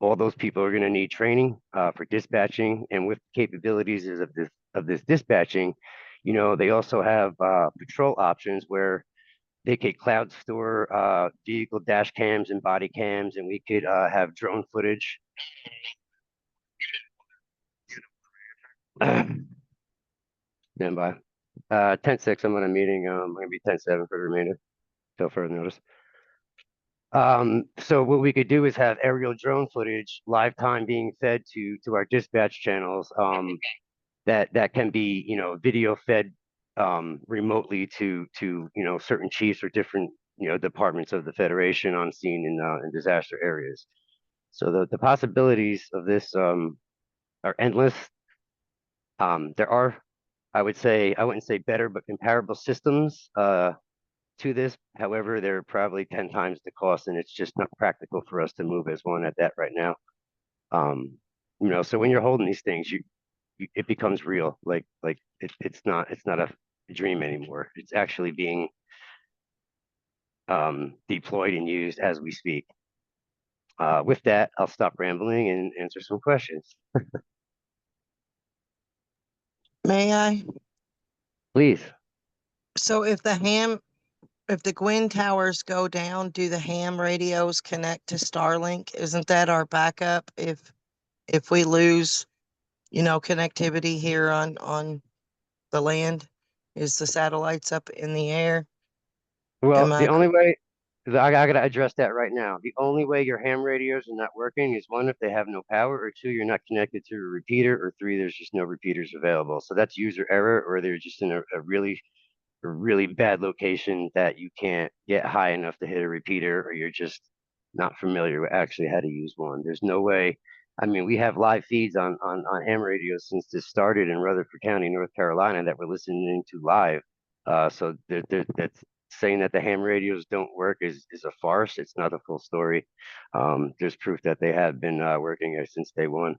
all those people are going to need training for dispatching, and with capabilities of this dispatching, you know, they also have patrol options where they could cloud store vehicle dash cams and body cams, and we could have drone footage. Stand by. 10-6, I'm on a meeting. I'm going to be 10-7 for the remainder till further notice. So what we could do is have aerial drone footage live time being fed to our dispatch channels, that can be, you know, video fed remotely to you know, certain chiefs or different, you know, departments of the Federation on scene in disaster areas. So the possibilities of this are endless. There are, I would say, I wouldn't say better, but comparable systems to this. However, they're probably 10 times the cost, and it's just not practical for us to move as one at that right now. You know, so when you're holding these things, it becomes real. Like it's not a dream anymore. It's actually being deployed and used as we speak. With that, I'll stop rambling and answer some questions. May I? Please. So if the Gwyn towers go down, do the ham radios connect to Starlink? Isn't that our backup if we lose, you know, connectivity here on the land? Is the satellites up in the air? Well, the only way, I gotta address that right now. The only way your ham radios are not working is 1, if they have no power, or 2, you're not connected to a repeater, or 3, there's just no repeaters available. So that's user error, or they're just in a really bad location that you can't get high enough to hit a repeater, or you're just not familiar with actually how to use one. There's no way. I mean, we have live feeds on ham radios since this started in Rutherford County, North Carolina, that we're listening to live. So that's saying that the ham radios don't work is a farce. It's not a full story. There's proof that they have been working since day one.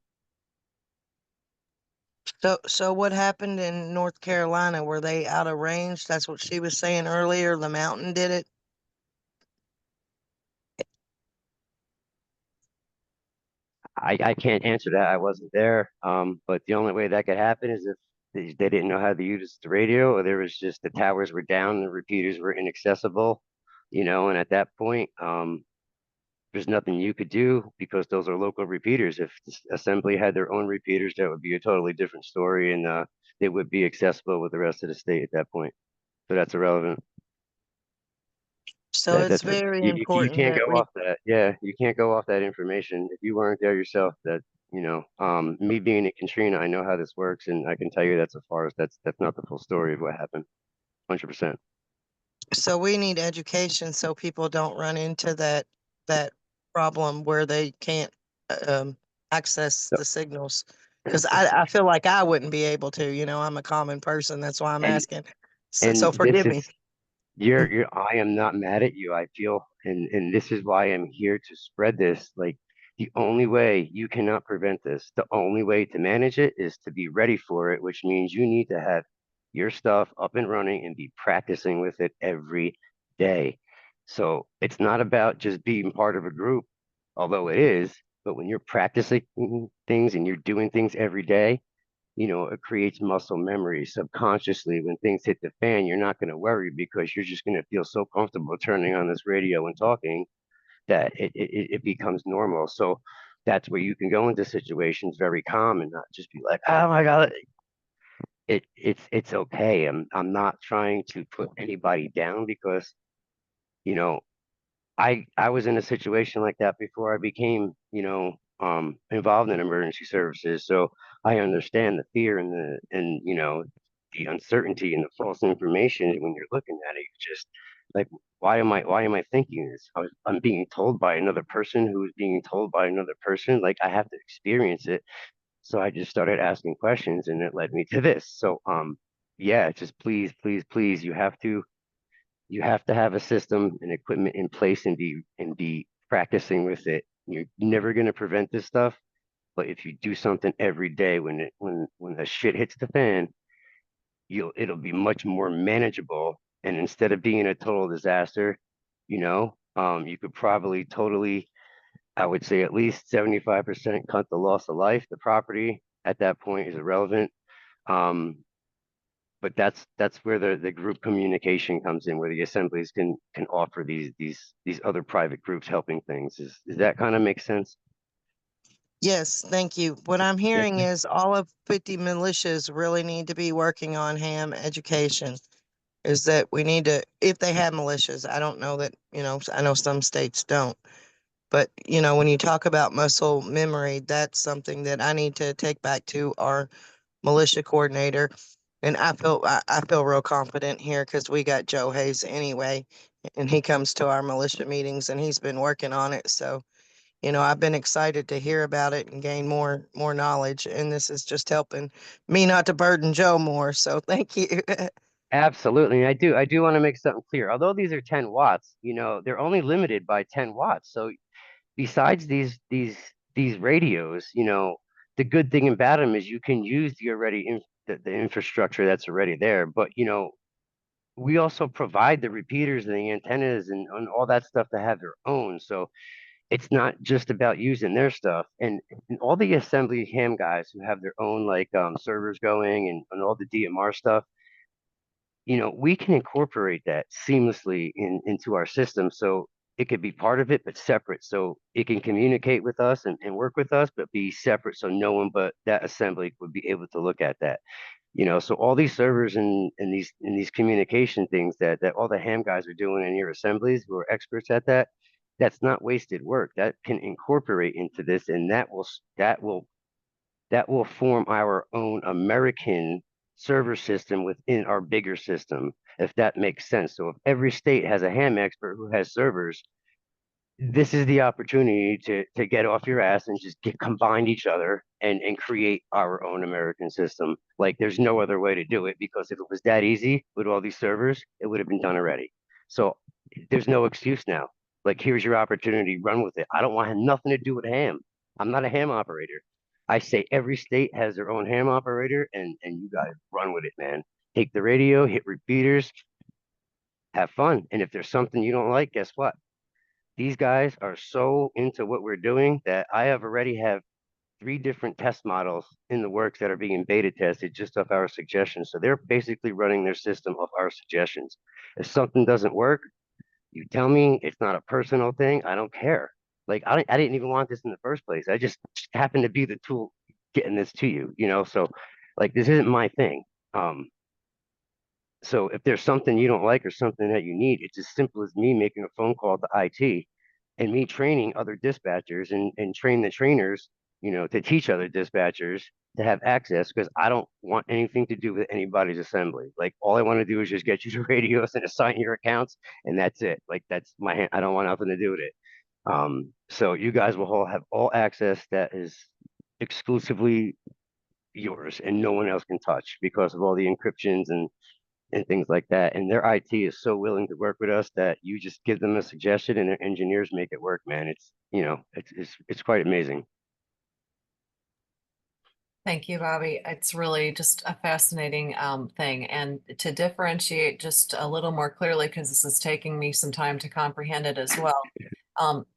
So what happened in North Carolina? Were they out of range? That's what she was saying earlier. The mountain did it. I can't answer that. I wasn't there. But the only way that could happen is if they didn't know how to use the radio, or there was just the towers were down, the repeaters were inaccessible, and at that point, there's nothing you could do because those are local repeaters. If the assembly had their own repeaters, that would be a totally different story, and they would be accessible with the rest of the state at that point. So that's irrelevant. So it's That's very you important can't that go we, off that. Yeah, you can't go off that information if you weren't there yourself. Me being at Katrina, I know how this works, and I can tell you that's as far as that's not the full story of what happened. 100%. so we need education so people don't run into that problem where they can't access the signals. Because I feel like I wouldn't be able to, I'm a common person. That's why I'm And asking. So and this forgive me. is I am not mad at you. I feel and this is why I'm here to spread this. Like the only way you cannot prevent this, the only way to manage it is to be ready for it, which means you need to have your stuff up and running and be practicing with it every day. So it's not about just being part of a group, although it is, but when you're practicing things and you're doing things every day, it creates muscle memory subconsciously. When things hit the fan, you're not going to worry because you're just going to feel so comfortable turning on this radio and talking that it becomes normal. So that's where you can go into situations very calm and not just be like, oh my God, it's okay. I'm not trying to put anybody down because, you know, I was in a situation like that before I became, involved in emergency services. So I understand the fear and the uncertainty and the false information when you're looking at it. You're just like, why am I thinking this? I'm being told by another person who is being told by another person. Like I have to experience it. So I just started asking questions and it led me to this. So yeah, just please, please, please, you have to have a system and equipment in place and be practicing with it. You're never going to prevent this stuff, but if you do something every day when the shit hits the fan, it'll be much more manageable. And instead of being a total disaster, you could probably totally, I would say at least 75% cut the loss of life. The property at that point is irrelevant. Um, but that's where the group communication comes in, where the assemblies can offer these other private groups helping things. Is that kind of make sense? Yes, thank you. What I'm hearing Yeah. is all of 50 militias really need to be working on ham education. Is that we need to, if they have militias, I don't know that, I know some states don't. But, when you talk about muscle memory, that's something that I need to take back to our militia coordinator. And I feel real confident here because we got Joe Hayes anyway, and he comes to our militia meetings and he's been working on it. So, I've been excited to hear about it and gain more knowledge. And this is just helping me not to burden Joe more. So thank you. Absolutely. I do want to make something clear. Although these are 10 watts, they're only limited by 10 watts. So besides these radios, the good thing about them is you can use the infrastructure that's already there. But we also provide the repeaters and the antennas and all that stuff to have their own. So it's not just about using their stuff. And all the assembly ham guys who have their own like servers going and all the DMR stuff, we can incorporate that seamlessly into our system. So it could be part of it, but separate. So it can communicate with us and work with us, but be separate. So no one but that assembly would be able to look at that. So all these servers and these communication things that all the ham guys are doing in your assemblies who are experts at that, that's not wasted work. That can incorporate into this, and that will form our own American server system within our bigger system, if that makes sense. So if every state has a ham expert who has servers, this is the opportunity to get off your ass and just combine each other and create our own American system. Like there's no other way to do it, because if it was that easy with all these servers, it would have been done already. So there's no excuse now. Like here's your opportunity, run with it. I don't want nothing to do with ham. I'm not a ham operator. I say every state has their own ham operator, and you guys run with it, man. Take the radio, hit repeaters, have fun. And if there's something you don't like, guess what? These guys are so into what we're doing that I have already have 3 different test models in the works that are being beta tested just off our suggestions. So they're basically running their system off our suggestions. If something doesn't work, you tell me. It's not a personal thing. I don't care. Like I didn't even want this in the first place. I just happened to be the tool getting this to you, you know? So like, this isn't my thing. So if there's something you don't like or something that you need, it's as simple as me making a phone call to IT and me training other dispatchers and train the trainers, you know, to teach other dispatchers to have access, because I don't want anything to do with anybody's assembly. Like all I want to do is just get you to radios and assign your accounts, and that's it. Like that's my hand. I don't want nothing to do with it. So you guys will all have all access that is exclusively yours and no one else can touch because of all the encryptions and things like that. And their IT is so willing to work with us that you just give them a suggestion and their engineers make it work, man. It's, you know, it's quite amazing. Thank you, Bobby. It's really just a fascinating thing. And to differentiate just a little more clearly, because this is taking me some time to comprehend it as well.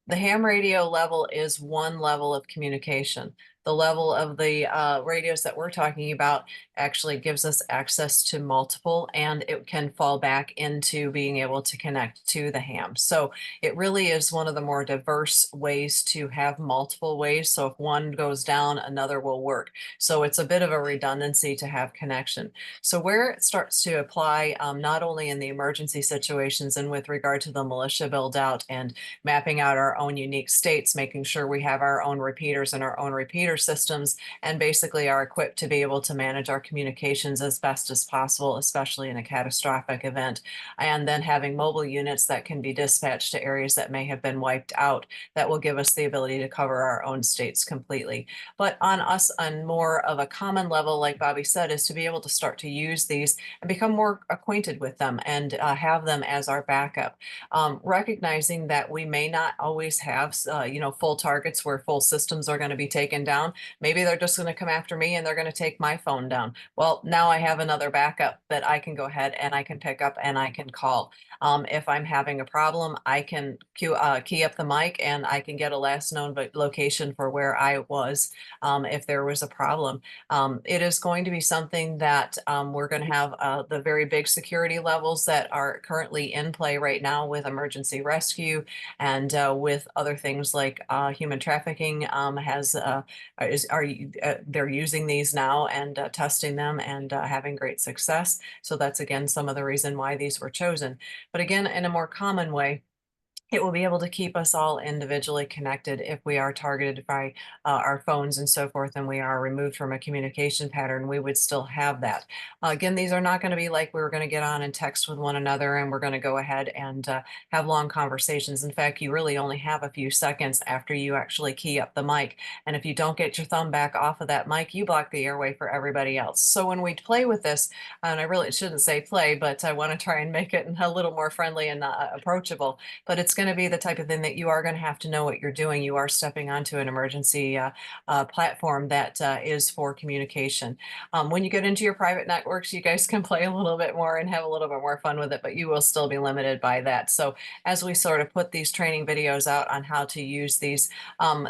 The ham radio level is one level of communication. The level of the radios that we're talking about actually gives us access to multiple, and it can fall back into being able to connect to the ham. So it really is one of the more diverse ways to have multiple ways. So if one goes down, another will work. So it's a bit of a redundancy to have connection. So where it starts to apply, not only in the emergency situations and with regard to the militia build out and mapping out our own unique states, making sure we have our own repeaters and our own repeater systems, and basically are equipped to be able to manage our communications as best as possible, especially in a catastrophic event. And then having mobile units that can be dispatched to areas that may have been wiped out, that will give us the ability to cover our own states completely. But on us, on more of a common level, like Bobby said, is to be able to start to use these and become more acquainted with them and have them as our backup. Recognizing that we may not always have, you know, full targets where full systems are going to be taken down. Maybe they're just going to come after me and they're going to take my phone down. Well, now I have another backup that I can go ahead and I can pick up and I can call. If I'm having a problem, I can key up the mic and I can get a last known location for where I was if there was a problem. It is going to be something that we're going to have the very big security levels that are currently in play right now with emergency rescue and with other things like human trafficking they're using these now and testing them and having great success. So that's again some of the reason why these were chosen. But again, in a more common way, it will be able to keep us all individually connected if we are targeted by our phones and so forth, and we are removed from a communication pattern. We would still have that. Again, these are not going to be like we're going to get on and text with one another and we're going to go ahead and have long conversations. In fact, you really only have a few seconds after you actually key up the mic. And if you don't get your thumb back off of that mic, you block the airway for everybody else. So when we play with this, and I really shouldn't say play, but I want to try and make it a little more friendly and approachable, but it's going to be the type of thing that you are going to have to know what you're doing. You are stepping onto an emergency platform that is for communication. When you get into your private networks, you guys can play a little bit more and have a little bit more fun with it, but you will still be limited by that. So as we sort of put these training videos out on how to use these,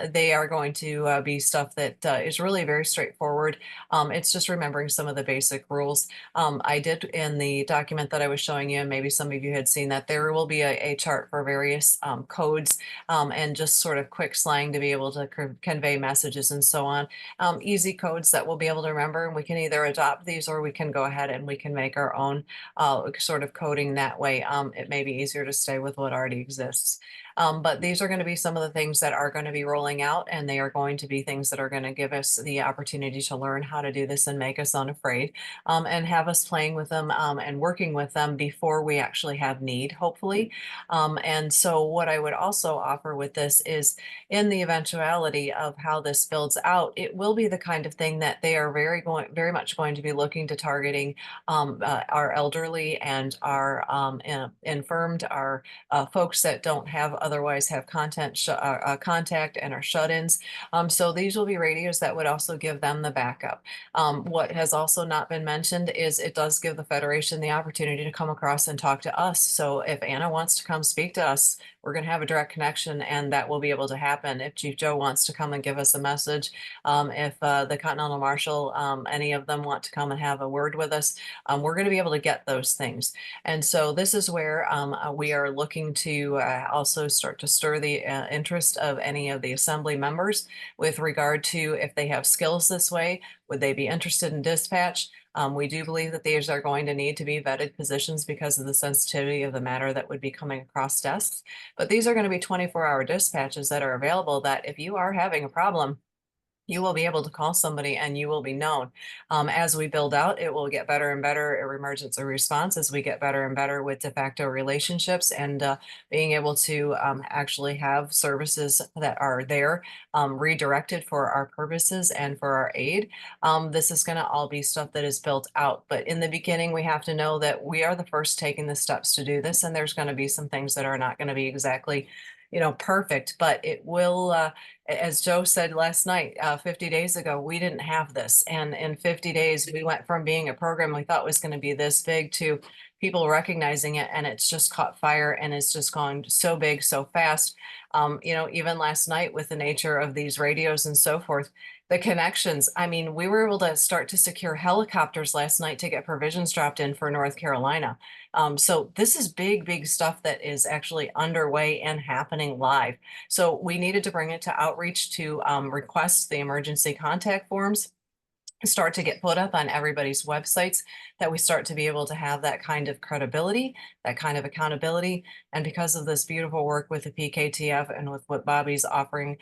they are going to be stuff that is really very straightforward. It's just remembering some of the basic rules. I did in the document that I was showing you, and maybe some of you had seen that, there will be a chart for various codes and just sort of quick slang to be able to convey messages and so on. Easy codes that we'll be able to remember, and we can either adopt these or we can go ahead and we can make our own sort of coding that way. It may be easier to stay with what already exists. But these are going to be some of the things that are going to be rolling out, and they are going to be things that are going to give us the opportunity to learn how to do this and make us unafraid, and have us playing with them and working with them before we actually have need, hopefully. And so what I would also offer with this is, in the eventuality of how this builds out, it will be the kind of thing that they are very much going to be looking to targeting our elderly and our infirmed, our folks that don't have otherwise have contact and are shut-ins. So these will be radios that would also give them the backup. What has also not been mentioned is it does give the Federation the opportunity to come across and talk to us. So if Anna wants to come speak to us, we're going to have a direct connection, and that will be able to happen. If Chief Joe wants to come and give us a message, if the Continental Marshal, any of them want to come and have a word with us, we're going to be able to get those things. And so this is where we are looking to also start to stir the interest of any of the Assembly members with regard to if they have skills this way, would they be interested in dispatch? We do believe that these are going to need to be vetted positions because of the sensitivity of the matter that would be coming across desks. But these are going to be 24-hour dispatches that are available that if you are having a problem, you will be able to call somebody and you will be known. As we build out, it will get better and better emergency response as we get better and better with de facto relationships and being able to actually have services that are there redirected for our purposes and for our aid. This is going to all be stuff that is built out. But in the beginning, we have to know that we are the first taking the steps to do this. And there's going to be some things that are not going to be exactly, perfect, but it will, as Joe said last night, 50 days ago, we didn't have this. And in 50 days, we went from being a program we thought was going to be this big to people recognizing it, and it's just caught fire and it's just gone so big, so fast. Even last night with the nature of these radios and so forth, the connections, I mean, we were able to start to secure helicopters last night to get provisions dropped in for North Carolina. So this is big, big stuff that is actually underway and happening live. So we needed to bring it to outreach to request the emergency contact forms, start to get put up on everybody's websites, that we start to be able to have that kind of credibility, that kind of accountability. And because of this beautiful work with the PKTF and with what Bobby's offering,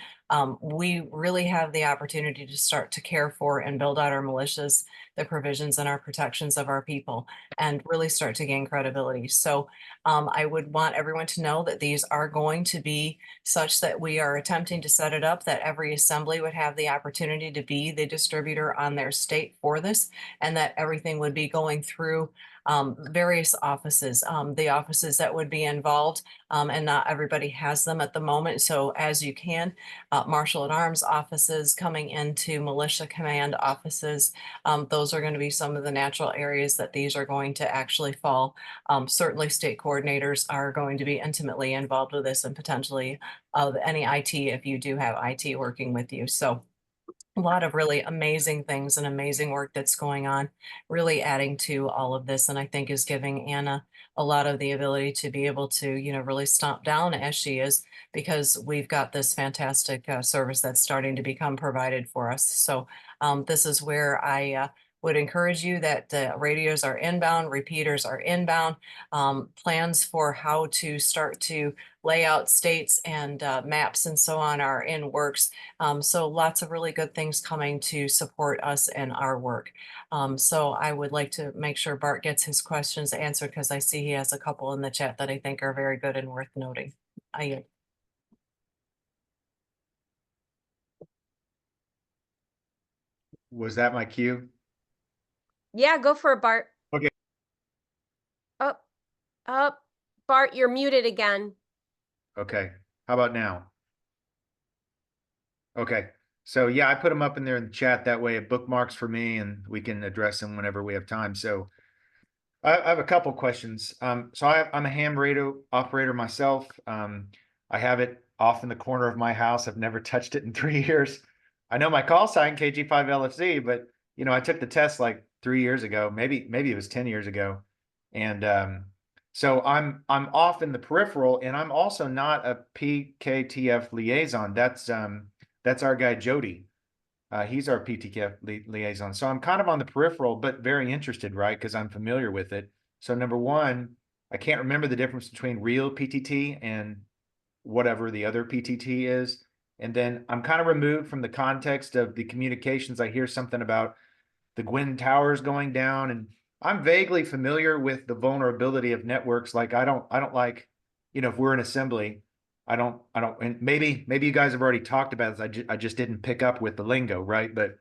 we really have the opportunity to start to care for and build out our militias, the provisions and our protections of our people, and really start to gain credibility. So I would want everyone to know that these are going to be such that we are attempting to set it up that every assembly would have the opportunity to be the distributor on their state for this, and that everything would be going through various offices, the offices that would be involved, and not everybody has them at the moment. So as you can, Marshal at Arms offices coming into Militia Command offices, those are going to be some of the natural areas that these are going to actually fall. Certainly state coordinators are going to be intimately involved with this, and potentially any IT if you do have IT working with you. So a lot of really amazing things and amazing work that's going on, really adding to all of this. And I think is giving Anna a lot of the ability to be able to, really stomp down as she is, because we've got this fantastic service that's starting to become provided for us. So this is where I would encourage you that radios are inbound, repeaters are inbound, plans for how to start to lay out states and maps and so on are in works. So lots of really good things coming to support us in our work. So I would like to make sure Bart gets his questions answered, because I see he has a couple in the chat that I think are very good and worth noting. Was that my cue? Yeah, go for it, Bart. Okay. Up, Bart, you're muted again. Okay. How about now? Okay. So yeah, I put them up in there in the chat. That way it bookmarks for me and we can address them whenever we have time. So I have a couple questions. I'm a ham radio operator myself. I have it off in the corner of my house. I've never touched it in 3 years. I know my call sign KG5LFC, but I took the test like 3 years ago, maybe it was 10 years ago. And so I'm off in the peripheral, and I'm also not a PKTF liaison. That's our guy Jody. He's our PTF liaison. So I'm kind of on the peripheral, but very interested, right? Because I'm familiar with it. So number one, I can't remember the difference between real PTT and whatever the other PTT is. And then I'm kind of removed from the context of the communications. I hear something about the Gwyn towers going down, and I'm vaguely familiar with the vulnerability of networks. Like I don't like, if we're in assembly, I don't, and maybe you guys have already talked about this. I just didn't pick up with the lingo, right? But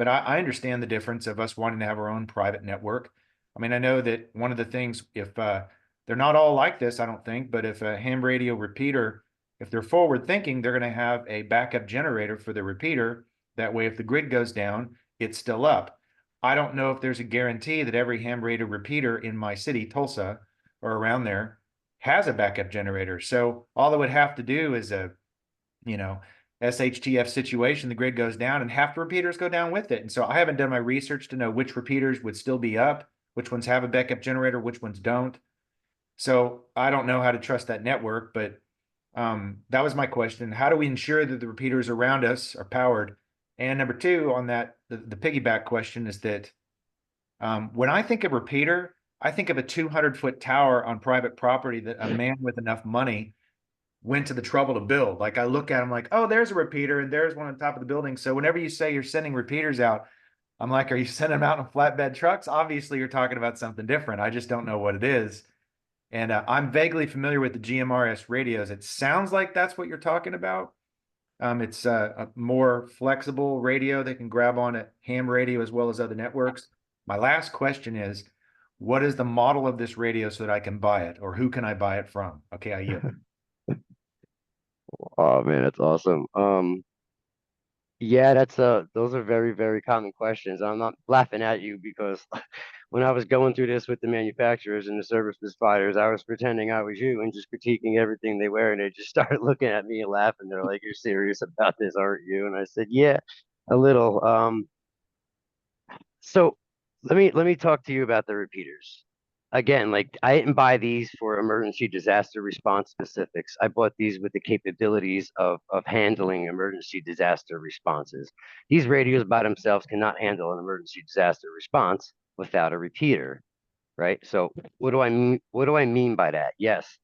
I understand the difference of us wanting to have our own private network. I mean, I know that one of the things, if they're not all like this, I don't think, but if a ham radio repeater if they're forward thinking, they're going to have a backup generator for the repeater. That way, if the grid goes down, it's still up. I don't know if there's a guarantee that every ham radio repeater in my city, Tulsa, or around there, has a backup generator. So all it would have to do is a, SHTF situation, the grid goes down and half the repeaters go down with it. And so I haven't done my research to know which repeaters would still be up, which ones have a backup generator, which ones don't. So I don't know how to trust that network, but that was my question. How do we ensure that the repeaters around us are powered? And number two, on that, the piggyback question is that when I think of repeater, I think of a 200-foot tower on private property that a man with enough money went to the trouble to build. Like I look at them like, oh, there's a repeater and there's one on top of the building. So whenever you say you're sending repeaters out, I'm like, are you sending them out in flatbed trucks? Obviously, you're talking about something different. I just don't know what it is. And I'm vaguely familiar with the GMRS radios. It sounds like that's what you're talking about. It's a more flexible radio that can grab on at ham radio as well as other networks. My last question is, what is the model of this radio so that I can buy it, or who can I buy it from? Okay, I yield. Oh man, that's awesome. Yeah, those are very, very common questions. I'm not laughing at you because when I was going through this with the manufacturers and the service providers, I was pretending I was you and just critiquing everything they were, and they just started looking at me and laughing. They're like, "You're serious about this, aren't you?" And I said, "Yeah, a little." So let me talk to you about the repeaters. Again, like I didn't buy these for emergency disaster response specifics. I bought these with the capabilities of handling emergency disaster responses. These radios by themselves cannot handle an emergency disaster response without a repeater, right? So what do I mean? What do I mean by that? Yes,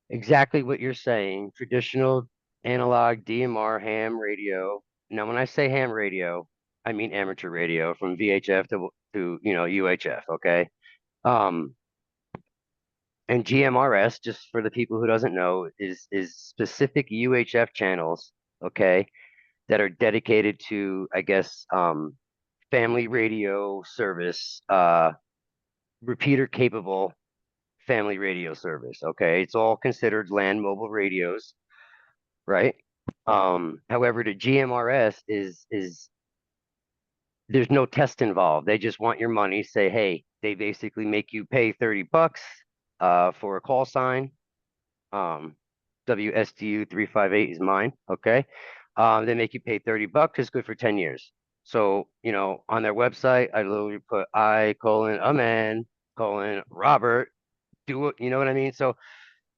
exactly what you're saying. Traditional analog DMR ham radio. Now, when I say ham radio, I mean amateur radio from VHF to UHF. Okay. Um, and GMRS, just for the people who doesn't know, is specific UHF channels, okay, that are dedicated to, I guess, family radio service, repeater capable family radio service. Okay, it's all considered land mobile radios, right? However, the GMRS is there's no test involved. They just want your money. Say, hey, they basically make you pay $30 for a call sign. WSTU 358 is mine. Okay. They make you pay $30. It's good for 10 years. So, on their website, I literally put a man, Robert, do it. You know what I mean? So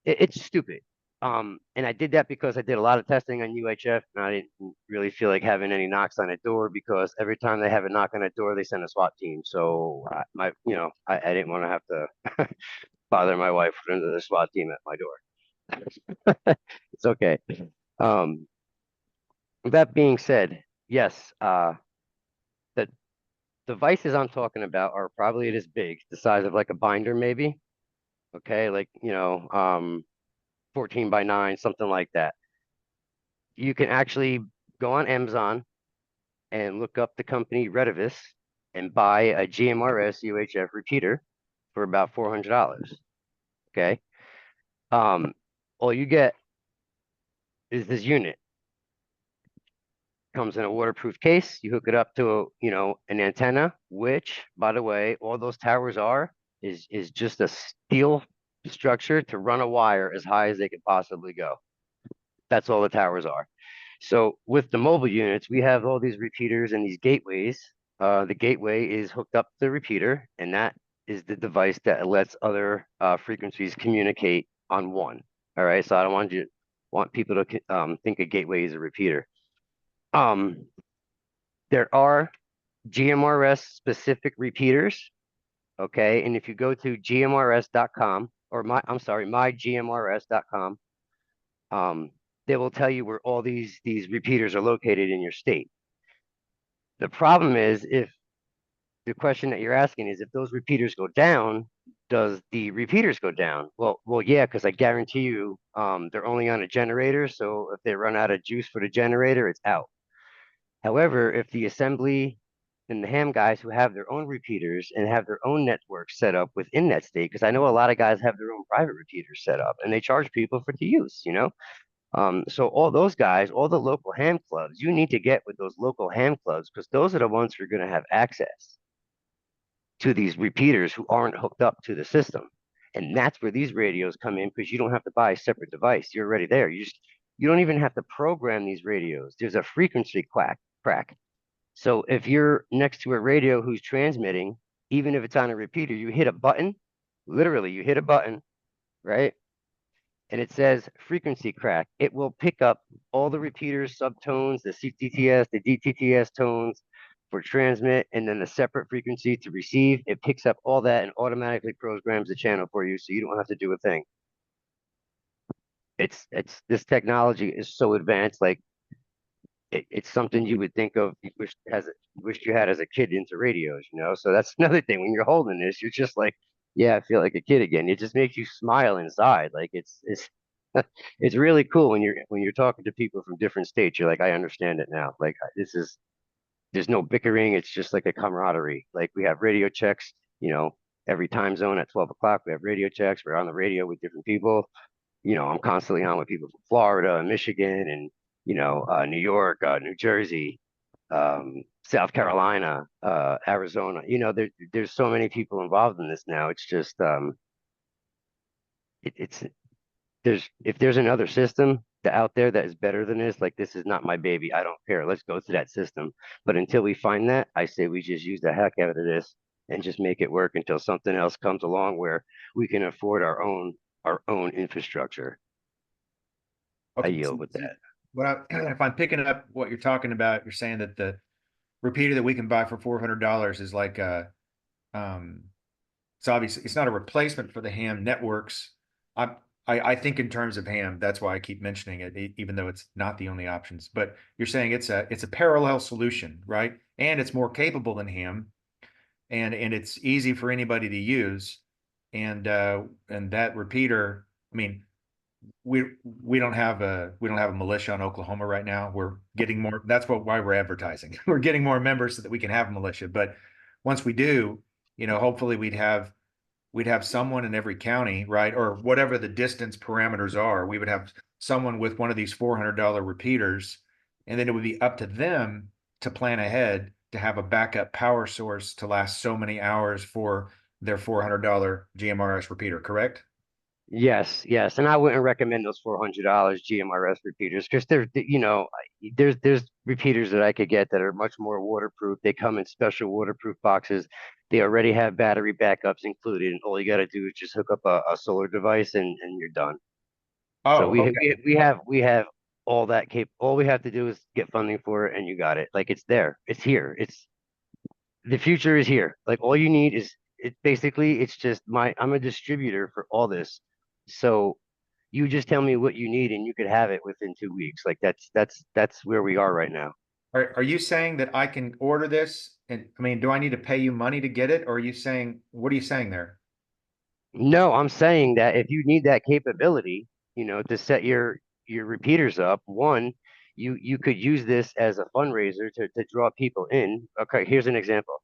it's stupid. And I did that because I did a lot of testing on UHF, and I didn't really feel like having any knocks on a door because every time they have a knock on a door, they send a SWAT team. So I didn't want to have to bother my wife with the SWAT team at my door. It's okay. With that being said, yes, the devices I'm talking about are probably this big, the size of like a binder, maybe. Okay, like 14 by 9, something like that. You can actually go on Amazon and look up the company Resurgence and buy a GMRS UHF repeater for about $400. Okay. All you get is this unit. Comes in a waterproof case. You hook it up to an antenna, which, by the way, all those towers is just a steel structure to run a wire as high as they could possibly go. That's all the towers are. So with the mobile units, we have all these repeaters and these gateways. The gateway is hooked up to the repeater, and that is the device that lets other frequencies communicate on one. All right. So I don't want people to think a gateway is a repeater. There are GMRS specific repeaters. Okay. And if you go to gmrs.com or mygmrs.com, they will tell you where all these repeaters are located in your state. The problem is, if the question that you're asking is if those repeaters go down, does the repeaters go down? Well, yeah, because I guarantee you, they're only on a generator. So if they run out of juice for the generator, it's out. However, if the assembly and the ham guys who have their own repeaters and have their own networks set up within that state. Because I know a lot of guys have their own private repeaters set up, and they charge people for to use. So all those guys, all the local ham clubs, you need to get with those local ham clubs because those are the ones who are going to have access to these repeaters who aren't hooked up to the system. And that's where these radios come in because you don't have to buy a separate device. You're already there. You don't even have to program these radios. There's a frequency crack. So if you're next to a radio who's transmitting, even if it's on a repeater, you hit a button, literally you hit a button, right? And it says frequency crack. It will pick up all the repeaters, subtones, the CTTS, the DTTS tones for transmit, and then the separate frequency to receive. It picks up all that and automatically programs the channel for you, so you don't have to do a thing. It's this technology is so advanced, like it's something you would think of you wish you had as a kid into radios, So that's another thing. When you're holding this, you're just like, yeah, I feel like a kid again. It just makes you smile inside. Like it's it's really cool when you're talking to people from different states. You're like, I understand it now. Like there's no bickering. It's just like a camaraderie. Like we have radio checks, every time zone at 12 o'clock. We have radio checks. We're on the radio with different people. I'm constantly on with people from Florida and Michigan and New York, New Jersey, South Carolina, Arizona. There's so many people involved in this now. It's just if there's another system out there that is better than this, like this is not my baby. I don't care. Let's go to that system. But until we find that, I say we just use the heck out of this and just make it work until something else comes along where we can afford our own infrastructure. I yield with that. If I'm picking up what you're talking about, you're saying that the repeater that we can buy for $400 is like it's obviously it's not a replacement for the ham networks. I think in terms of ham, that's why I keep mentioning it, even though it's not the only options. But you're saying it's a parallel solution, right? And it's more capable than ham, and it's easy for anybody to use, and that repeater. I mean, we don't have a militia in Oklahoma right now. We're getting more. That's why we're advertising. We're getting more members so that we can have a militia. But once we do, hopefully we'd have someone in every county, right? Or whatever the distance parameters are. We would have someone with one of these $400 repeaters, and then it would be up to them to plan ahead to have a backup power source to last so many hours for their $400 GMRS repeater, correct? Yes, and I wouldn't recommend those $400 GMRS repeaters because there's repeaters that I could get that are much more waterproof. They come in special waterproof boxes. They already have battery backups included, and all you got to do is just hook up a solar device and you're done. Oh, so okay. we have all that all we have to do is get funding for it, and you got it. Like it's there, it's here, the future is here. Like all you need is it's just I'm a distributor for all this. So you just tell me what you need and you could have it within 2 weeks. Like that's where we are right now. Are you saying that I can order this? And I mean, do I need to pay you money to get it? Or what are you saying there? No, I'm saying that if you need that capability, to set your repeaters up, one, you could use this as a fundraiser to draw people in. Okay, here's an example.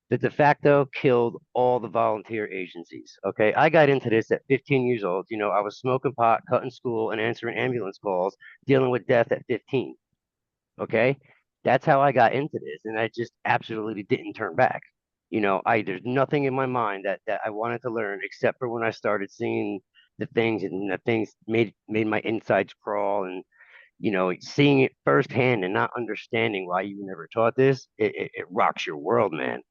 The de facto killed all the volunteer agencies. Okay, I got into this at 15 years old. I was smoking pot, cutting school, and answering ambulance calls, dealing with death at 15. Okay, that's how I got into this, and I just absolutely didn't turn back. There's nothing in my mind that I wanted to learn except for when I started seeing the things, and the things made my insides crawl, and seeing it firsthand and not understanding why you never taught this, it rocks your world, man.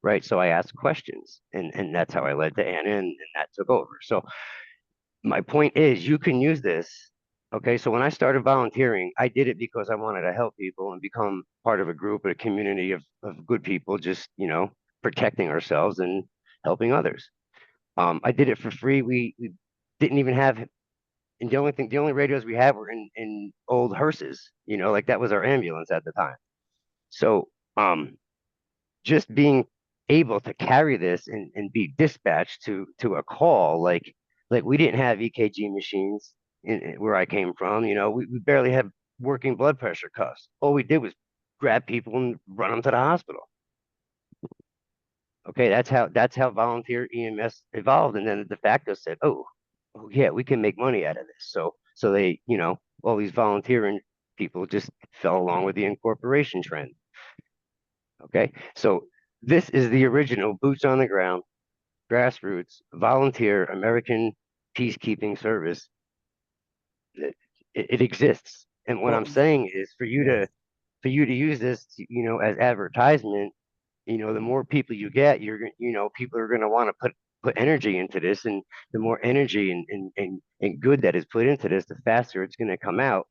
Right. So I asked questions, and that's how I led to Anna, and that took over. So my point is you can use this. Okay. So when I started volunteering, I did it because I wanted to help people and become part of a group, a community of good people, just, protecting ourselves and helping others. I did it for free. We didn't even have, and the only radios we had were in old hearses, like that was our ambulance at the time. So, just being able to carry this and be dispatched to a call, like we didn't have EKG machines where I came from. We barely had working blood pressure cuffs. All we did was grab people and run them to the hospital. Okay, that's how volunteer EMS evolved, and then the de facto said, oh yeah, we can make money out of this. So they, all these volunteering people just fell along with the incorporation trend. Okay, so this is the original boots on the ground, grassroots, volunteer American peacekeeping service. It exists, and what Well, I'm saying is for you to use this, as advertisement. The more people you get, people are going to want to put energy into this, and the more energy and good that is put into this, the faster it's going to come out.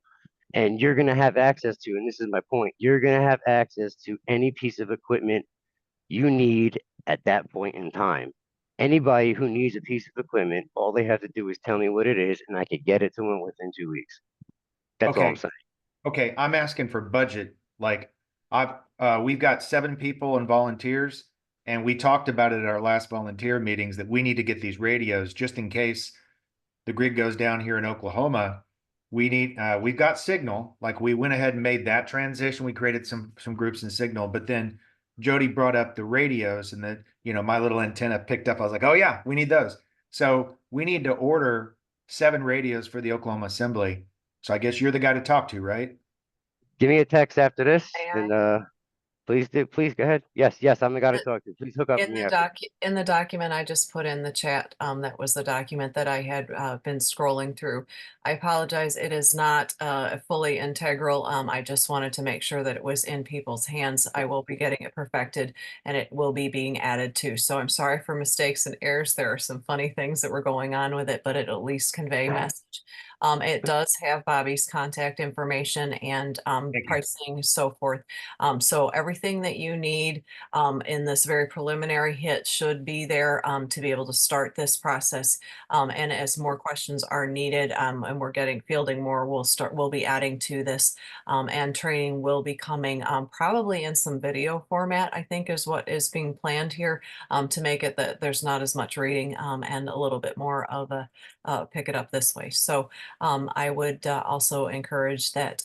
And you're going to have access to, and this is my point, you're going to have access to any piece of equipment you need at that point in time. Anybody who needs a piece of equipment, all they have to do is tell me what it is, and I could get it to them within 2 weeks. That's all I'm okay. saying. Okay, I'm asking for budget. Like we've got 7 people and volunteers, and we talked about it at our last volunteer meetings that we need to get these radios just in case the grid goes down here in Oklahoma. We've got Signal. Like we went ahead and made that transition. We created some groups in Signal, but then Jody brought up the radios, and my little antenna picked up. I was like, oh yeah, we need those. So we need to order 7 radios for the Oklahoma Assembly. So I guess you're the guy to talk to, right? Give me a text after this, May I? and please do. Please go ahead. Yes, I'm the guy to talk to. Please hook up with me after. In the document I just put in the chat, that was the document that I had been scrolling through. I apologize, it is not fully integral. I just wanted to make sure that it was in people's hands. I will be getting it perfected, and it will be being added to. So I'm sorry for mistakes and errors. There are some funny things that were going on with it, but it at least convey message. It does have Bobby's contact information and pricing, so forth. So everything that you need in this very preliminary hit should be there to be able to start this process. And as more questions are needed and we're fielding more, we'll be adding to this, and training will be coming probably in some video format, I think is what is being planned here, to make it that there's not as much reading and a little bit more of a pick it up this way. So I would also encourage that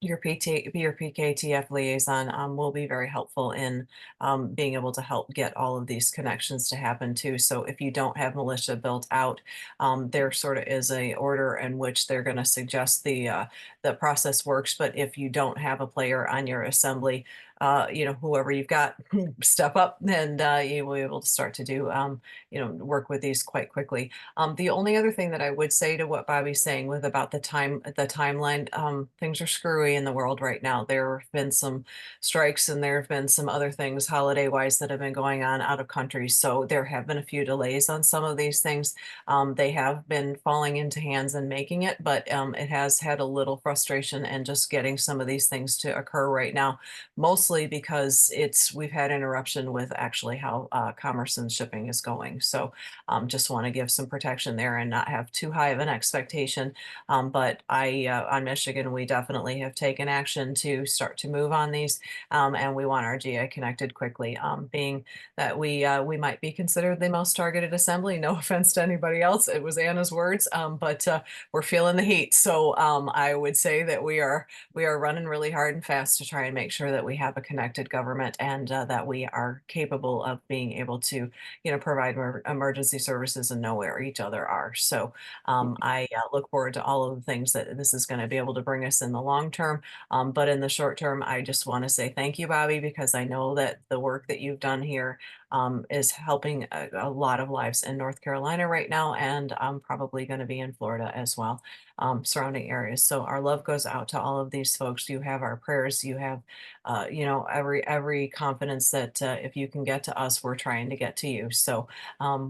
your PKTF liaison will be very helpful in being able to help get all of these connections to happen too. So if you don't have militia built out, there sort of is a order in which they're going to suggest the process works. But if you don't have a player on your assembly, whoever you've got, step up, and you will be able to start to do, work with these quite quickly. The only other thing that I would say to what Bobby's saying with about the timeline, things are screwy in the world right now. There have been some strikes and there have been some other things holiday wise that have been going on out of country. So there have been a few delays on some of these things. They have been falling into hands and making it, but it has had a little frustration and just getting some of these things to occur right now, mostly because we've had interruption with actually how commerce and shipping is going. So just want to give some protection there and not have too high of an expectation. But on Michigan, we definitely have taken action to start to move on these, and we want our GI connected quickly, being that we might be considered the most targeted assembly. No offense to anybody else. It was Anna's words, but we're feeling the heat. So I would say that we are running really hard and fast to try and make sure that we have a connected government and that we are capable of being able to, provide emergency services and know where each other are. So I look forward to all of the things that this is going to be able to bring us in the long term. But in the short term, I just want to say thank you, Bobby, because I know that the work that you've done here is helping a lot of lives in North Carolina right now, and probably going to be in Florida as well, surrounding areas. So our love goes out to all of these folks. You have our prayers. You have, every confidence that if you can get to us, we're trying to get to you. So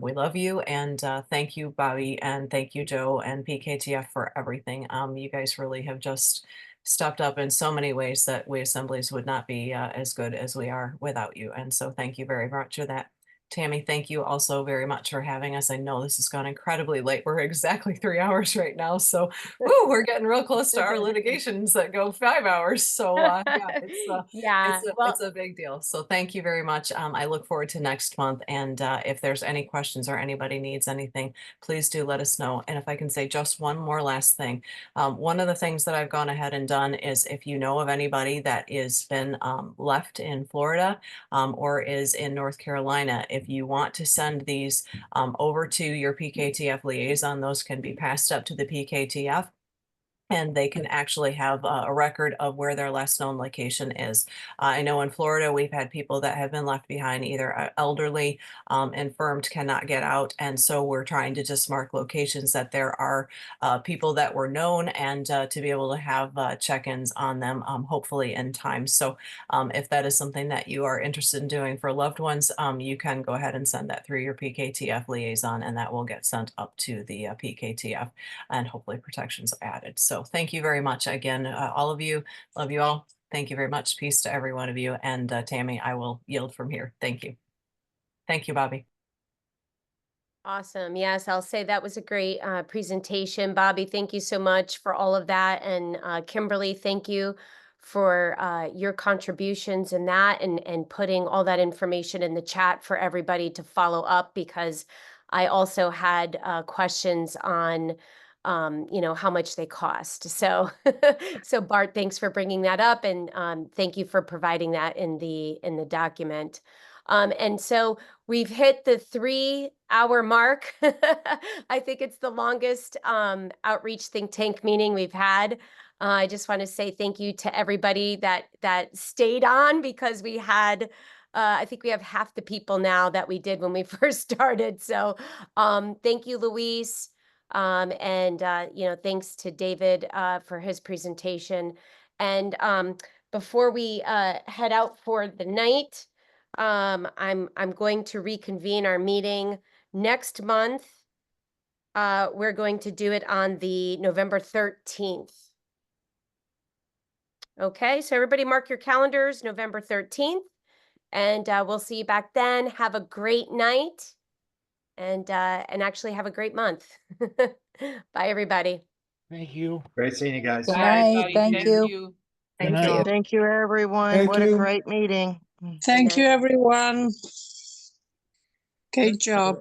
we love you, and thank you, Bobby, and thank you, Joe and PKTF, for everything. You guys really have just stepped up in so many ways that we assemblies would not be as good as we are without you. And so thank you very much for that. Tammy, thank you also very much for having us. I know this has gone incredibly late. We're exactly 3 hours right now. So woo, we're getting real close to our litigations that go 5 hours. So yeah, Yeah, well, it's a big deal. So thank you very much. I look forward to next month. And if there's any questions or anybody needs anything, please do let us know. And if I can say just one more last thing, one of the things that I've gone ahead and done is if you know of anybody that is been left in Florida or is in North Carolina, if you want to send these over to your PKTF liaison, those can be passed up to the PKTF. And they can actually have a record of where their last known location is. I know in Florida, we've had people that have been left behind, either elderly, infirmed, cannot get out. And so we're trying to just mark locations that there are people that were known and to be able to have check-ins on them, hopefully in time. So if that is something that you are interested in doing for loved ones, you can go ahead and send that through your PKTF liaison, and that will get sent up to the PKTF, and hopefully protections added. So thank you very much again, all of you. Love you all. Thank you very much. Peace to every one of you. And Tammy, I will yield from here. Thank you. Thank you, Bobby. awesome. Yes, I'll say that was a great presentation. Bobby, thank you so much for all of that. And Kimberly, thank you for your contributions in that and putting all that information in the chat for everybody to follow up, because I also had questions on how much they cost. So, so Bart, thanks for bringing that up, and thank you for providing that in the document. And so we've hit the 3-hour mark. I think it's the longest outreach think tank meeting we've had. I just want to say thank you to everybody that stayed on, because we had. I think we have half the people now that we did when we first started. So thank you, Louise. And thanks to David for his presentation. And before we head out for the night, I'm going to reconvene our meeting next month. We're going to do it on the November 13th. Okay, so everybody mark your calendars, November 13th, and we'll see you back then. Have a great night. And actually have a great month. Bye, everybody. Thank you. Great seeing you guys. Good night. Thank you. Thank night. you. Thank you, everyone. Thank What a you. great meeting. Thank night. you, everyone. Great job.